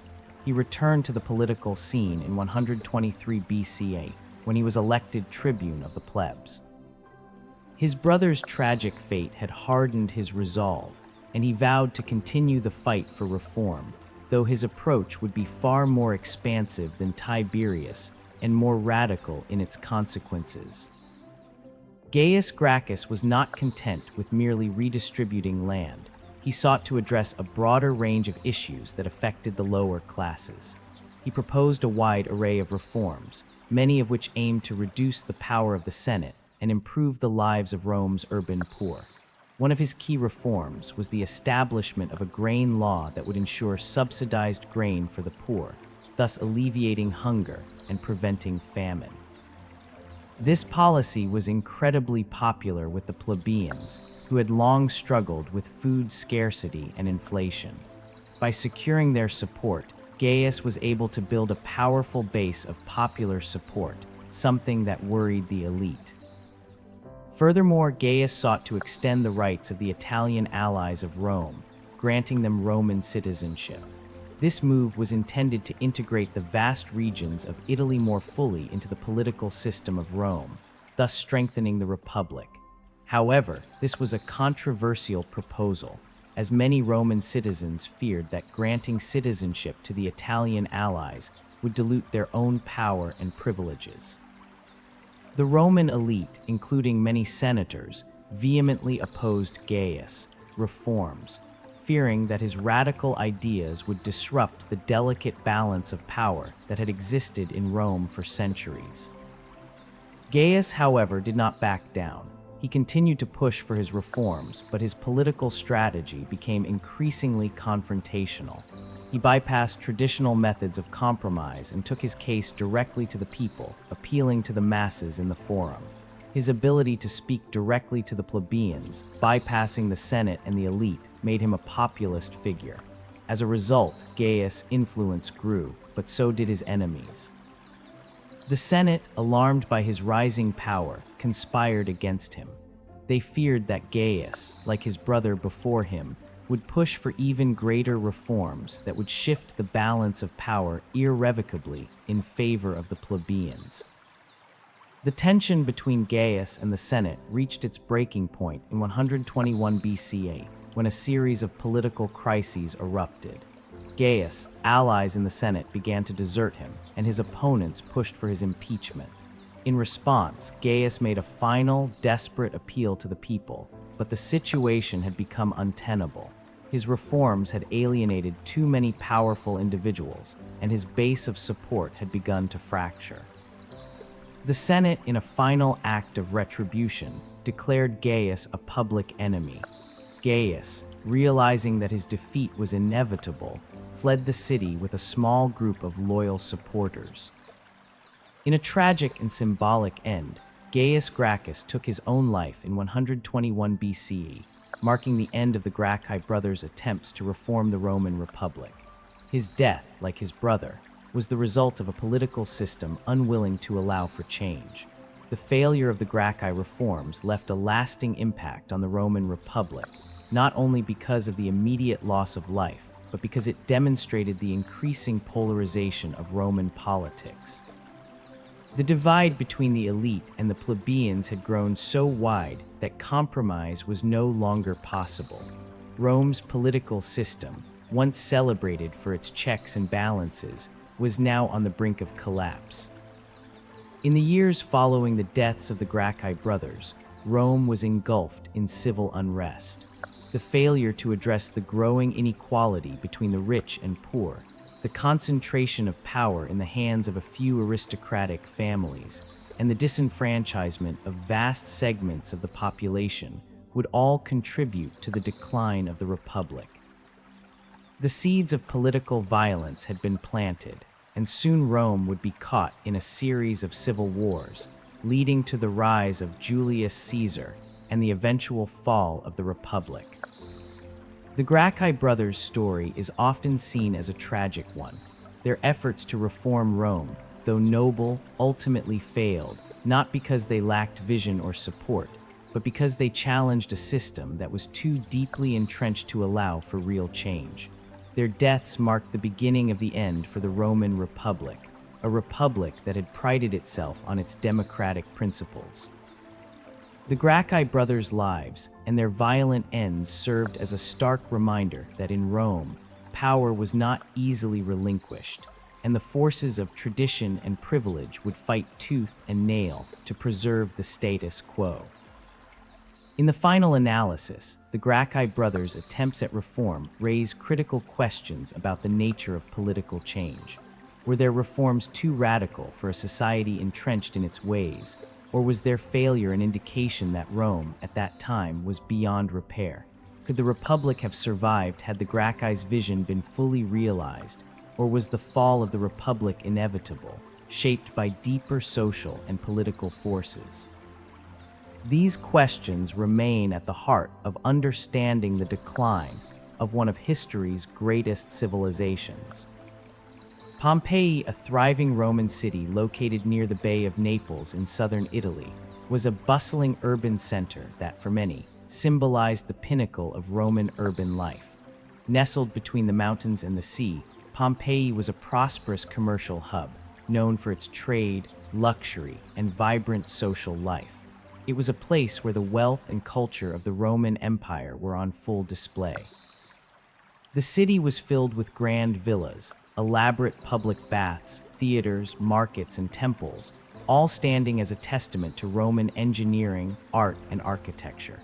Speaker 1: He returned to the political scene in 123 BCE when he was elected tribune of the plebs. His brother's tragic fate had hardened his resolve, and he vowed to continue the fight for reform, though his approach would be far more expansive than Tiberius and more radical in its consequences. Gaius Gracchus was not content with merely redistributing land. He sought to address a broader range of issues that affected the lower classes. He proposed a wide array of reforms, many of which aimed to reduce the power of the Senate and improve the lives of Rome's urban poor. One of his key reforms was the establishment of a grain law that would ensure subsidized grain for the poor, thus alleviating hunger and preventing famine. This policy was incredibly popular with the plebeians, who had long struggled with food scarcity and inflation. By securing their support, Gaius was able to build a powerful base of popular support, something that worried the elite. Furthermore, Gaius sought to extend the rights of the Italian allies of Rome, granting them Roman citizenship. This move was intended to integrate the vast regions of Italy more fully into the political system of Rome, thus strengthening the Republic. However, this was a controversial proposal, as many Roman citizens feared that granting citizenship to the Italian allies would dilute their own power and privileges. The Roman elite, including many senators, vehemently opposed Gaius' reforms, fearing that his radical ideas would disrupt the delicate balance of power that had existed in Rome for centuries. Gaius, however, did not back down. He continued to push for his reforms, but his political strategy became increasingly confrontational. He bypassed traditional methods of compromise and took his case directly to the people, appealing to the masses in the forum. His ability to speak directly to the plebeians, bypassing the Senate and the elite, made him a populist figure. As a result, Gaius' influence grew, but so did his enemies. The Senate, alarmed by his rising power, conspired against him. They feared that Gaius, like his brother before him, would push for even greater reforms that would shift the balance of power irrevocably in favor of the plebeians. The tension between Gaius and the Senate reached its breaking point in 121 BCE, when a series of political crises erupted. Gaius' allies in the Senate began to desert him, and his opponents pushed for his impeachment. In response, Gaius made a final, desperate appeal to the people, but the situation had become untenable. His reforms had alienated too many powerful individuals, and his base of support had begun to fracture. The Senate, in a final act of retribution, declared Gaius a public enemy. Gaius, realizing that his defeat was inevitable, fled the city with a small group of loyal supporters. In a tragic and symbolic end, Gaius Gracchus took his own life in 121 BCE, marking the end of the Gracchi brothers' attempts to reform the Roman Republic. His death, like his brother, was the result of a political system unwilling to allow for change. The failure of the Gracchi reforms left a lasting impact on the Roman Republic, not only because of the immediate loss of life, but because it demonstrated the increasing polarization of Roman politics. The divide between the elite and the plebeians had grown so wide that compromise was no longer possible. Rome's political system, once celebrated for its checks and balances, was now on the brink of collapse. In the years following the deaths of the Gracchi brothers, Rome was engulfed in civil unrest. The failure to address the growing inequality between the rich and poor, the concentration of power in the hands of a few aristocratic families, and the disenfranchisement of vast segments of the population would all contribute to the decline of the Republic. The seeds of political violence had been planted, and soon Rome would be caught in a series of civil wars, leading to the rise of Julius Caesar and the eventual fall of the Republic. The Gracchi brothers' story is often seen as a tragic one. Their efforts to reform Rome, though noble, ultimately failed, not because they lacked vision or support, but because they challenged a system that was too deeply entrenched to allow for real change. Their deaths marked the beginning of the end for the Roman Republic, a republic that had prided itself on its democratic principles. The Gracchi brothers' lives and their violent ends served as a stark reminder that in Rome, power was not easily relinquished, and the forces of tradition and privilege would fight tooth and nail to preserve the status quo. In the final analysis, the Gracchi brothers' attempts at reform raise critical questions about the nature of political change. Were their reforms too radical for a society entrenched in its ways, or was their failure an indication that Rome, at that time, was beyond repair? Could the Republic have survived had the Gracchi's vision been fully realized, or was the fall of the Republic inevitable, shaped by deeper social and political forces? These questions remain at the heart of understanding the decline of one of history's greatest civilizations. Pompeii, a thriving Roman city located near the Bay of Naples in southern Italy, was a bustling urban center that, for many, symbolized the pinnacle of Roman urban life. Nestled between the mountains and the sea, Pompeii was a prosperous commercial hub, known for its trade, luxury, and vibrant social life. It was a place where the wealth and culture of the Roman Empire were on full display. The city was filled with grand villas, elaborate public baths, theaters, markets, and temples, all standing as a testament to Roman engineering, art, and architecture.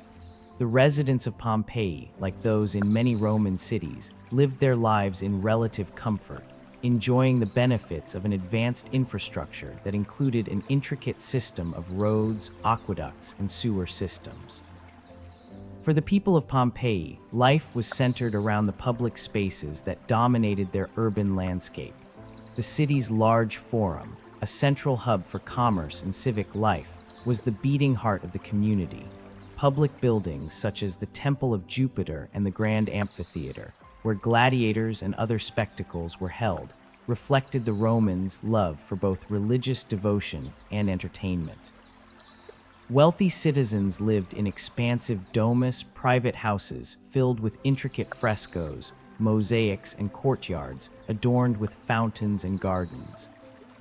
Speaker 1: The residents of Pompeii, like those in many Roman cities, lived their lives in relative comfort, enjoying the benefits of an advanced infrastructure that included an intricate system of roads, aqueducts, and sewer systems. For the people of Pompeii, life was centered around the public spaces that dominated their urban landscape. The city's large forum, a central hub for commerce and civic life, was the beating heart of the community. Public buildings such as the Temple of Jupiter and the Grand Amphitheater, where gladiators and other spectacles were held, reflected the Romans' love for both religious devotion and entertainment. Wealthy citizens lived in expansive domus private houses filled with intricate frescoes, mosaics, and courtyards adorned with fountains and gardens.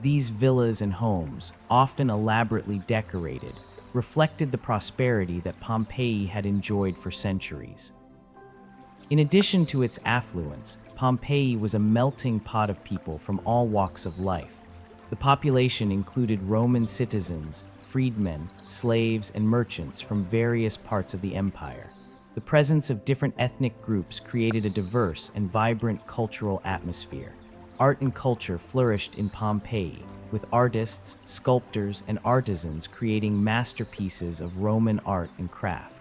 Speaker 1: These villas and homes, often elaborately decorated, reflected the prosperity that Pompeii had enjoyed for centuries. In addition to its affluence, Pompeii was a melting pot of people from all walks of life. The population included Roman citizens, freedmen, slaves, and merchants from various parts of the empire. The presence of different ethnic groups created a diverse and vibrant cultural atmosphere. Art and culture flourished in Pompeii, with artists, sculptors, and artisans creating masterpieces of Roman art and craft.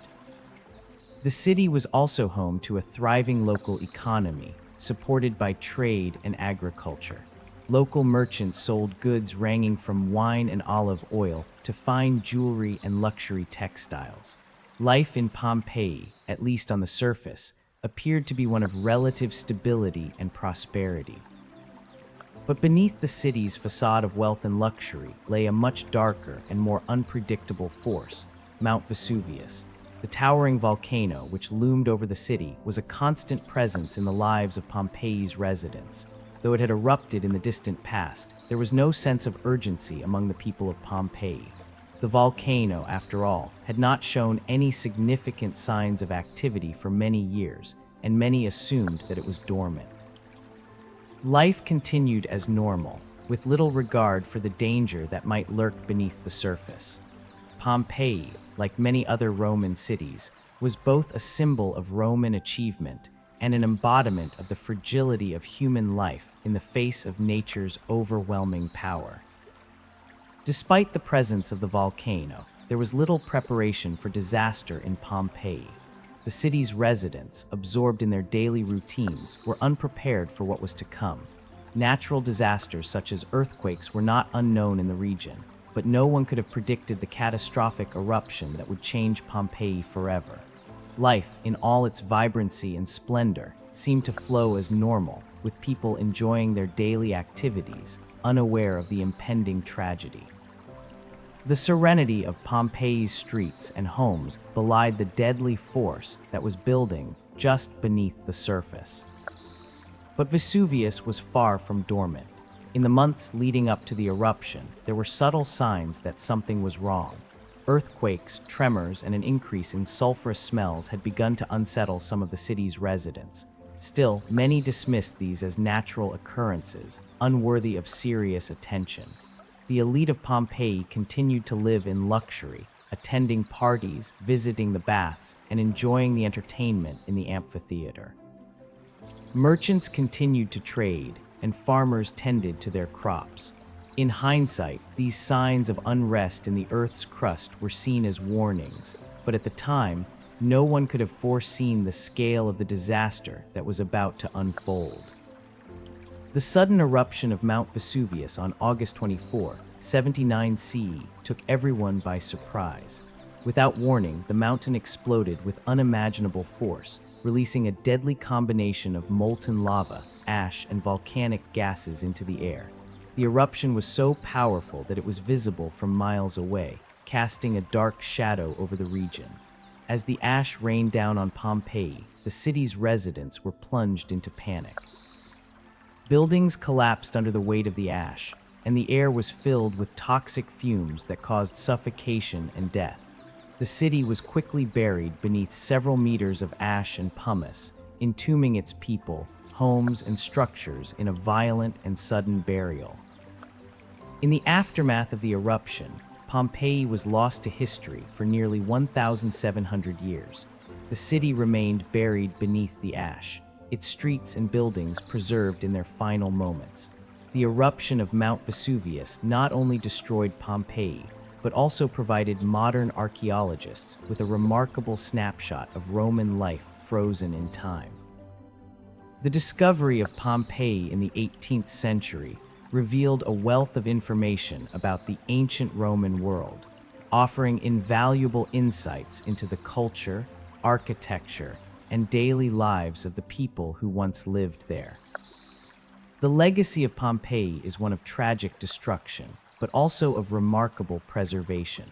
Speaker 1: The city was also home to a thriving local economy, supported by trade and agriculture. Local merchants sold goods ranging from wine and olive oil to fine jewelry and luxury textiles. Life in Pompeii, at least on the surface, appeared to be one of relative stability and prosperity. But beneath the city's facade of wealth and luxury lay a much darker and more unpredictable force, Mount Vesuvius. The towering volcano which loomed over the city was a constant presence in the lives of Pompeii's residents. Though it had erupted in the distant past, there was no sense of urgency among the people of Pompeii. The volcano, after all, had not shown any significant signs of activity for many years, and many assumed that it was dormant. Life continued as normal, with little regard for the danger that might lurk beneath the surface. Pompeii, like many other Roman cities, was both a symbol of Roman achievement and an embodiment of the fragility of human life in the face of nature's overwhelming power. Despite the presence of the volcano, there was little preparation for disaster in Pompeii. The city's residents, absorbed in their daily routines, were unprepared for what was to come. Natural disasters such as earthquakes were not unknown in the region, but no one could have predicted the catastrophic eruption that would change Pompeii forever. Life, in all its vibrancy and splendor, seemed to flow as normal, with people enjoying their daily activities, unaware of the impending tragedy. The serenity of Pompeii's streets and homes belied the deadly force that was building just beneath the surface. But Vesuvius was far from dormant. In the months leading up to the eruption, there were subtle signs that something was wrong. Earthquakes, tremors, and an increase in sulfurous smells had begun to unsettle some of the city's residents. Still, many dismissed these as natural occurrences, unworthy of serious attention. The elite of Pompeii continued to live in luxury, attending parties, visiting the baths, and enjoying the entertainment in the amphitheater. Merchants continued to trade, and farmers tended to their crops. In hindsight, these signs of unrest in the Earth's crust were seen as warnings, but at the time, no one could have foreseen the scale of the disaster that was about to unfold. The sudden eruption of Mount Vesuvius on August 24, 79 CE, took everyone by surprise. Without warning, the mountain exploded with unimaginable force, releasing a deadly combination of molten lava, ash, and volcanic gases into the air. The eruption was so powerful that it was visible from miles away, casting a dark shadow over the region. As the ash rained down on Pompeii, the city's residents were plunged into panic. Buildings collapsed under the weight of the ash, and the air was filled with toxic fumes that caused suffocation and death. The city was quickly buried beneath several meters of ash and pumice, entombing its people, homes, and structures in a violent and sudden burial. In the aftermath of the eruption, Pompeii was lost to history for nearly 1,700 years. The city remained buried beneath the ash, its streets and buildings preserved in their final moments. The eruption of Mount Vesuvius not only destroyed Pompeii, but also provided modern archaeologists with a remarkable snapshot of Roman life frozen in time. The discovery of Pompeii in the 18th century revealed a wealth of information about the ancient Roman world, offering invaluable insights into the culture, architecture, and daily lives of the people who once lived there. The legacy of Pompeii is one of tragic destruction, but also of remarkable preservation.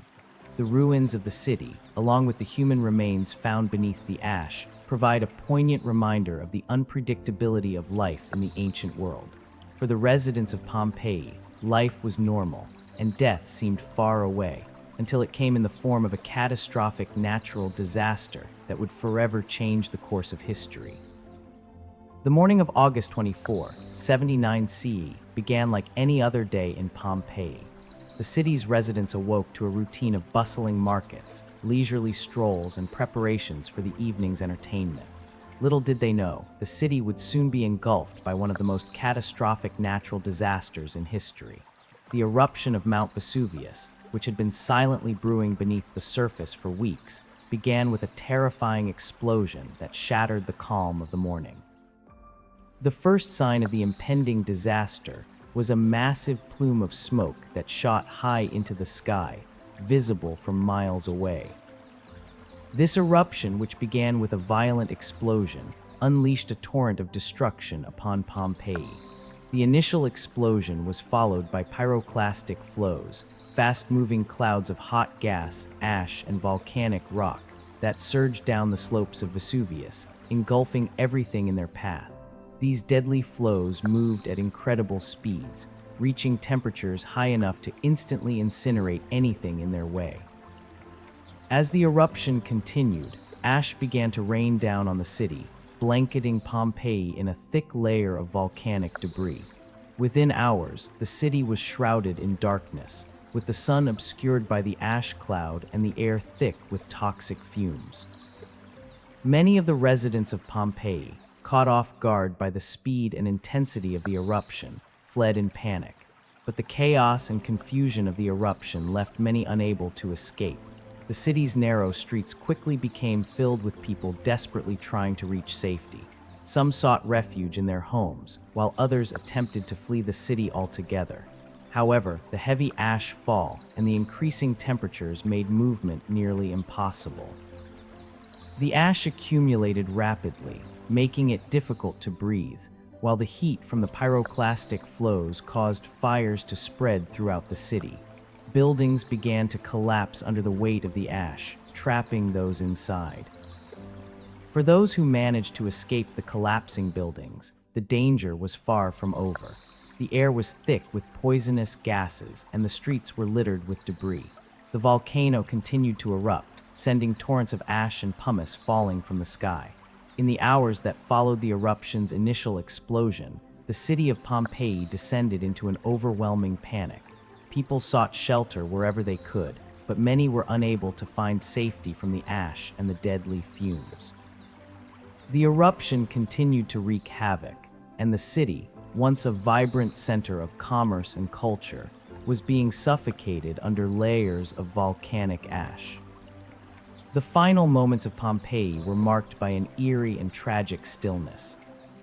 Speaker 1: The ruins of the city, along with the human remains found beneath the ash, provide a poignant reminder of the unpredictability of life in the ancient world. For the residents of Pompeii, life was normal, and death seemed far away, until it came in the form of a catastrophic natural disaster that would forever change the course of history. The morning of August 24, 79 CE, began like any other day in Pompeii. The city's residents awoke to a routine of bustling markets, leisurely strolls, and preparations for the evening's entertainment. Little did they know, the city would soon be engulfed by one of the most catastrophic natural disasters in history. The eruption of Mount Vesuvius, which had been silently brewing beneath the surface for weeks, began with a terrifying explosion that shattered the calm of the morning. The first sign of the impending disaster was a massive plume of smoke that shot high into the sky, visible from miles away. This eruption, which began with a violent explosion, unleashed a torrent of destruction upon Pompeii. The initial explosion was followed by pyroclastic flows, fast-moving clouds of hot gas, ash, and volcanic rock that surged down the slopes of Vesuvius, engulfing everything in their path. These deadly flows moved at incredible speeds, reaching temperatures high enough to instantly incinerate anything in their way. As the eruption continued, ash began to rain down on the city, blanketing Pompeii in a thick layer of volcanic debris. Within hours, the city was shrouded in darkness, with the sun obscured by the ash cloud and the air thick with toxic fumes. Many of the residents of Pompeii, caught off guard by the speed and intensity of the eruption, fled in panic. But the chaos and confusion of the eruption left many unable to escape. The city's narrow streets quickly became filled with people desperately trying to reach safety. Some sought refuge in their homes, while others attempted to flee the city altogether. However, the heavy ash fall and the increasing temperatures made movement nearly impossible. The ash accumulated rapidly, making it difficult to breathe, while the heat from the pyroclastic flows caused fires to spread throughout the city. Buildings began to collapse under the weight of the ash, trapping those inside. For those who managed to escape the collapsing buildings, the danger was far from over. The air was thick with poisonous gases, and the streets were littered with debris. The volcano continued to erupt, sending torrents of ash and pumice falling from the sky. In the hours that followed the eruption's initial explosion, the city of Pompeii descended into an overwhelming panic. People sought shelter wherever they could, but many were unable to find safety from the ash and the deadly fumes. The eruption continued to wreak havoc, and the city, once a vibrant center of commerce and culture, was being suffocated under layers of volcanic ash. The final moments of Pompeii were marked by an eerie and tragic stillness.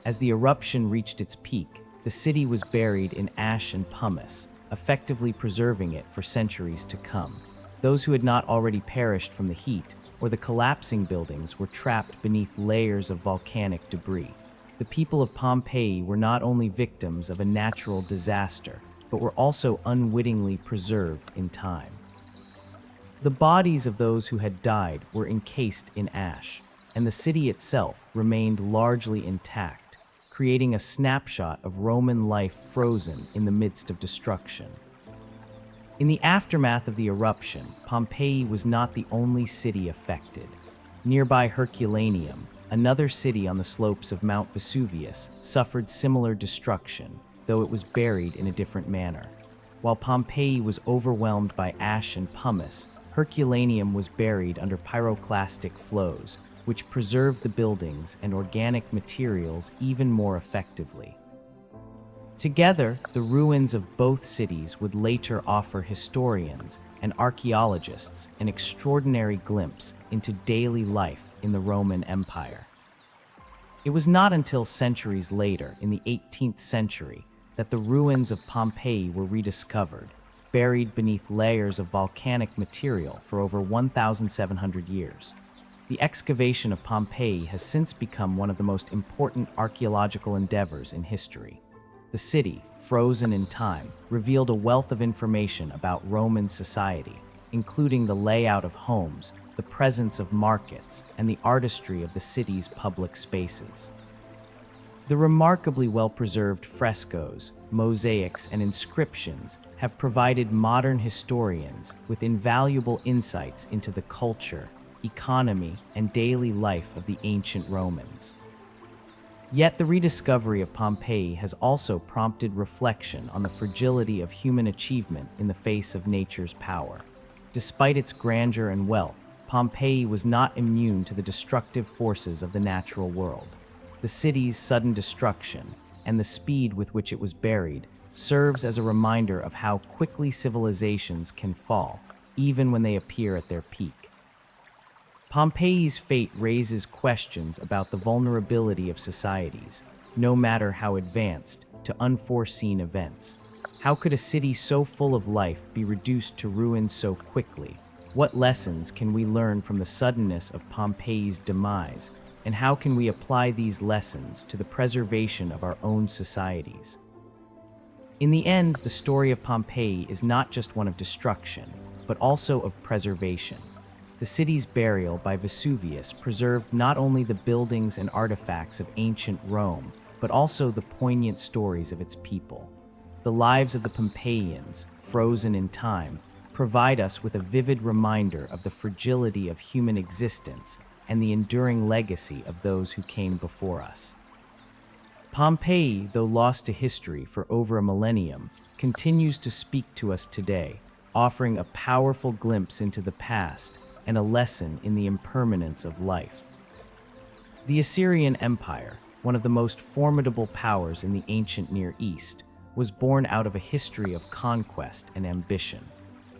Speaker 1: As the eruption reached its peak, the city was buried in ash and pumice, effectively preserving it for centuries to come. Those who had not already perished from the heat or the collapsing buildings were trapped beneath layers of volcanic debris. The people of Pompeii were not only victims of a natural disaster, but were also unwittingly preserved in time. The bodies of those who had died were encased in ash, and the city itself remained largely intact, creating a snapshot of Roman life frozen in the midst of destruction. In the aftermath of the eruption, Pompeii was not the only city affected. Nearby Herculaneum, another city on the slopes of Mount Vesuvius, suffered similar destruction, though it was buried in a different manner. While Pompeii was overwhelmed by ash and pumice, Herculaneum was buried under pyroclastic flows, which preserved the buildings and organic materials even more effectively. Together, the ruins of both cities would later offer historians and archaeologists an extraordinary glimpse into daily life in the Roman Empire. It was not until centuries later, in the 18th century, that the ruins of Pompeii were rediscovered, buried beneath layers of volcanic material for over 1,700 years. The excavation of Pompeii has since become one of the most important archaeological endeavors in history. The city, frozen in time, revealed a wealth of information about Roman society, including the layout of homes, the presence of markets, and the artistry of the city's public spaces. The remarkably well-preserved frescoes, mosaics, and inscriptions have provided modern historians with invaluable insights into the culture, economy, and daily life of the ancient Romans. Yet the rediscovery of Pompeii has also prompted reflection on the fragility of human achievement in the face of nature's power. Despite its grandeur and wealth, Pompeii was not immune to the destructive forces of the natural world. The city's sudden destruction, and the speed with which it was buried, serves as a reminder of how quickly civilizations can fall, even when they appear at their peak. Pompeii's fate raises questions about the vulnerability of societies, no matter how advanced, to unforeseen events. How could a city so full of life be reduced to ruins so quickly? What lessons can we learn from the suddenness of Pompeii's demise, and how can we apply these lessons to the preservation of our own societies? In the end, the story of Pompeii is not just one of destruction, but also of preservation. The city's burial by Vesuvius preserved not only the buildings and artifacts of ancient Rome, but also the poignant stories of its people. The lives of the Pompeians, frozen in time, provide us with a vivid reminder of the fragility of human existence and the enduring legacy of those who came before us. Pompeii, though lost to history for over a millennium, continues to speak to us today, offering a powerful glimpse into the past and a lesson in the impermanence of life. The Assyrian Empire, one of the most formidable powers in the ancient Near East, was born out of a history of conquest and ambition.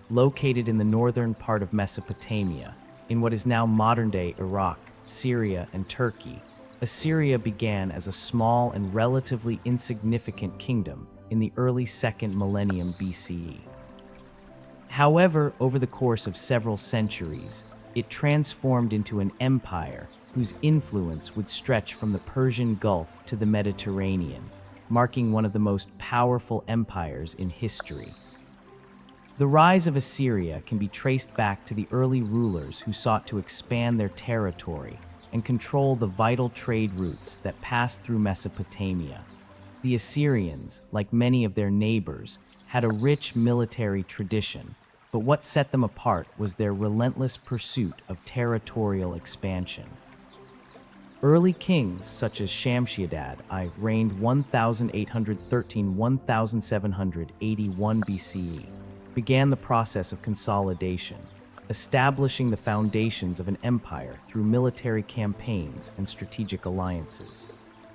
Speaker 1: Located in the northern part of Mesopotamia, in what is now modern-day Iraq, Syria, and Turkey, Assyria began as a small and relatively insignificant kingdom in the early 2nd millennium BCE. However, over the course of several centuries, it transformed into an empire whose influence would stretch from the Persian Gulf to the Mediterranean, marking one of the most powerful empires in history. The rise of Assyria can be traced back to the early rulers who sought to expand their territory and control the vital trade routes that passed through Mesopotamia. The Assyrians, like many of their neighbors, had a rich military tradition, but what set them apart was their relentless pursuit of territorial expansion. Early kings such as Shamshi-Adad I reigned 1813–1781 BCE, began the process of consolidation, establishing the foundations of an empire through military campaigns and strategic alliances.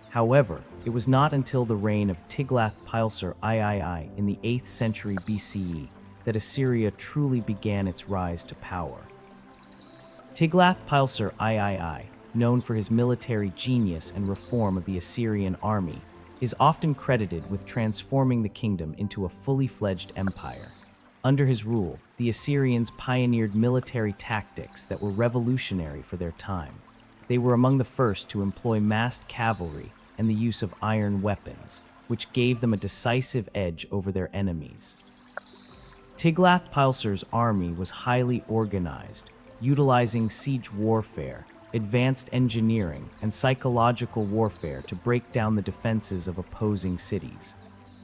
Speaker 1: However, it was not until the reign of Tiglath-Pileser III in the 8th century BCE that Assyria truly began its rise to power. Tiglath-Pileser III, known for his military genius and reform of the Assyrian army, is often credited with transforming the kingdom into a fully fledged empire. Under his rule, the Assyrians pioneered military tactics that were revolutionary for their time. They were among the first to employ massed cavalry and the use of iron weapons, which gave them a decisive edge over their enemies. Tiglath-Pileser's army was highly organized, utilizing siege warfare, advanced engineering, and psychological warfare to break down the defenses of opposing cities.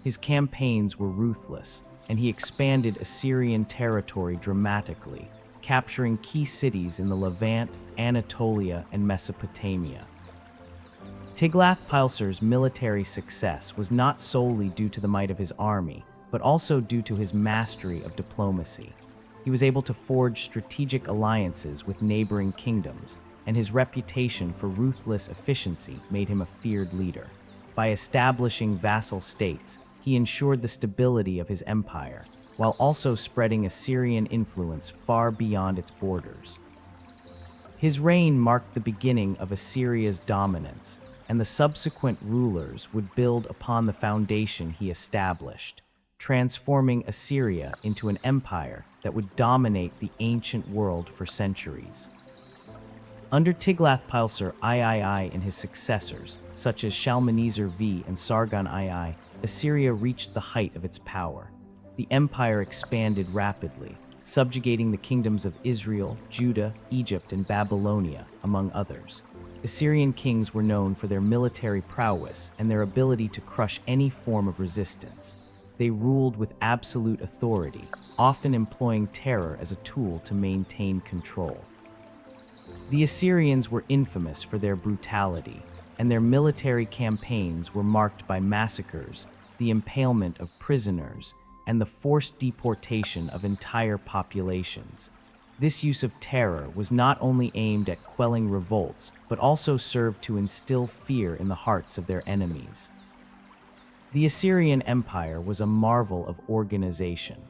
Speaker 1: His campaigns were ruthless, and he expanded Assyrian territory dramatically, capturing key cities in the Levant, Anatolia, and Mesopotamia. Tiglath-Pileser's military success was not solely due to the might of his army, but also due to his mastery of diplomacy. He was able to forge strategic alliances with neighboring kingdoms, and his reputation for ruthless efficiency made him a feared leader. By establishing vassal states, he ensured the stability of his empire, while also spreading Assyrian influence far beyond its borders. His reign marked the beginning of Assyria's dominance, and the subsequent rulers would build upon the foundation he established, transforming Assyria into an empire that would dominate the ancient world for centuries. Under Tiglath-Pileser III and his successors, such as Shalmaneser V and Sargon II, Assyria reached the height of its power. The empire expanded rapidly, subjugating the kingdoms of Israel, Judah, Egypt, and Babylonia, among others. Assyrian kings were known for their military prowess and their ability to crush any form of resistance. They ruled with absolute authority, often employing terror as a tool to maintain control. The Assyrians were infamous for their brutality, and their military campaigns were marked by massacres, the impalement of prisoners, and the forced deportation of entire populations. This use of terror was not only aimed at quelling revolts, but also served to instill fear in the hearts of their enemies. The Assyrian Empire was a marvel of organization.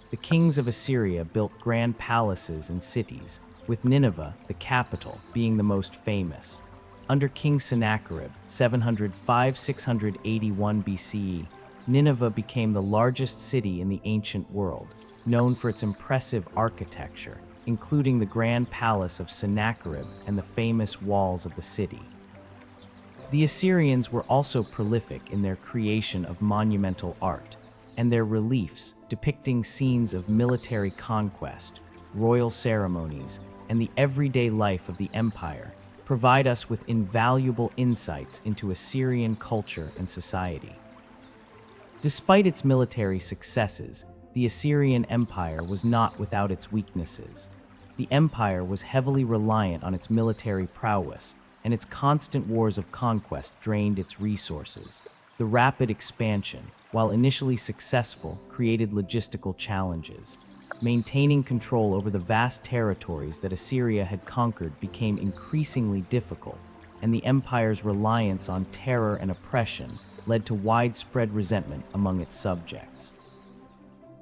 Speaker 1: The kings of Assyria built grand palaces and cities, with Nineveh, the capital, being the most famous. Under King Sennacherib, 705–681 BCE, Nineveh became the largest city in the ancient world, known for its impressive architecture, including the Grand Palace of Sennacherib and the famous walls of the city. The Assyrians were also prolific in their creation of monumental art, and their reliefs depicting scenes of military conquest, royal ceremonies, and the everyday life of the empire provide us with invaluable insights into Assyrian culture and society. Despite its military successes, the Assyrian Empire was not without its weaknesses. The empire was heavily reliant on its military prowess, and its constant wars of conquest drained its resources. The rapid expansion, while initially successful, created logistical challenges. Maintaining control over the vast territories that Assyria had conquered became increasingly difficult, and the empire's reliance on terror and oppression led to widespread resentment among its subjects.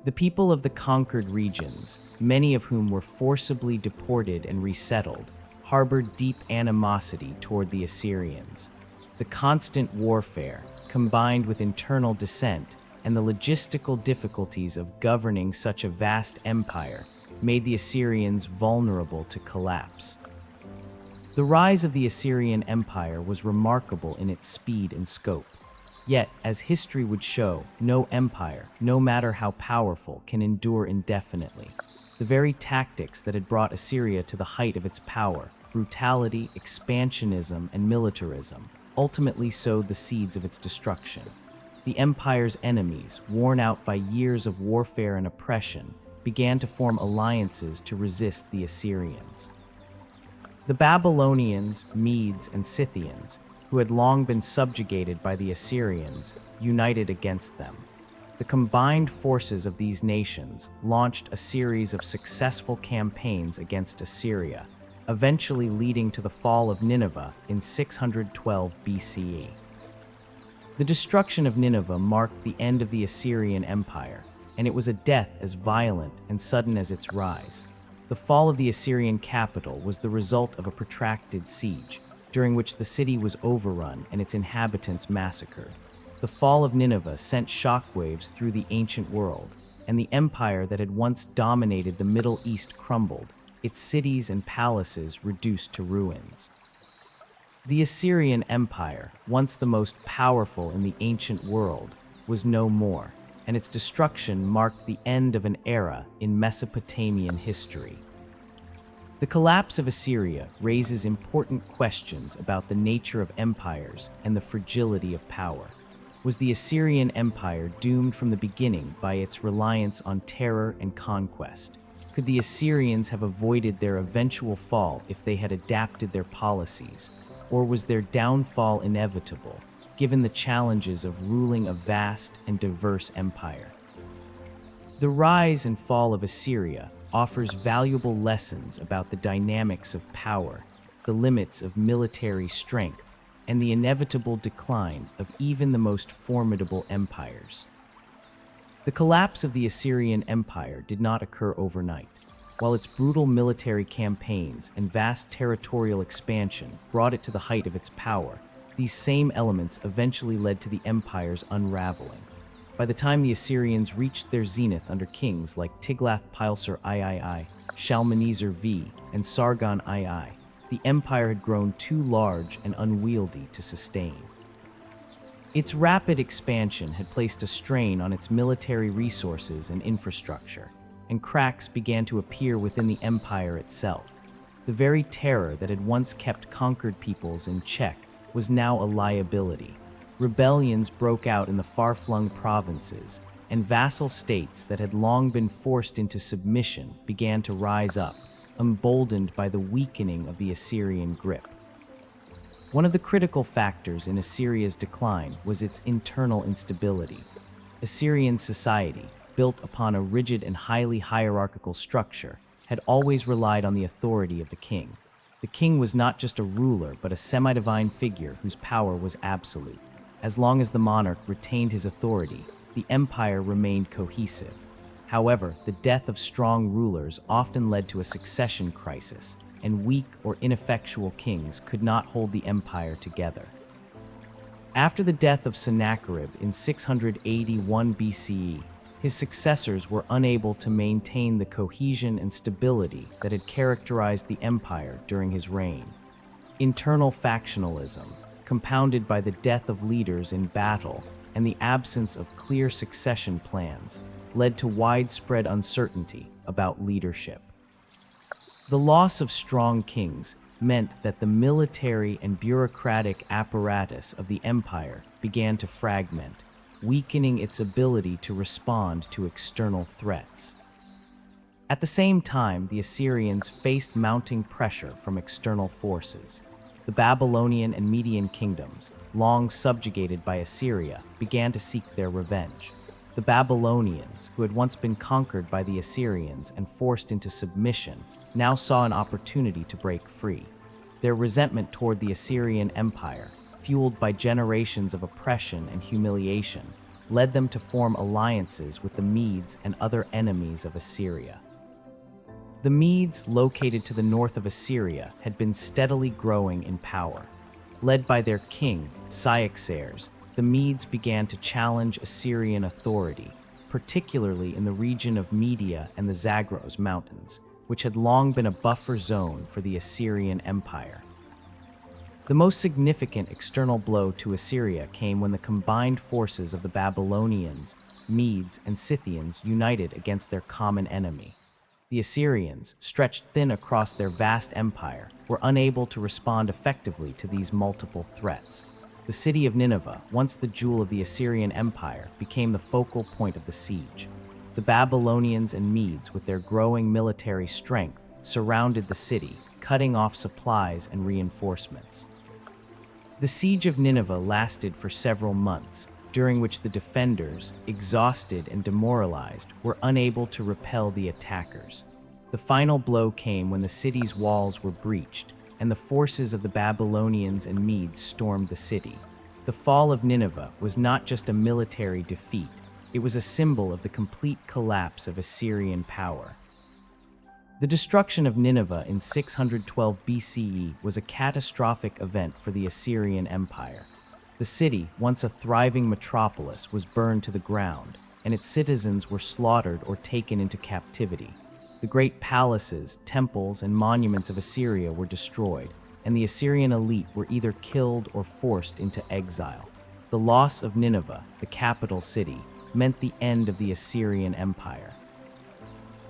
Speaker 1: The people of the conquered regions, many of whom were forcibly deported and resettled, harbored deep animosity toward the Assyrians. The constant warfare, combined with internal dissent and the logistical difficulties of governing such a vast empire, made the Assyrians vulnerable to collapse. The rise of the Assyrian Empire was remarkable in its speed and scope. Yet, as history would show, no empire, no matter how powerful, can endure indefinitely. The very tactics that had brought Assyria to the height of its power, brutality, expansionism, and militarism, ultimately sowed the seeds of its destruction. The empire's enemies, worn out by years of warfare and oppression, began to form alliances to resist the Assyrians. The Babylonians, Medes, and Scythians, who had long been subjugated by the Assyrians, united against them. The combined forces of these nations launched a series of successful campaigns against Assyria, eventually leading to the fall of Nineveh in 612 BCE. The destruction of Nineveh marked the end of the Assyrian Empire, and it was a death as violent and sudden as its rise. The fall of the Assyrian capital was the result of a protracted siege, during which the city was overrun and its inhabitants massacred. The fall of Nineveh sent shockwaves through the ancient world, and the empire that had once dominated the Middle East crumbled, its cities and palaces reduced to ruins. The Assyrian Empire, once the most powerful in the ancient world, was no more, and its destruction marked the end of an era in Mesopotamian history. The collapse of Assyria raises important questions about the nature of empires and the fragility of power. Was the Assyrian Empire doomed from the beginning by its reliance on terror and conquest? Could the Assyrians have avoided their eventual fall if they had adapted their policies? Or was their downfall inevitable, given the challenges of ruling a vast and diverse empire? The rise and fall of Assyria offers valuable lessons about the dynamics of power, the limits of military strength, and the inevitable decline of even the most formidable empires. The collapse of the Assyrian Empire did not occur overnight. While its brutal military campaigns and vast territorial expansion brought it to the height of its power, these same elements eventually led to the empire's unraveling. By the time the Assyrians reached their zenith under kings like Tiglath-Pileser III, Shalmaneser V, and Sargon II, the empire had grown too large and unwieldy to sustain. Its rapid expansion had placed a strain on its military resources and infrastructure, and cracks began to appear within the empire itself. The very terror that had once kept conquered peoples in check was now a liability. Rebellions broke out in the far-flung provinces, and vassal states that had long been forced into submission began to rise up, emboldened by the weakening of the Assyrian grip. One of the critical factors in Assyria's decline was its internal instability. Assyrian society, built upon a rigid and highly hierarchical structure, had always relied on the authority of the king. The king was not just a ruler, but a semi-divine figure whose power was absolute. As long as the monarch retained his authority, the empire remained cohesive. However, the death of strong rulers often led to a succession crisis, and weak or ineffectual kings could not hold the empire together. After the death of Sennacherib in 681 BCE, his successors were unable to maintain the cohesion and stability that had characterized the empire during his reign. Internal factionalism, compounded by the death of leaders in battle and the absence of clear succession plans, led to widespread uncertainty about leadership. The loss of strong kings meant that the military and bureaucratic apparatus of the empire began to fragment, weakening its ability to respond to external threats. At the same time, the Assyrians faced mounting pressure from external forces. the Babylonian and Median kingdoms, long subjugated by Assyria, began to seek their revenge. The Babylonians, who had once been conquered by the Assyrians and forced into submission, now saw an opportunity to break free. Their resentment toward the Assyrian Empire, fueled by generations of oppression and humiliation, led them to form alliances with the Medes and other enemies of Assyria. The Medes, located to the north of Assyria, had been steadily growing in power. Led by their king, Cyaxares, the Medes began to challenge Assyrian authority, particularly in the region of Media and the Zagros Mountains, which had long been a buffer zone for the Assyrian Empire. The most significant external blow to Assyria came when the combined forces of the Babylonians, Medes, and Scythians united against their common enemy. The Assyrians, stretched thin across their vast empire, were unable to respond effectively to these multiple threats. The city of Nineveh, once the jewel of the Assyrian Empire, became the focal point of the siege. The Babylonians and Medes, with their growing military strength, surrounded the city, cutting off supplies and reinforcements. The siege of Nineveh lasted for several months, during which the defenders, exhausted and demoralized, were unable to repel the attackers. The final blow came when the city's walls were breached, and the forces of the Babylonians and Medes stormed the city. The fall of Nineveh was not just a military defeat, it was a symbol of the complete collapse of Assyrian power. The destruction of Nineveh in 612 BCE was a catastrophic event for the Assyrian Empire. The city, once a thriving metropolis, was burned to the ground, and its citizens were slaughtered or taken into captivity. The great palaces, temples, and monuments of Assyria were destroyed, and the Assyrian elite were either killed or forced into exile. The loss of Nineveh, the capital city, meant the end of the Assyrian Empire.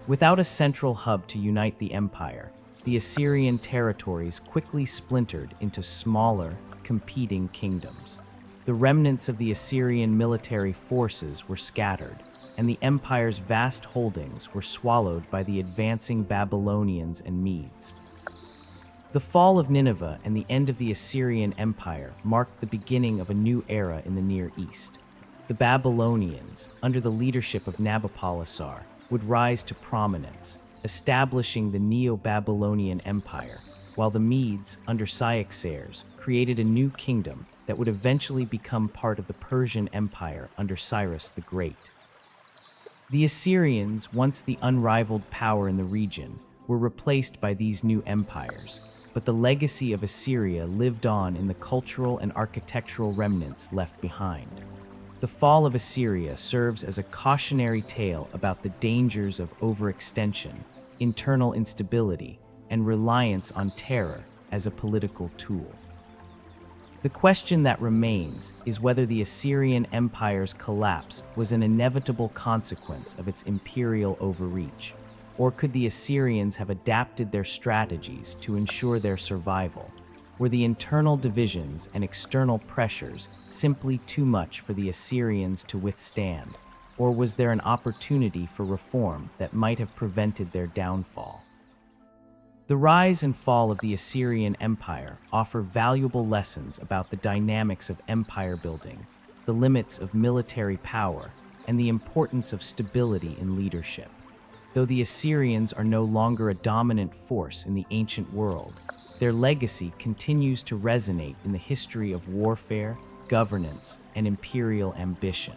Speaker 1: Without a central hub to unite the empire, the Assyrian territories quickly splintered into smaller, competing kingdoms. The remnants of the Assyrian military forces were scattered, and the empire's vast holdings were swallowed by the advancing Babylonians and Medes. The fall of Nineveh and the end of the Assyrian Empire marked the beginning of a new era in the Near East. The Babylonians, under the leadership of Nabopolassar, would rise to prominence, establishing the Neo-Babylonian Empire, while the Medes, under Cyaxares, created a new kingdom that would eventually become part of the Persian Empire under Cyrus the Great. The Assyrians, once the unrivaled power in the region, were replaced by these new empires, but the legacy of Assyria lived on in the cultural and architectural remnants left behind. The fall of Assyria serves as a cautionary tale about the dangers of overextension, internal instability, and reliance on terror as a political tool. The question that remains is whether the Assyrian Empire's collapse was an inevitable consequence of its imperial overreach, or could the Assyrians have adapted their strategies to ensure their survival? Were the internal divisions and external pressures simply too much for the Assyrians to withstand, or was there an opportunity for reform that might have prevented their downfall? The rise and fall of the Assyrian Empire offer valuable lessons about the dynamics of empire building, the limits of military power, and the importance of stability in leadership. Though the Assyrians are no longer a dominant force in the ancient world, their legacy continues to resonate in the history of warfare, governance, and imperial ambition.